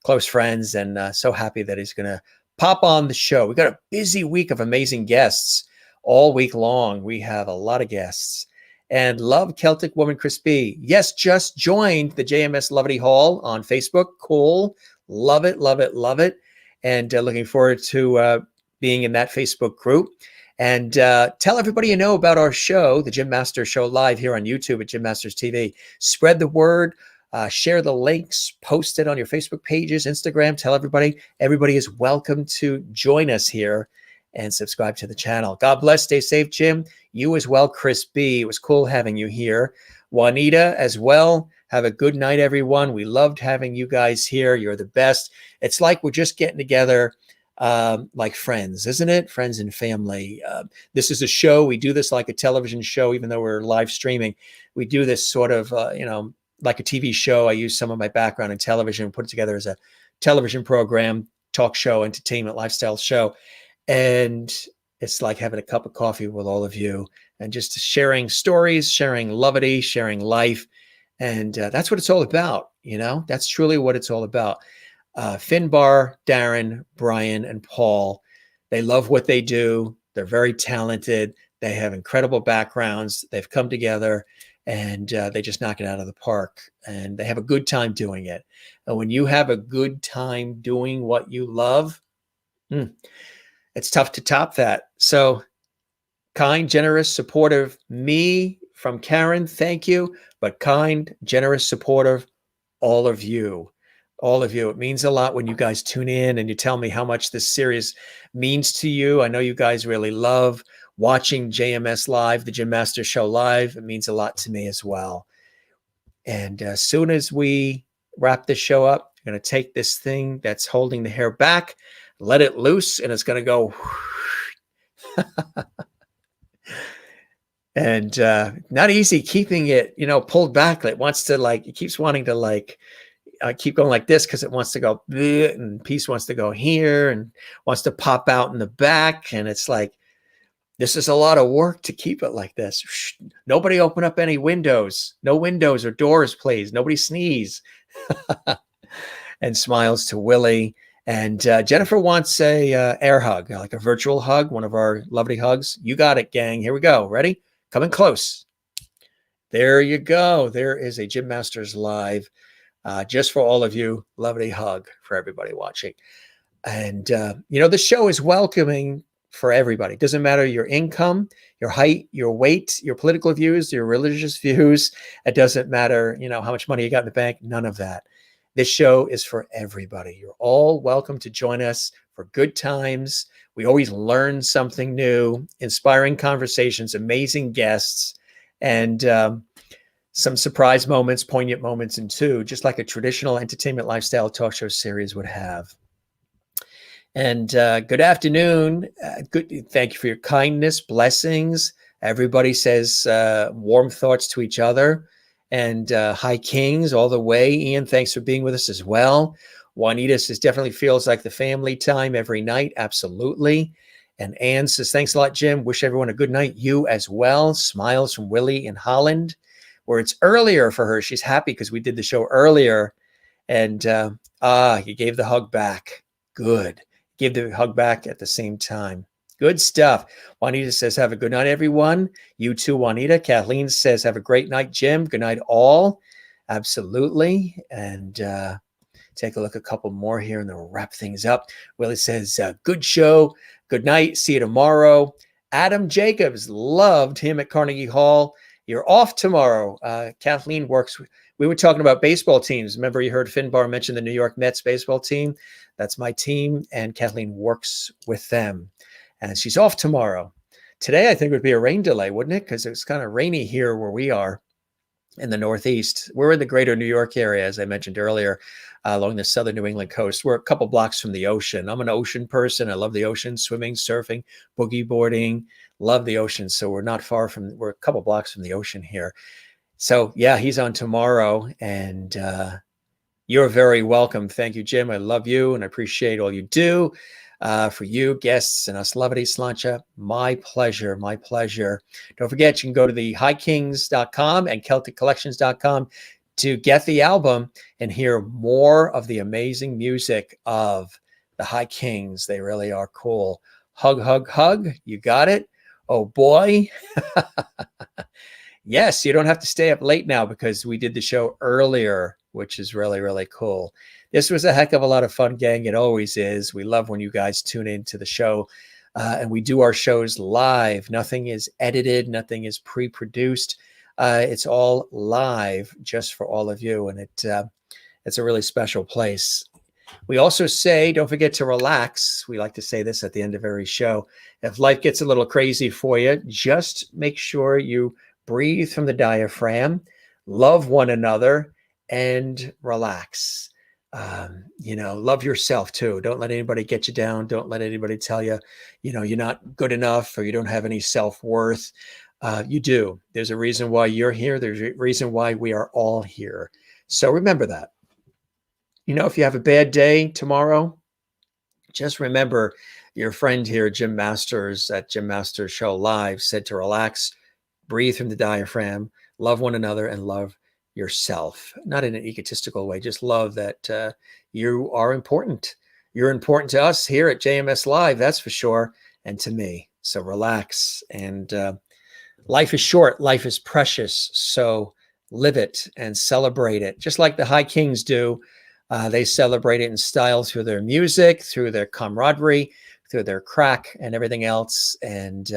Speaker 1: close friends, and so happy that he's going to pop on the show. We've got a busy week of amazing guests all week long. We have a lot of guests. And love Celtic Woman Chris B. Yes, just joined the JMS Lovity Hall on Facebook. Cool. Love it, love it, love it. And looking forward to being in that Facebook group. And tell everybody you know about our show, the Jim Masters Show, live here on YouTube at Jim Masters TV. Spread the word. Share the links, post it on your Facebook pages, Instagram, tell everybody. Everybody is welcome to join us here and subscribe to the channel. God bless. Stay safe, Jim. You as well, Chris B. It was cool having you here. Juanita as well. Have a good night, everyone. We loved having you guys here. You're the best. It's like we're just getting together like friends, isn't it? Friends and family. This is a show. We do this like a television show, even though we're live streaming. We do this sort of, like a TV show. I use some of my background in television, put it together as a television program, talk show, entertainment, lifestyle show. And it's like having a cup of coffee with all of you and just sharing stories, sharing lovity, sharing life. And that's what it's all about. That's truly what it's all about. Finbar, Darren, Brian, and Paul, they love what they do. They're very talented. They have incredible backgrounds. They've come together and they just knock it out of the park, and they have a good time doing it. And when you have a good time doing what you love, it's tough to top that. So kind, generous, supportive me from Karen, thank you. But kind, generous, supportive, all of you. All of you. It means a lot when you guys tune in and you tell me how much this series means to you. I know you guys really love watching JMS Live, the Jim Masters Show live. It means a lot to me as well. And as soon as we wrap this show up, I'm going to take this thing that's holding the hair back, let it loose, and it's going to go. And not easy keeping it, pulled back. It wants to it keeps wanting to keep going like this because it wants to go, and piece wants to go here and wants to pop out in the back. And it's like, this is a lot of work to keep it like this. Shh, nobody open up any windows. No windows or doors, please. Nobody sneeze. And smiles to Willie. And Jennifer wants a air hug, like a virtual hug, one of our lovely hugs. You got it, gang. Here we go. Ready? Coming close. There you go. There is a Jim Masters Live. Just for all of you, lovely hug for everybody watching. And, the show is welcoming for everybody. It doesn't matter your income, your height, your weight, your political views, your religious views. It doesn't matter, how much money you got in the bank. None of that. This show is for everybody. You're all welcome to join us for good times. We always learn something new, inspiring conversations, amazing guests, and some surprise moments, poignant moments, and just like a traditional entertainment lifestyle talk show series would have. And good afternoon. Thank you for your kindness, blessings. Everybody says warm thoughts to each other. And High Kings all the way. Ian, thanks for being with us as well. Juanita says definitely feels like the family time every night. Absolutely. And Anne says, thanks a lot, Jim. Wish everyone a good night. You as well. Smiles from Willie in Holland, where it's earlier for her. She's happy because we did the show earlier. And you gave the hug back. Good. Give the hug back at the same time. Good stuff. Juanita says, have a good night, everyone. You too, Juanita. Kathleen says, have a great night, Jim. Good night, all. Absolutely. And take a look at a couple more here and then we'll wrap things up. Willie says, good show. Good night. See you tomorrow. Adam Jacobs, loved him at Carnegie Hall. You're off tomorrow. Kathleen works. We were talking about baseball teams. Remember, you heard Finbar mention the New York Mets baseball team. That's my team. And Kathleen works with them. And she's off tomorrow. Today, I think would be a rain delay, wouldn't it? Because it's kind of rainy here where we are in the Northeast. We're in the greater New York area, as I mentioned earlier, along the southern New England coast. We're a couple blocks from the ocean. I'm an ocean person. I love the ocean, swimming, surfing, boogie boarding, love the ocean. So we're not far from, we're a couple blocks from the ocean here. So yeah, he's on tomorrow and you're very welcome. Thank you, Jim. I love you and I appreciate all you do. For you, guests, and us lovely Slancha, my pleasure, my pleasure. Don't forget, you can go to thehighkings.com and celticcollections.com to get the album and hear more of the amazing music of the High Kings. They really are cool. Hug, hug, hug. You got it? Oh, boy. Yes, you don't have to stay up late now because we did the show earlier, which is really, really cool. This was a heck of a lot of fun, gang. It always is. We love when you guys tune into the show. And we do our shows live. Nothing is edited. Nothing is pre-produced. It's all live just for all of you. And it's a really special place. We also say, don't forget to relax. We like to say this at the end of every show. If life gets a little crazy for you, just make sure you breathe from the diaphragm, love one another, and relax. Love yourself too. Don't let anybody get you down. Don't let anybody tell you, you're not good enough or you don't have any self-worth. You do. There's a reason why you're here. There's a reason why we are all here. So remember that. If you have a bad day tomorrow, just remember your friend here, Jim Masters at Jim Masters Show Live, said to relax, breathe from the diaphragm, love one another, and love yourself. Not in an egotistical way, just love that you are important. You're important to us here at JMS Live, that's for sure, and to me. So relax. And life is short, life is precious. So live it and celebrate it, just like the High Kings do. They celebrate it in style through their music, through their camaraderie, through their crack and everything else. And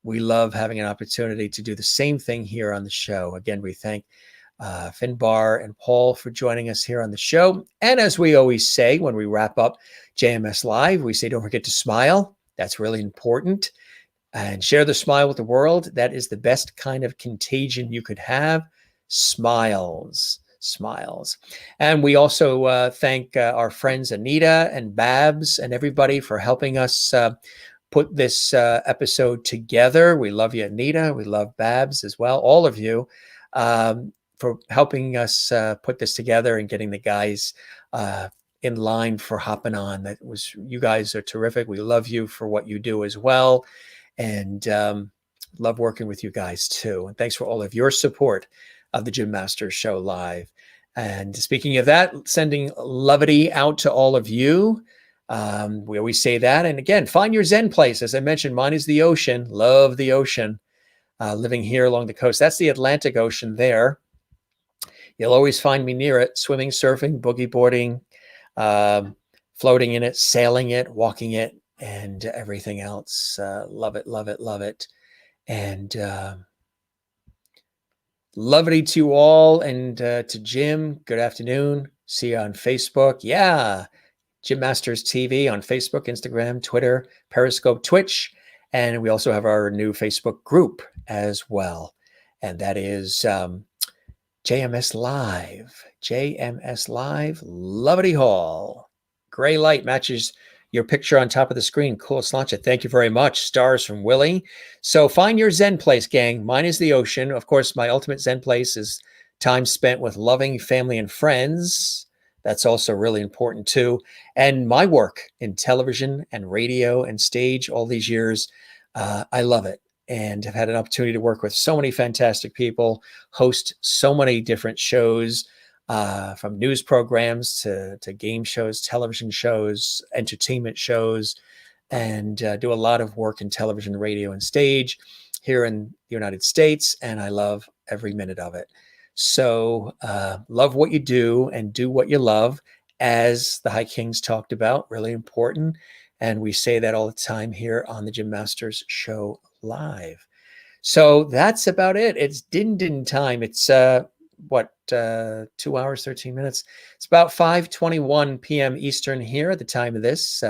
Speaker 1: we love having an opportunity to do the same thing here on the show. Again, we thank Finbar and Paul for joining us here on the show. And as we always say, when we wrap up JMS Live, we say, don't forget to smile. That's really important. And share the smile with the world. That is the best kind of contagion you could have. Smiles. And we also thank our friends Anita and Babs and everybody for helping us put this episode together. We love you, Anita. We love Babs as well. All of you for helping us put this together and getting the guys in line for hopping on. You guys are terrific. We love you for what you do as well. And love working with you guys too. And thanks for all of your support of the Jim Masters Show Live. And speaking of that, sending levity out to all of you. We always say that. And again, find your Zen place. As I mentioned, mine is the ocean. Love the ocean. Living here along the coast. That's the Atlantic Ocean there. You'll always find me near it, swimming, surfing, boogie boarding, floating in it, sailing it, walking it, and everything else. Love it, love it, love it. And levity to you all. And to Jim, good afternoon. See you on Facebook. Yeah. Jim Masters TV on Facebook, Instagram, Twitter, Periscope, Twitch. And we also have our new Facebook group as well. And that is JMS Live. JMS Live, Levity Hall. Gray light matches your picture on top of the screen. Cool, Slancha. Thank you very much. Stars from Willie. So find your Zen place, gang. Mine is the ocean. Of course, my ultimate Zen place is time spent with loving family and friends. That's also really important too. And my work in television and radio and stage all these years, I love it. And have had an opportunity to work with so many fantastic people, host so many different shows, from news programs to game shows, television shows, entertainment shows, and do a lot of work in television, radio, and stage here in the United States, and I love every minute of it. So love what you do and do what you love, as the High Kings talked about, really important. And we say that all the time here on the Jim Masters Show Live. So that's about it. It's din time. It's 2 hours, 13 minutes. It's about 5:21 p.m. Eastern here at the time of this.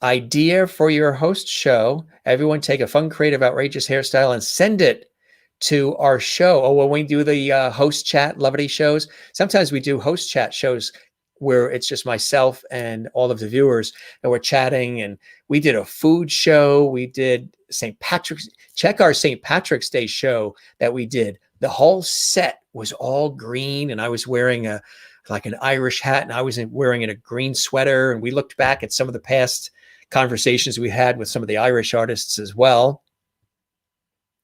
Speaker 1: Idea for your host show: everyone take a fun, creative, outrageous hairstyle and send it to our show. Oh, when we do the host chat levity shows, sometimes we do host chat shows where it's just myself and all of the viewers, and we're chatting. And we did a food show. We did St. Patrick's. Check our St. Patrick's Day show that we did. The whole set was all green, and I was wearing like an Irish hat, and I was wearing a green sweater. And we looked back at some of the past conversations we had with some of the Irish artists as well.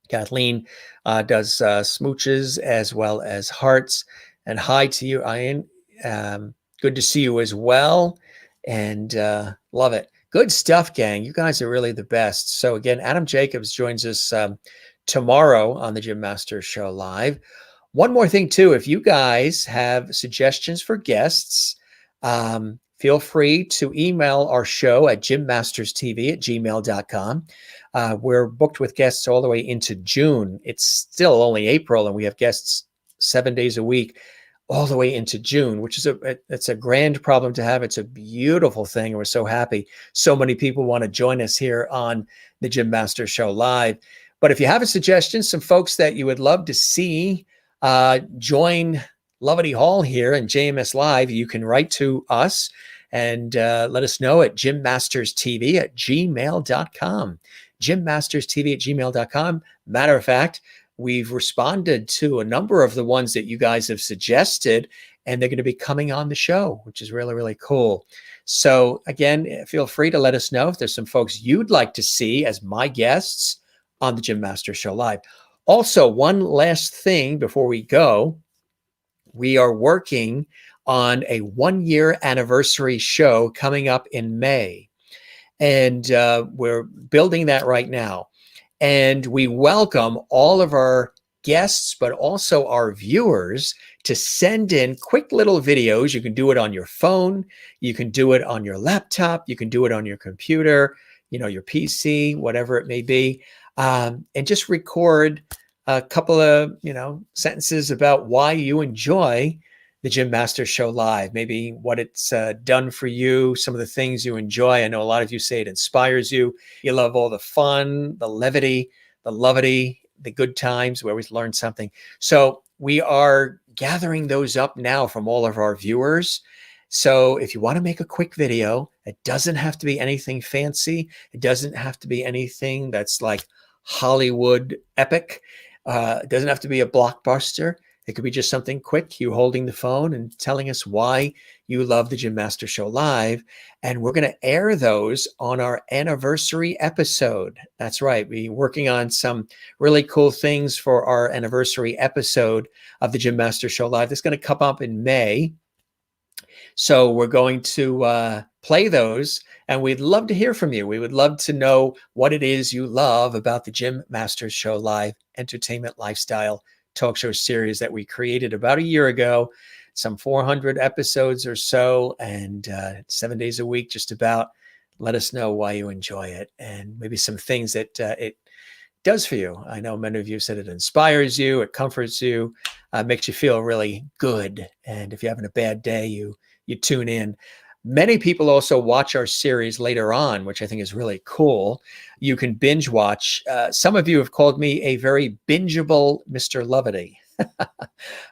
Speaker 1: Kathleen does smooches as well as hearts. And hi to you, Ian. Good to see you as well. And love it. Good stuff, gang. You guys are really the best. So again, Adam Jacobs joins us tomorrow on the Jim Masters Show Live. One more thing too, if you guys have suggestions for guests, feel free to email our show at jimmasterstv@gmail.com. We're booked with guests all the way into June. It's still only April, and we have guests 7 days a week all the way into June, which is it's a grand problem to have. It's a beautiful thing, and we're so happy so many people want to join us here on the Jim Masters Show Live. But if you have a suggestion, some folks that you would love to see join Lovity Hall here in JMS Live, you can write to us and let us know at jimmasterstv@gmail.com. jimmasterstv@gmail.com. Matter of fact, we've responded to a number of the ones that you guys have suggested, and they're going to be coming on the show, which is really, really cool. So again, feel free to let us know if there's some folks you'd like to see as my guests on the Jim Masters Show Live. Also, one last thing before we go. We are working on a 1-year anniversary show coming up in May. And we're building that right now. And we welcome all of our guests, but also our viewers, to send in quick little videos. You can do it on your phone. You can do it on your laptop. You can do it on your computer, your PC, whatever it may be. And just record a couple of, sentences about why you enjoy the Jim Masters Show Live, maybe what it's done for you, some of the things you enjoy. I know a lot of you say it inspires you. You love all the fun, the levity, the lovity, the good times. We always learn something. So we are gathering those up now from all of our viewers. So if you want to make a quick video, it doesn't have to be anything fancy. It doesn't have to be anything that's like Hollywood epic. It doesn't have to be a blockbuster. It could be just something quick, you holding the phone and telling us why you love the Jim Masters Show Live. And we're going to air those on our anniversary episode. That's right. We're working on some really cool things for our anniversary episode of the Jim Masters Show Live. That's going to come up in May. So we're going to play those, and we'd love to hear from you. We would love to know what it is you love about the Jim Masters Show Live entertainment lifestyle talk show series that we created about a year ago, some 400 episodes or so, and 7 days a week, just about. Let us know why you enjoy it, and maybe some things that it does for you. I know many of you said it inspires you, it comforts you, makes you feel really good. And if you're having a bad day, you tune in. Many people also watch our series later on, which I think is really cool. You can binge watch. Some of you have called me a very bingeable Mr. Levity.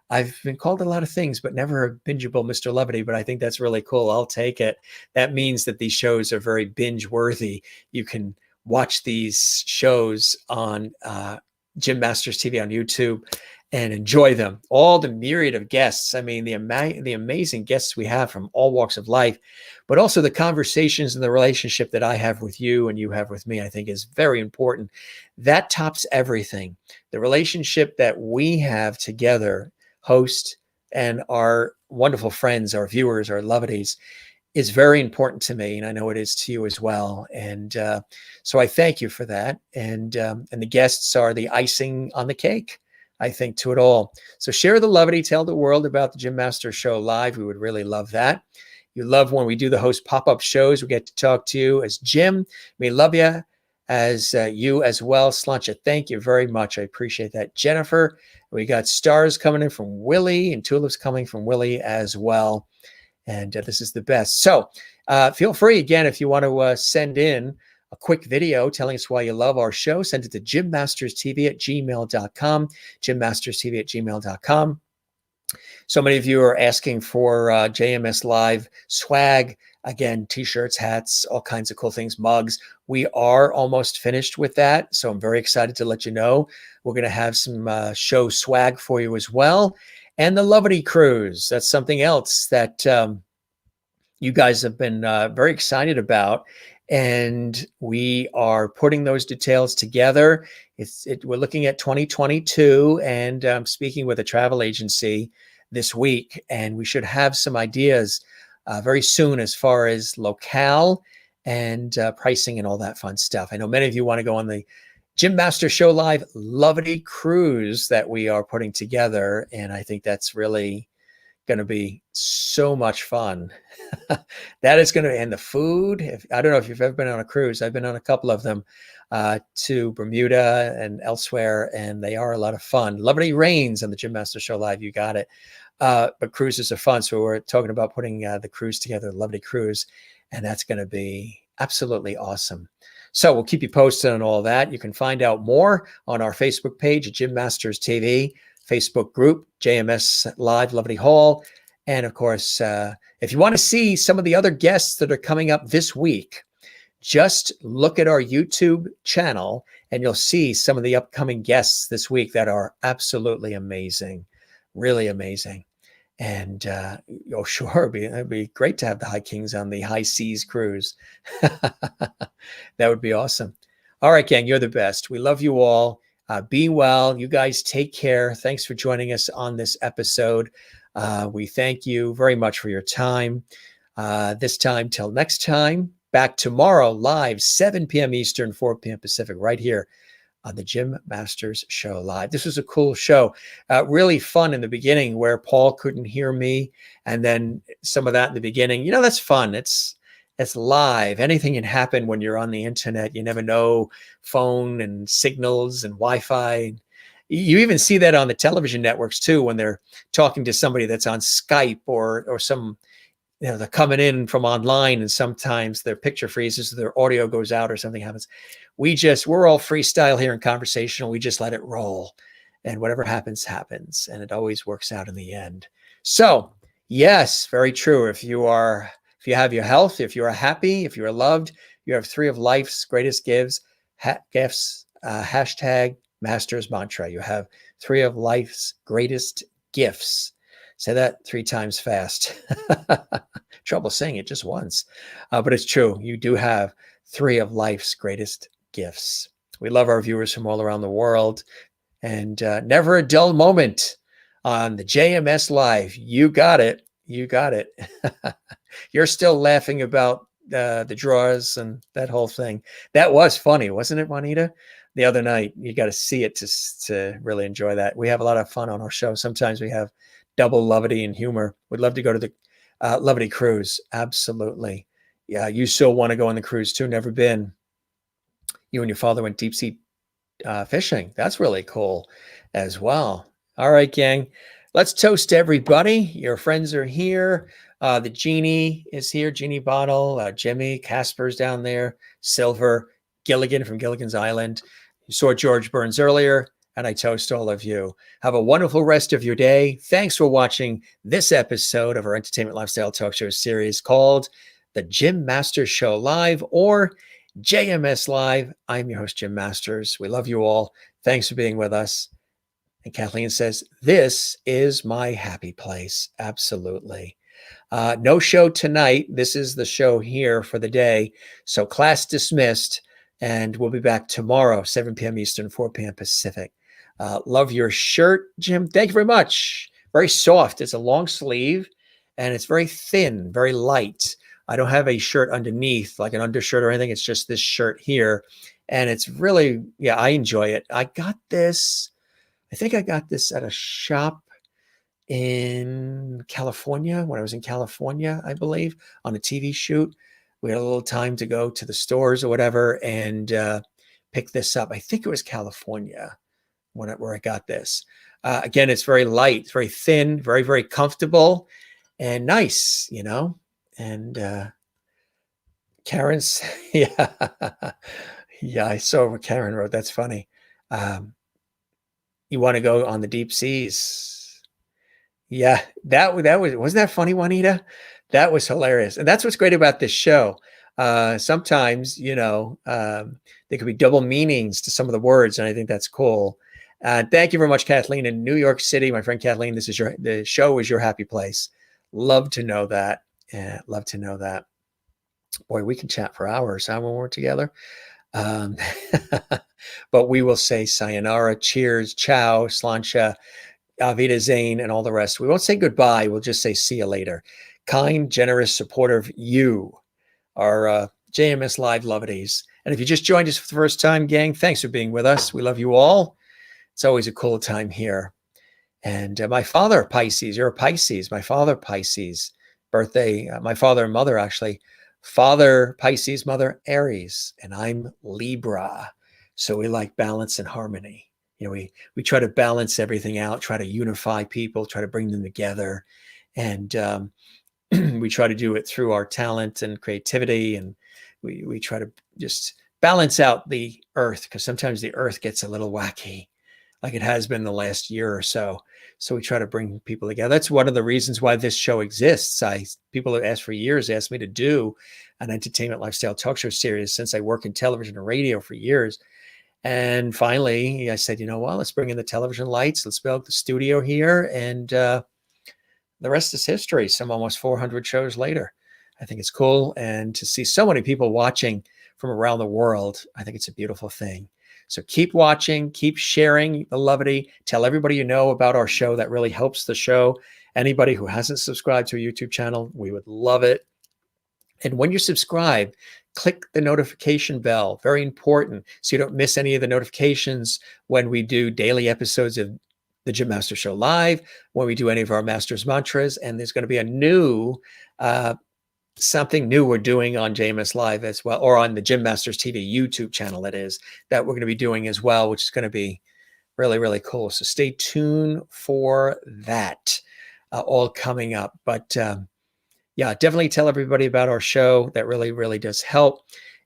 Speaker 1: I've been called a lot of things, but never a bingeable Mr. Levity, but I think that's really cool. I'll take it. That means that these shows are very binge worthy. You can watch these shows on Jim Masters TV on YouTube and enjoy them. All the myriad of guests. I mean, the amazing guests we have from all walks of life, but also the conversations and the relationship that I have with you and you have with me, I think is very important. That tops everything. The relationship that we have together, host and our wonderful friends, our viewers, our lovities, is very important to me, and I know it is to you as well. And so I thank you for that. And the guests are the icing on the cake, I think, to it all. So share the levity, tell the world about the Jim Masters Show live. We would really love that. You love when we do the host pop-up shows. We get to talk to you as Jim. We love you as you as well. Slancha, thank you very much. I appreciate that. Jennifer, we got stars coming in from Willie and tulips coming from Willie as well. And this is the best. So feel free, again, if you want to send in a quick video telling us why you love our show, send it to jimmasterstv@gmail.com, jimmasterstv@gmail.com. So many of you are asking for JMS Live swag. Again, t-shirts, hats, all kinds of cool things, mugs. We are almost finished with that. So I'm very excited to let you know. We're going to have some show swag for you as well. And the Levity Cruise. That's something else that you guys have been very excited about. And we are putting those details together. We're looking at 2022, and I'm speaking with a travel agency this week, and we should have some ideas very soon as far as locale and pricing and all that fun stuff. I know many of you want to go on the Jim Masters Show Live Levity Cruise that we are putting together, and I think that's really going to be so much fun. That is going to, and the food, I don't know if you've ever been on a cruise. I've been on a couple of them to Bermuda and elsewhere, and they are a lot of fun. Levity reigns on the Jim Masters Show Live. You got it. But cruises are fun. So we're talking about putting the cruise together, the Levity Cruise, and that's going to be absolutely awesome. So we'll keep you posted on all that. You can find out more on our Facebook page at Jim Masters TV, Facebook group, JMS Live Levity Hall. And of course, if you want to see some of the other guests that are coming up this week, just look at our YouTube channel and you'll see some of the upcoming guests this week that are absolutely amazing, really amazing. And oh, sure, it'd be great to have the High Kings on the High Seas cruise. That would be awesome. All right, gang, you're the best. We love you all. Be well. You guys take care. Thanks for joining us on this episode. We thank you very much for your time. This time till next time. Back tomorrow live, 7 p.m. Eastern, 4 p.m. Pacific, right here on the Jim Masters Show Live. This was a cool show. Really fun in the beginning where Paul couldn't hear me. And then some of that in the beginning. You know, that's fun. It's live. Anything can happen when you're on the internet. You never know, phone and signals and Wi-Fi. You even see that on the television networks too, when they're talking to somebody that's on Skype or some, you know, they're coming in from online and sometimes their picture freezes, their audio goes out or something happens. We're all freestyle here and conversational. We just let it roll, and whatever happens, happens. And it always works out in the end. So yes, very true. If you have your health, if you are happy, if you are loved, you have 3 of life's greatest gifts, hashtag Masters Mantra. You have 3 of life's greatest gifts. Say that 3 times fast. Trouble saying it just once, but it's true. You do have 3 of life's greatest gifts. We love our viewers from all around the world, and never a dull moment on the JMS Live. You got it. You got it. You're still laughing about the draws and that whole thing. That was funny, wasn't it, Juanita? The other night, you got to see it to really enjoy that. We have a lot of fun on our show. Sometimes we have double levity and humor. We'd love to go to the Levity Cruise. Absolutely. Yeah, you still want to go on the cruise too. Never been. You and your father went deep sea fishing. That's really cool as well. All right, gang. Let's toast everybody. Your friends are here. The Genie is here. Genie Bottle, Jimmy, Casper's down there, Silver, Gilligan from Gilligan's Island. You saw George Burns earlier, and I toast all of you. Have a wonderful rest of your day. Thanks for watching this episode of our Entertainment Lifestyle Talk Show series called The Jim Masters Show Live, or JMS Live. I'm your host, Jim Masters. We love you all. Thanks for being with us. And Kathleen says, this is my happy place. Absolutely. No show tonight. This is the show here for the day. So class dismissed, and we'll be back tomorrow, 7 p.m. Eastern, 4 p.m. Pacific. Love your shirt, Jim. Thank you very much. Very soft. It's a long sleeve, and it's very thin, very light. I don't have a shirt underneath, like an undershirt or anything. It's just this shirt here. And it's really, yeah, I enjoy it. I got this, I think I got this at a shop in California when I was in California, I believe, on a TV shoot. We had a little time to go to the stores or whatever and pick this up. I think it was California where I got this. Again, it's very light, it's very thin, very, very comfortable and nice, you know. And Karen's, yeah, yeah, I saw what Karen wrote. That's funny. You want to go on the deep seas? Yeah, that wasn't that funny, Juanita? That was hilarious, and that's what's great about this show. Sometimes, you know, there could be double meanings to some of the words, and I think that's cool. Thank you very much, Kathleen, in New York City, my friend Kathleen. The show is your happy place. Love to know that. Yeah, love to know that. Boy, we can chat for hours, huh, when we're together. But we will say sayonara, cheers, ciao, slancha, auf Wiedersehen, and all the rest. We won't say goodbye. We'll just say see you later. Kind, generous, supportive, you are JMS Live Lovities. And if you just joined us for the first time, gang, thanks for being with us. We love you all. It's always a cool time here. And my father, Pisces, you're a Pisces. My father, Pisces, birthday, my father and mother, actually. Father, Pisces, mother, Aries, and I'm Libra. So we like balance and harmony. You know, we try to balance everything out, try to unify people, try to bring them together. And we try to do it through our talent and creativity. And we try to just balance out the earth, because sometimes the earth gets a little wacky, like it has been the last year or so. So we try to bring people together. That's one of the reasons why this show exists. People have asked for years, asked me to do an entertainment lifestyle talk show series since I work in television and radio for years. And finally, I said, you know what, let's bring in the television lights. Let's build the studio here. And the rest is history. Some almost 400 shows later. I think it's cool. And to see so many people watching from around the world, I think it's a beautiful thing. So keep watching, keep sharing the Lovity. Tell everybody you know about our show. That really helps the show. Anybody who hasn't subscribed to a YouTube channel, we would love it. And when you subscribe, click the notification bell. Very important, so you don't miss any of the notifications when we do daily episodes of the Jim Master Show Live, when we do any of our Master's Mantras. And there's going to be a new something new we're doing on JMS Live as well, or on the Jim Masters TV YouTube channel, that we're going to be doing as well, which is going to be really, really cool. So stay tuned for that, all coming up. But yeah, definitely tell everybody about our show. That really, really does help.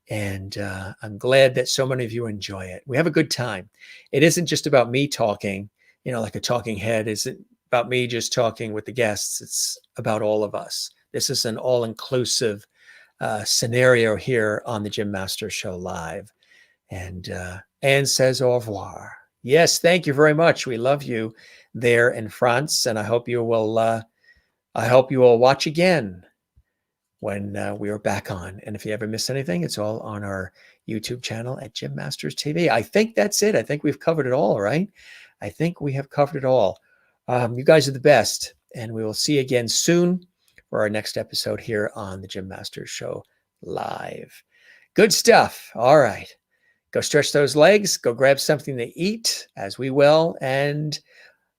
Speaker 1: And I'm glad that so many of you enjoy it. We have a good time. It isn't just about me talking, you know, like a talking head. It's about me just talking with the guests. It's about all of us. This is an all-inclusive scenario here on the Jim Master Show Live. And Anne says au revoir. Yes, thank you very much. We love you there in France, and I hope you will. I hope you will watch again when we are back on. And if you ever miss anything, it's all on our YouTube channel at Jim Masters TV. I think that's it. I think we've covered it all, right? I think we have covered it all. You guys are the best, and we will see you again soon for our next episode here on the Jim Masters Show Live. Good stuff. All right. Go stretch those legs. Go grab something to eat, as we will. And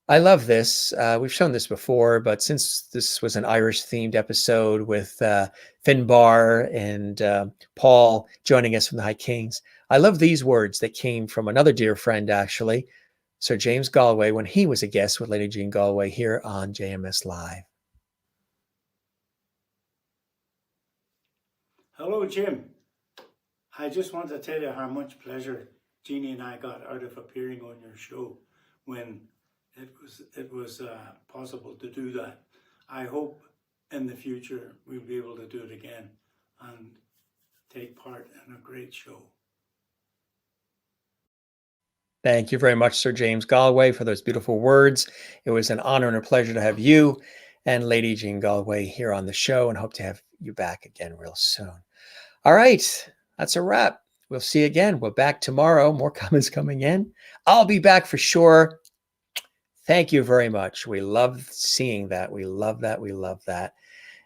Speaker 1: I love this. We've shown this before, but since this was an Irish-themed episode with Finbar and Paul joining us from the High Kings, I love these words that came from another dear friend, actually, Sir James Galway, when he was a guest with Lady Jean Galway here on JMS Live.
Speaker 5: Hello, Jim. I just want to tell you how much pleasure Jeannie and I got out of appearing on your show when it was possible to do that. I hope in the future we'll be able to do it again and take part in a great show.
Speaker 1: Thank you very much, Sir James Galway, for those beautiful words. It was an honor and a pleasure to have you and Lady Jean Galway here on the show, and hope to have you back again real soon. All right, that's a wrap. We'll see you again. We're back tomorrow. More comments coming in. I'll be back for sure. Thank you very much. We love seeing that. We love that. We love that.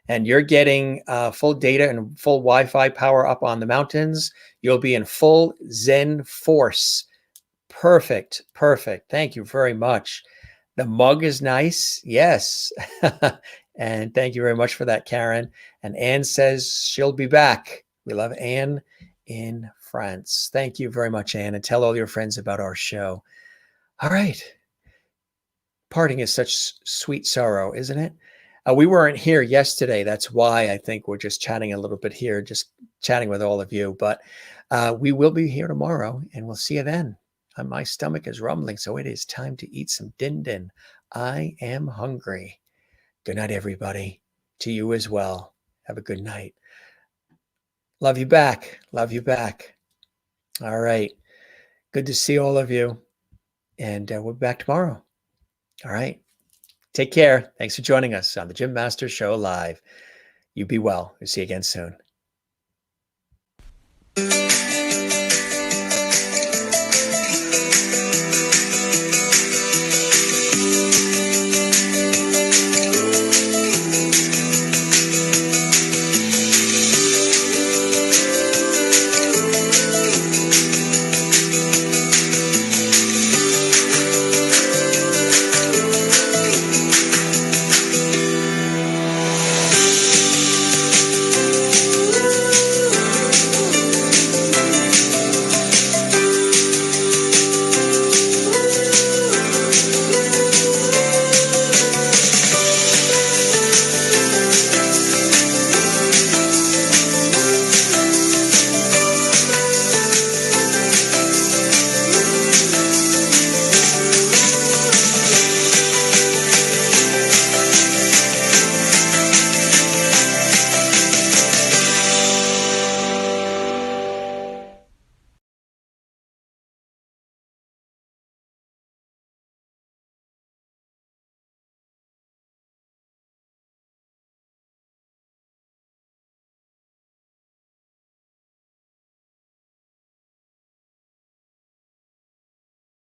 Speaker 1: and you're getting full data and full Wi-Fi power up on the mountains, you'll be in full Zen force. Perfect. Perfect. Thank you very much. The mug is nice. Yes. And thank you very much for that, Karen. And Anne says she'll be back. We love Anne in France. Thank you very much, Anne. And tell all your friends about our show. All right. Parting is such sweet sorrow, isn't it? We weren't here yesterday. That's why I think we're just chatting a little bit here, just chatting with all of you. But we will be here tomorrow, and we'll see you then. My stomach is rumbling, so it is time to eat some din din. I am hungry. Good night, everybody. To you as well. Have a good night. Love you back. Love you back. All right. Good to see all of you. And we'll be back tomorrow. All right. Take care. Thanks for joining us on the Jim Masters Show Live. You be well. We'll see you again soon.